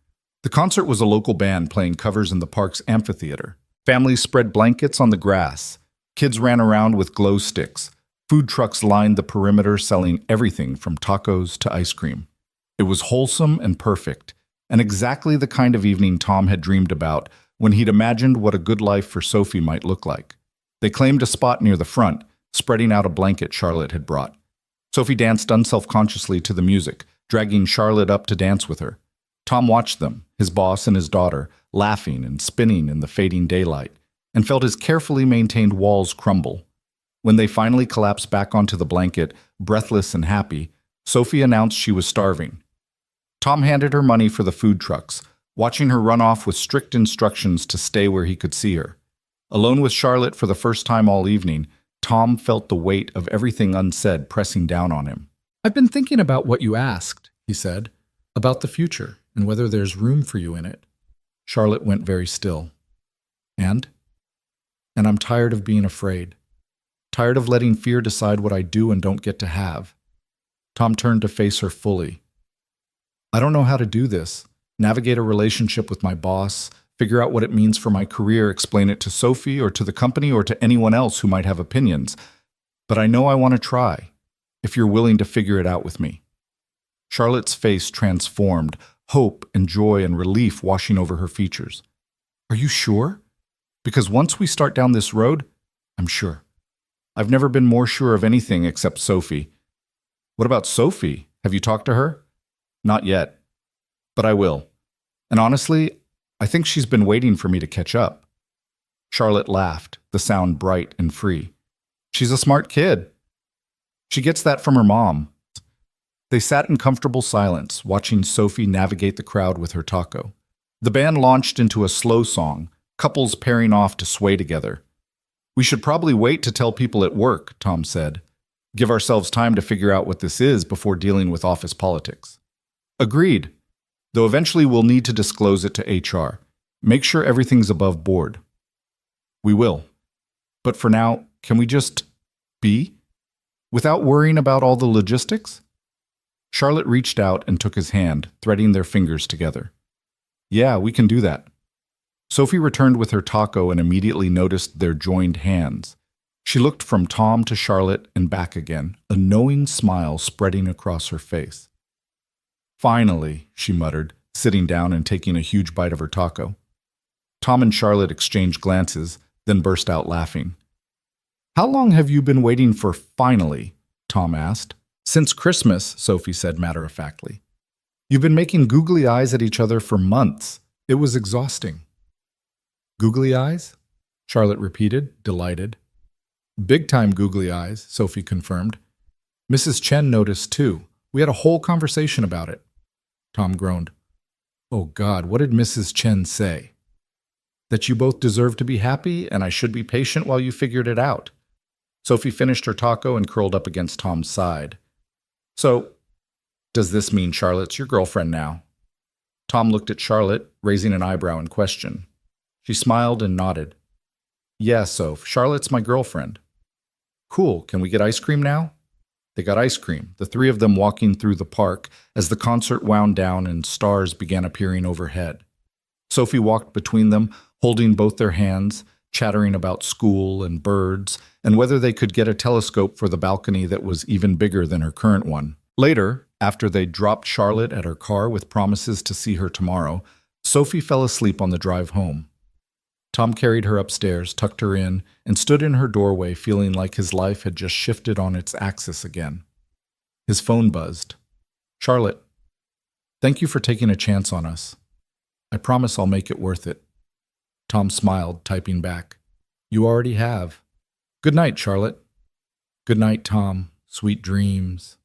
The concert was a local band playing covers in the park's amphitheater. Families spread blankets on the grass. Kids ran around with glow sticks. Food trucks lined the perimeter selling everything from tacos to ice cream. It was wholesome and perfect, and exactly the kind of evening Tom had dreamed about when he'd imagined what a good life for Sophie might look like. They claimed a spot near the front, spreading out a blanket Charlotte had brought. Sophie danced unselfconsciously to the music, dragging Charlotte up to dance with her. Tom watched them, his boss and his daughter, laughing and spinning in the fading daylight, and felt his carefully maintained walls crumble. When they finally collapsed back onto the blanket, breathless and happy, Sophie announced she was starving. Tom handed her money for the food trucks, watching her run off with strict instructions to stay where he could see her. Alone with Charlotte for the first time all evening, Tom felt the weight of everything unsaid pressing down on him. "I've been thinking about what you asked," he said, "about the future and whether there's room for you in it." Charlotte went very still. And I'm tired of being afraid. Tired of letting fear decide what I do and don't get to have. Tom turned to face her fully. I don't know how to do this. Navigate a relationship with my boss, figure out what it means for my career, explain it to Sophie or to the company or to anyone else who might have opinions. But I know I want to try, if you're willing to figure it out with me. Charlotte's face transformed, hope and joy and relief washing over her features. Are you sure? Because once we start down this road, I'm sure. I've never been more sure of anything except Sophie. What about Sophie? Have you talked to her? Not yet, but I will. And honestly, I think she's been waiting for me to catch up. Charlotte laughed, the sound bright and free. She's a smart kid. She gets that from her mom. They sat in comfortable silence, watching Sophie navigate the crowd with her taco. The band launched into a slow song, couples pairing off to sway together. We should probably wait to tell people at work, Tom said. Give ourselves time to figure out what this is before dealing with office politics. Agreed, though eventually we'll need to disclose it to HR. Make sure everything's above board. We will. But for now, can we just be? Without worrying about all the logistics? Charlotte reached out and took his hand, threading their fingers together. Yeah, we can do that. Sophie returned with her taco and immediately noticed their joined hands. She looked from Tom to Charlotte and back again, a knowing smile spreading across her face. Finally, she muttered, sitting down and taking a huge bite of her taco. Tom and Charlotte exchanged glances, then burst out laughing. How long have you been waiting for finally? Tom asked. Since Christmas, Sophie said matter-of-factly. You've been making googly eyes at each other for months. It was exhausting. Googly eyes? Charlotte repeated, delighted. Big-time googly eyes, Sophie confirmed. Mrs. Chen noticed too. We had a whole conversation about it. Tom groaned. Oh God, what did Mrs. Chen say? That you both deserve to be happy and I should be patient while you figured it out. Sophie finished her taco and curled up against Tom's side. So, does this mean Charlotte's your girlfriend now? Tom looked at Charlotte, raising an eyebrow in question. She smiled and nodded. Yeah, Soph, Charlotte's my girlfriend. Cool, can we get ice cream now? They got ice cream, the three of them walking through the park as the concert wound down and stars began appearing overhead. Sophie walked between them, holding both their hands, chattering about school and birds, and whether they could get a telescope for the balcony that was even bigger than her current one. Later, after they dropped Charlotte at her car with promises to see her tomorrow, Sophie fell asleep on the drive home. Tom carried her upstairs, tucked her in, and stood in her doorway feeling like his life had just shifted on its axis again. His phone buzzed. Charlotte, thank you for taking a chance on us. I promise I'll make it worth it. Tom smiled, typing back. You already have. Good night, Charlotte. Good night, Tom. Sweet dreams.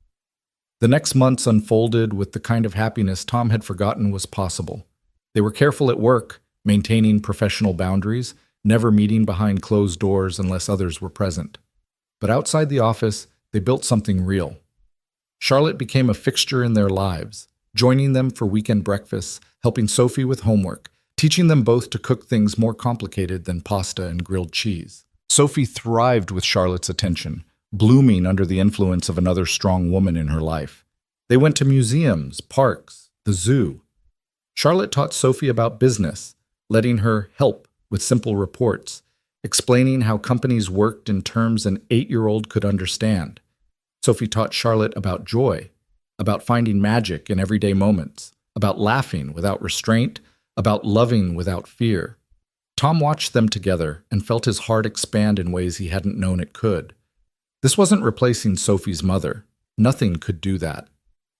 The next months unfolded with the kind of happiness Tom had forgotten was possible. They were careful at work, maintaining professional boundaries, never meeting behind closed doors unless others were present. But outside the office, they built something real. Charlotte became a fixture in their lives, joining them for weekend breakfasts, helping Sophie with homework, teaching them both to cook things more complicated than pasta and grilled cheese. Sophie thrived with Charlotte's attention, blooming under the influence of another strong woman in her life. They went to museums, parks, the zoo. Charlotte taught Sophie about business, letting her help with simple reports, explaining how companies worked in terms an 8-year-old could understand. Sophie taught Charlotte about joy, about finding magic in everyday moments, about laughing without restraint, about loving without fear. Tom watched them together and felt his heart expand in ways he hadn't known it could. This wasn't replacing Sophie's mother. Nothing could do that.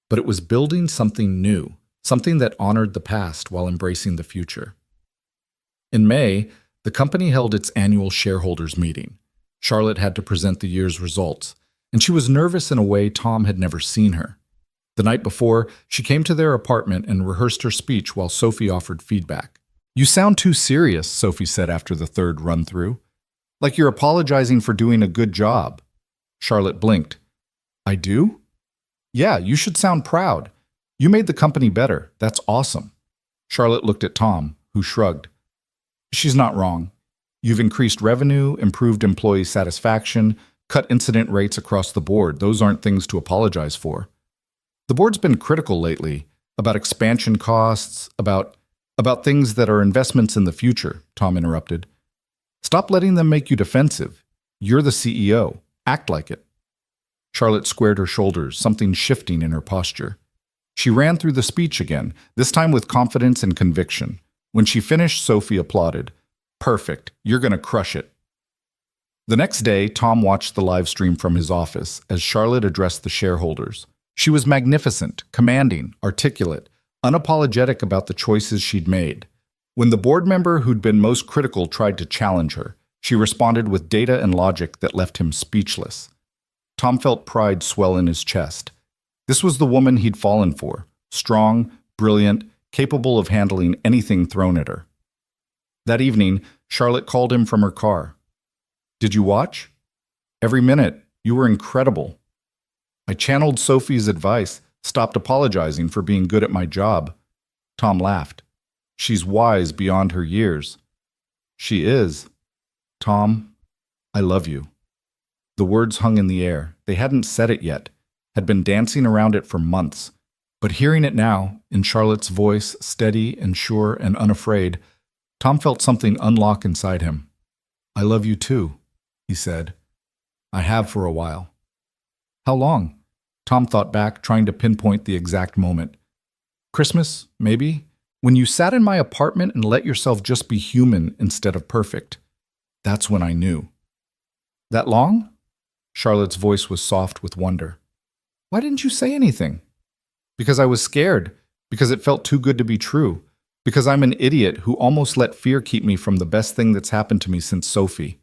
But it was building something new, something that honored the past while embracing the future. In May, the company held its annual shareholders meeting. Charlotte had to present the year's results, and she was nervous in a way Tom had never seen her. The night before, she came to their apartment and rehearsed her speech while Sophie offered feedback. "You sound too serious," Sophie said after the third run-through. "Like you're apologizing for doing a good job." Charlotte blinked. "I do? Yeah, you should sound proud. You made the company better. That's awesome." Charlotte looked at Tom, who shrugged. "She's not wrong. You've increased revenue, improved employee satisfaction, cut incident rates across the board. Those aren't things to apologize for." "The board's been critical lately, about expansion costs, about things that are investments in the future," Tom interrupted. "Stop letting them make you defensive. You're the CEO. Act like it." Charlotte squared her shoulders, something shifting in her posture. She ran through the speech again, this time with confidence and conviction. When she finished, Sophie applauded. "Perfect. You're going to crush it." The next day, Tom watched the live stream from his office as Charlotte addressed the shareholders. She was magnificent, commanding, articulate, unapologetic about the choices she'd made. When the board member who'd been most critical tried to challenge her, she responded with data and logic that left him speechless. Tom felt pride swell in his chest. This was the woman he'd fallen for, strong, brilliant, capable of handling anything thrown at her. That evening, Charlotte called him from her car. "Did you watch? Every minute. You were incredible. I channeled Sophie's advice, stopped apologizing for being good at my job." Tom laughed. "She's wise beyond her years." "She is. Tom, I love you." The words hung in the air. They hadn't said it yet, had been dancing around it for months. But hearing it now, in Charlotte's voice, steady and sure and unafraid, Tom felt something unlock inside him. "I love you too," he said. "I have for a while." "How long?" Tom thought back, trying to pinpoint the exact moment. "Christmas, maybe? When you sat in my apartment and let yourself just be human instead of perfect. That's when I knew." "That long?" Charlotte's voice was soft with wonder. "Why didn't you say anything?" "Because I was scared. Because it felt too good to be true. Because I'm an idiot who almost let fear keep me from the best thing that's happened to me since Sophie."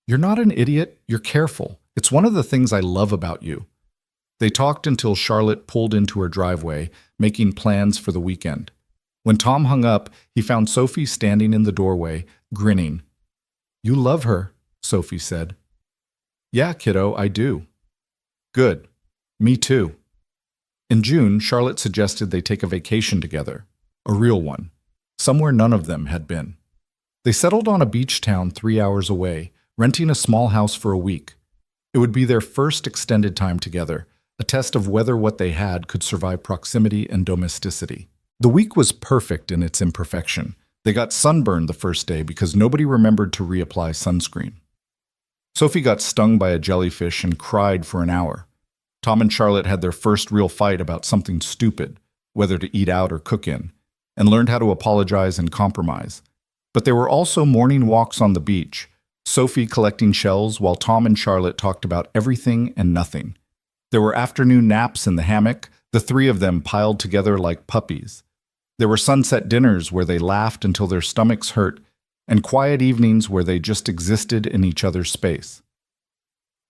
"You're not an idiot. You're careful. It's one of the things I love about you." They talked until Charlotte pulled into her driveway, making plans for the weekend. When Tom hung up, he found Sophie standing in the doorway, grinning. "You love her," Sophie said. "Yeah, kiddo, I do." "Good. Me too." In June, Charlotte suggested they take a vacation together, a real one, somewhere none of them had been. They settled on a beach town 3 hours away, renting a small house for a week. It would be their first extended time together, a test of whether what they had could survive proximity and domesticity. The week was perfect in its imperfection. They got sunburned the first day because nobody remembered to reapply sunscreen. Sophie got stung by a jellyfish and cried for an hour. Tom and Charlotte had their first real fight about something stupid, whether to eat out or cook in, and learned how to apologize and compromise. But there were also morning walks on the beach, Sophie collecting shells while Tom and Charlotte talked about everything and nothing. There were afternoon naps in the hammock, the three of them piled together like puppies. There were sunset dinners where they laughed until their stomachs hurt, and quiet evenings where they just existed in each other's space.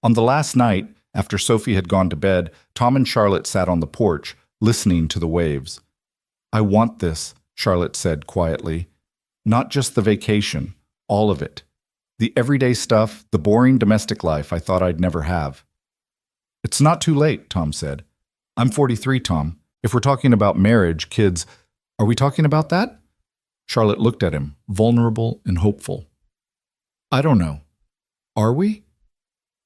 On the last night, after Sophie had gone to bed, Tom and Charlotte sat on the porch, listening to the waves. "I want this," Charlotte said quietly. "Not just the vacation, all of it. The everyday stuff, the boring domestic life I thought I'd never have." "It's not too late," Tom said. "I'm 43, Tom. If we're talking about marriage, kids, are we talking about that?" Charlotte looked at him, vulnerable and hopeful. "I don't know. Are we?"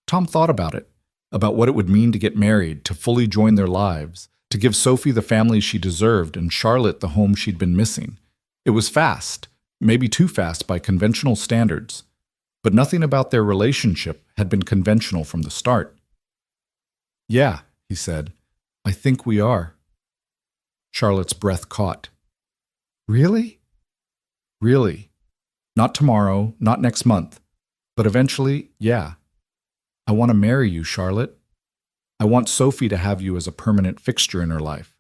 Tom thought about it, about what it would mean to get married, to fully join their lives, to give Sophie the family she deserved and Charlotte the home she'd been missing. It was fast, maybe too fast by conventional standards, but nothing about their relationship had been conventional from the start. "Yeah," he said, "I think we are." Charlotte's breath caught. "Really?" "Really. Not tomorrow, not next month, but eventually, yeah. I want to marry you, Charlotte. I want Sophie to have you as a permanent fixture in her life.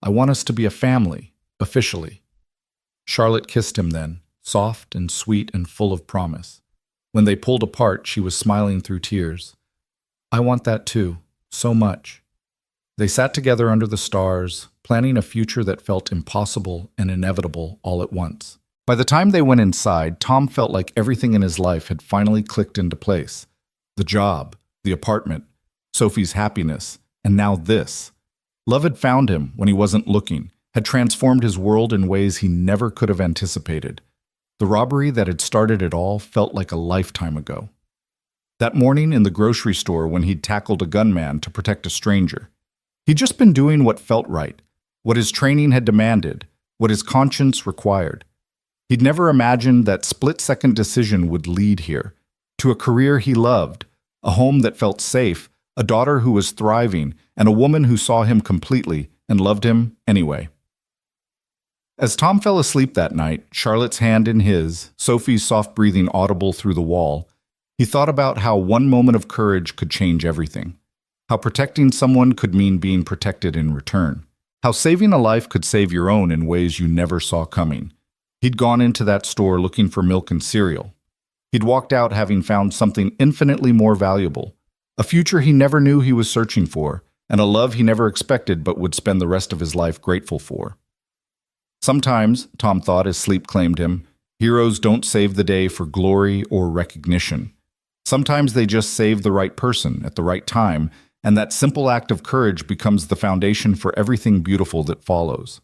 I want us to be a family, officially." Charlotte kissed him then, soft and sweet and full of promise. When they pulled apart, she was smiling through tears. "I want that too, so much." They sat together under the stars, planning a future that felt impossible and inevitable all at once. By the time they went inside, Tom felt like everything in his life had finally clicked into place. The job, the apartment, Sophie's happiness, and now this. Love had found him when he wasn't looking, had transformed his world in ways he never could have anticipated. The robbery that had started it all felt like a lifetime ago. That morning in the grocery store when he'd tackled a gunman to protect a stranger, he'd just been doing what felt right, what his training had demanded, what his conscience required. He'd never imagined that split-second decision would lead here, to a career he loved, a home that felt safe, a daughter who was thriving, and a woman who saw him completely and loved him anyway. As Tom fell asleep that night, Charlotte's hand in his, Sophie's soft breathing audible through the wall, he thought about how one moment of courage could change everything, how protecting someone could mean being protected in return, how saving a life could save your own in ways you never saw coming. He'd gone into that store looking for milk and cereal. He'd walked out having found something infinitely more valuable, a future he never knew he was searching for, and a love he never expected but would spend the rest of his life grateful for. Sometimes, Tom thought as sleep claimed him, heroes don't save the day for glory or recognition. Sometimes they just save the right person at the right time, and that simple act of courage becomes the foundation for everything beautiful that follows.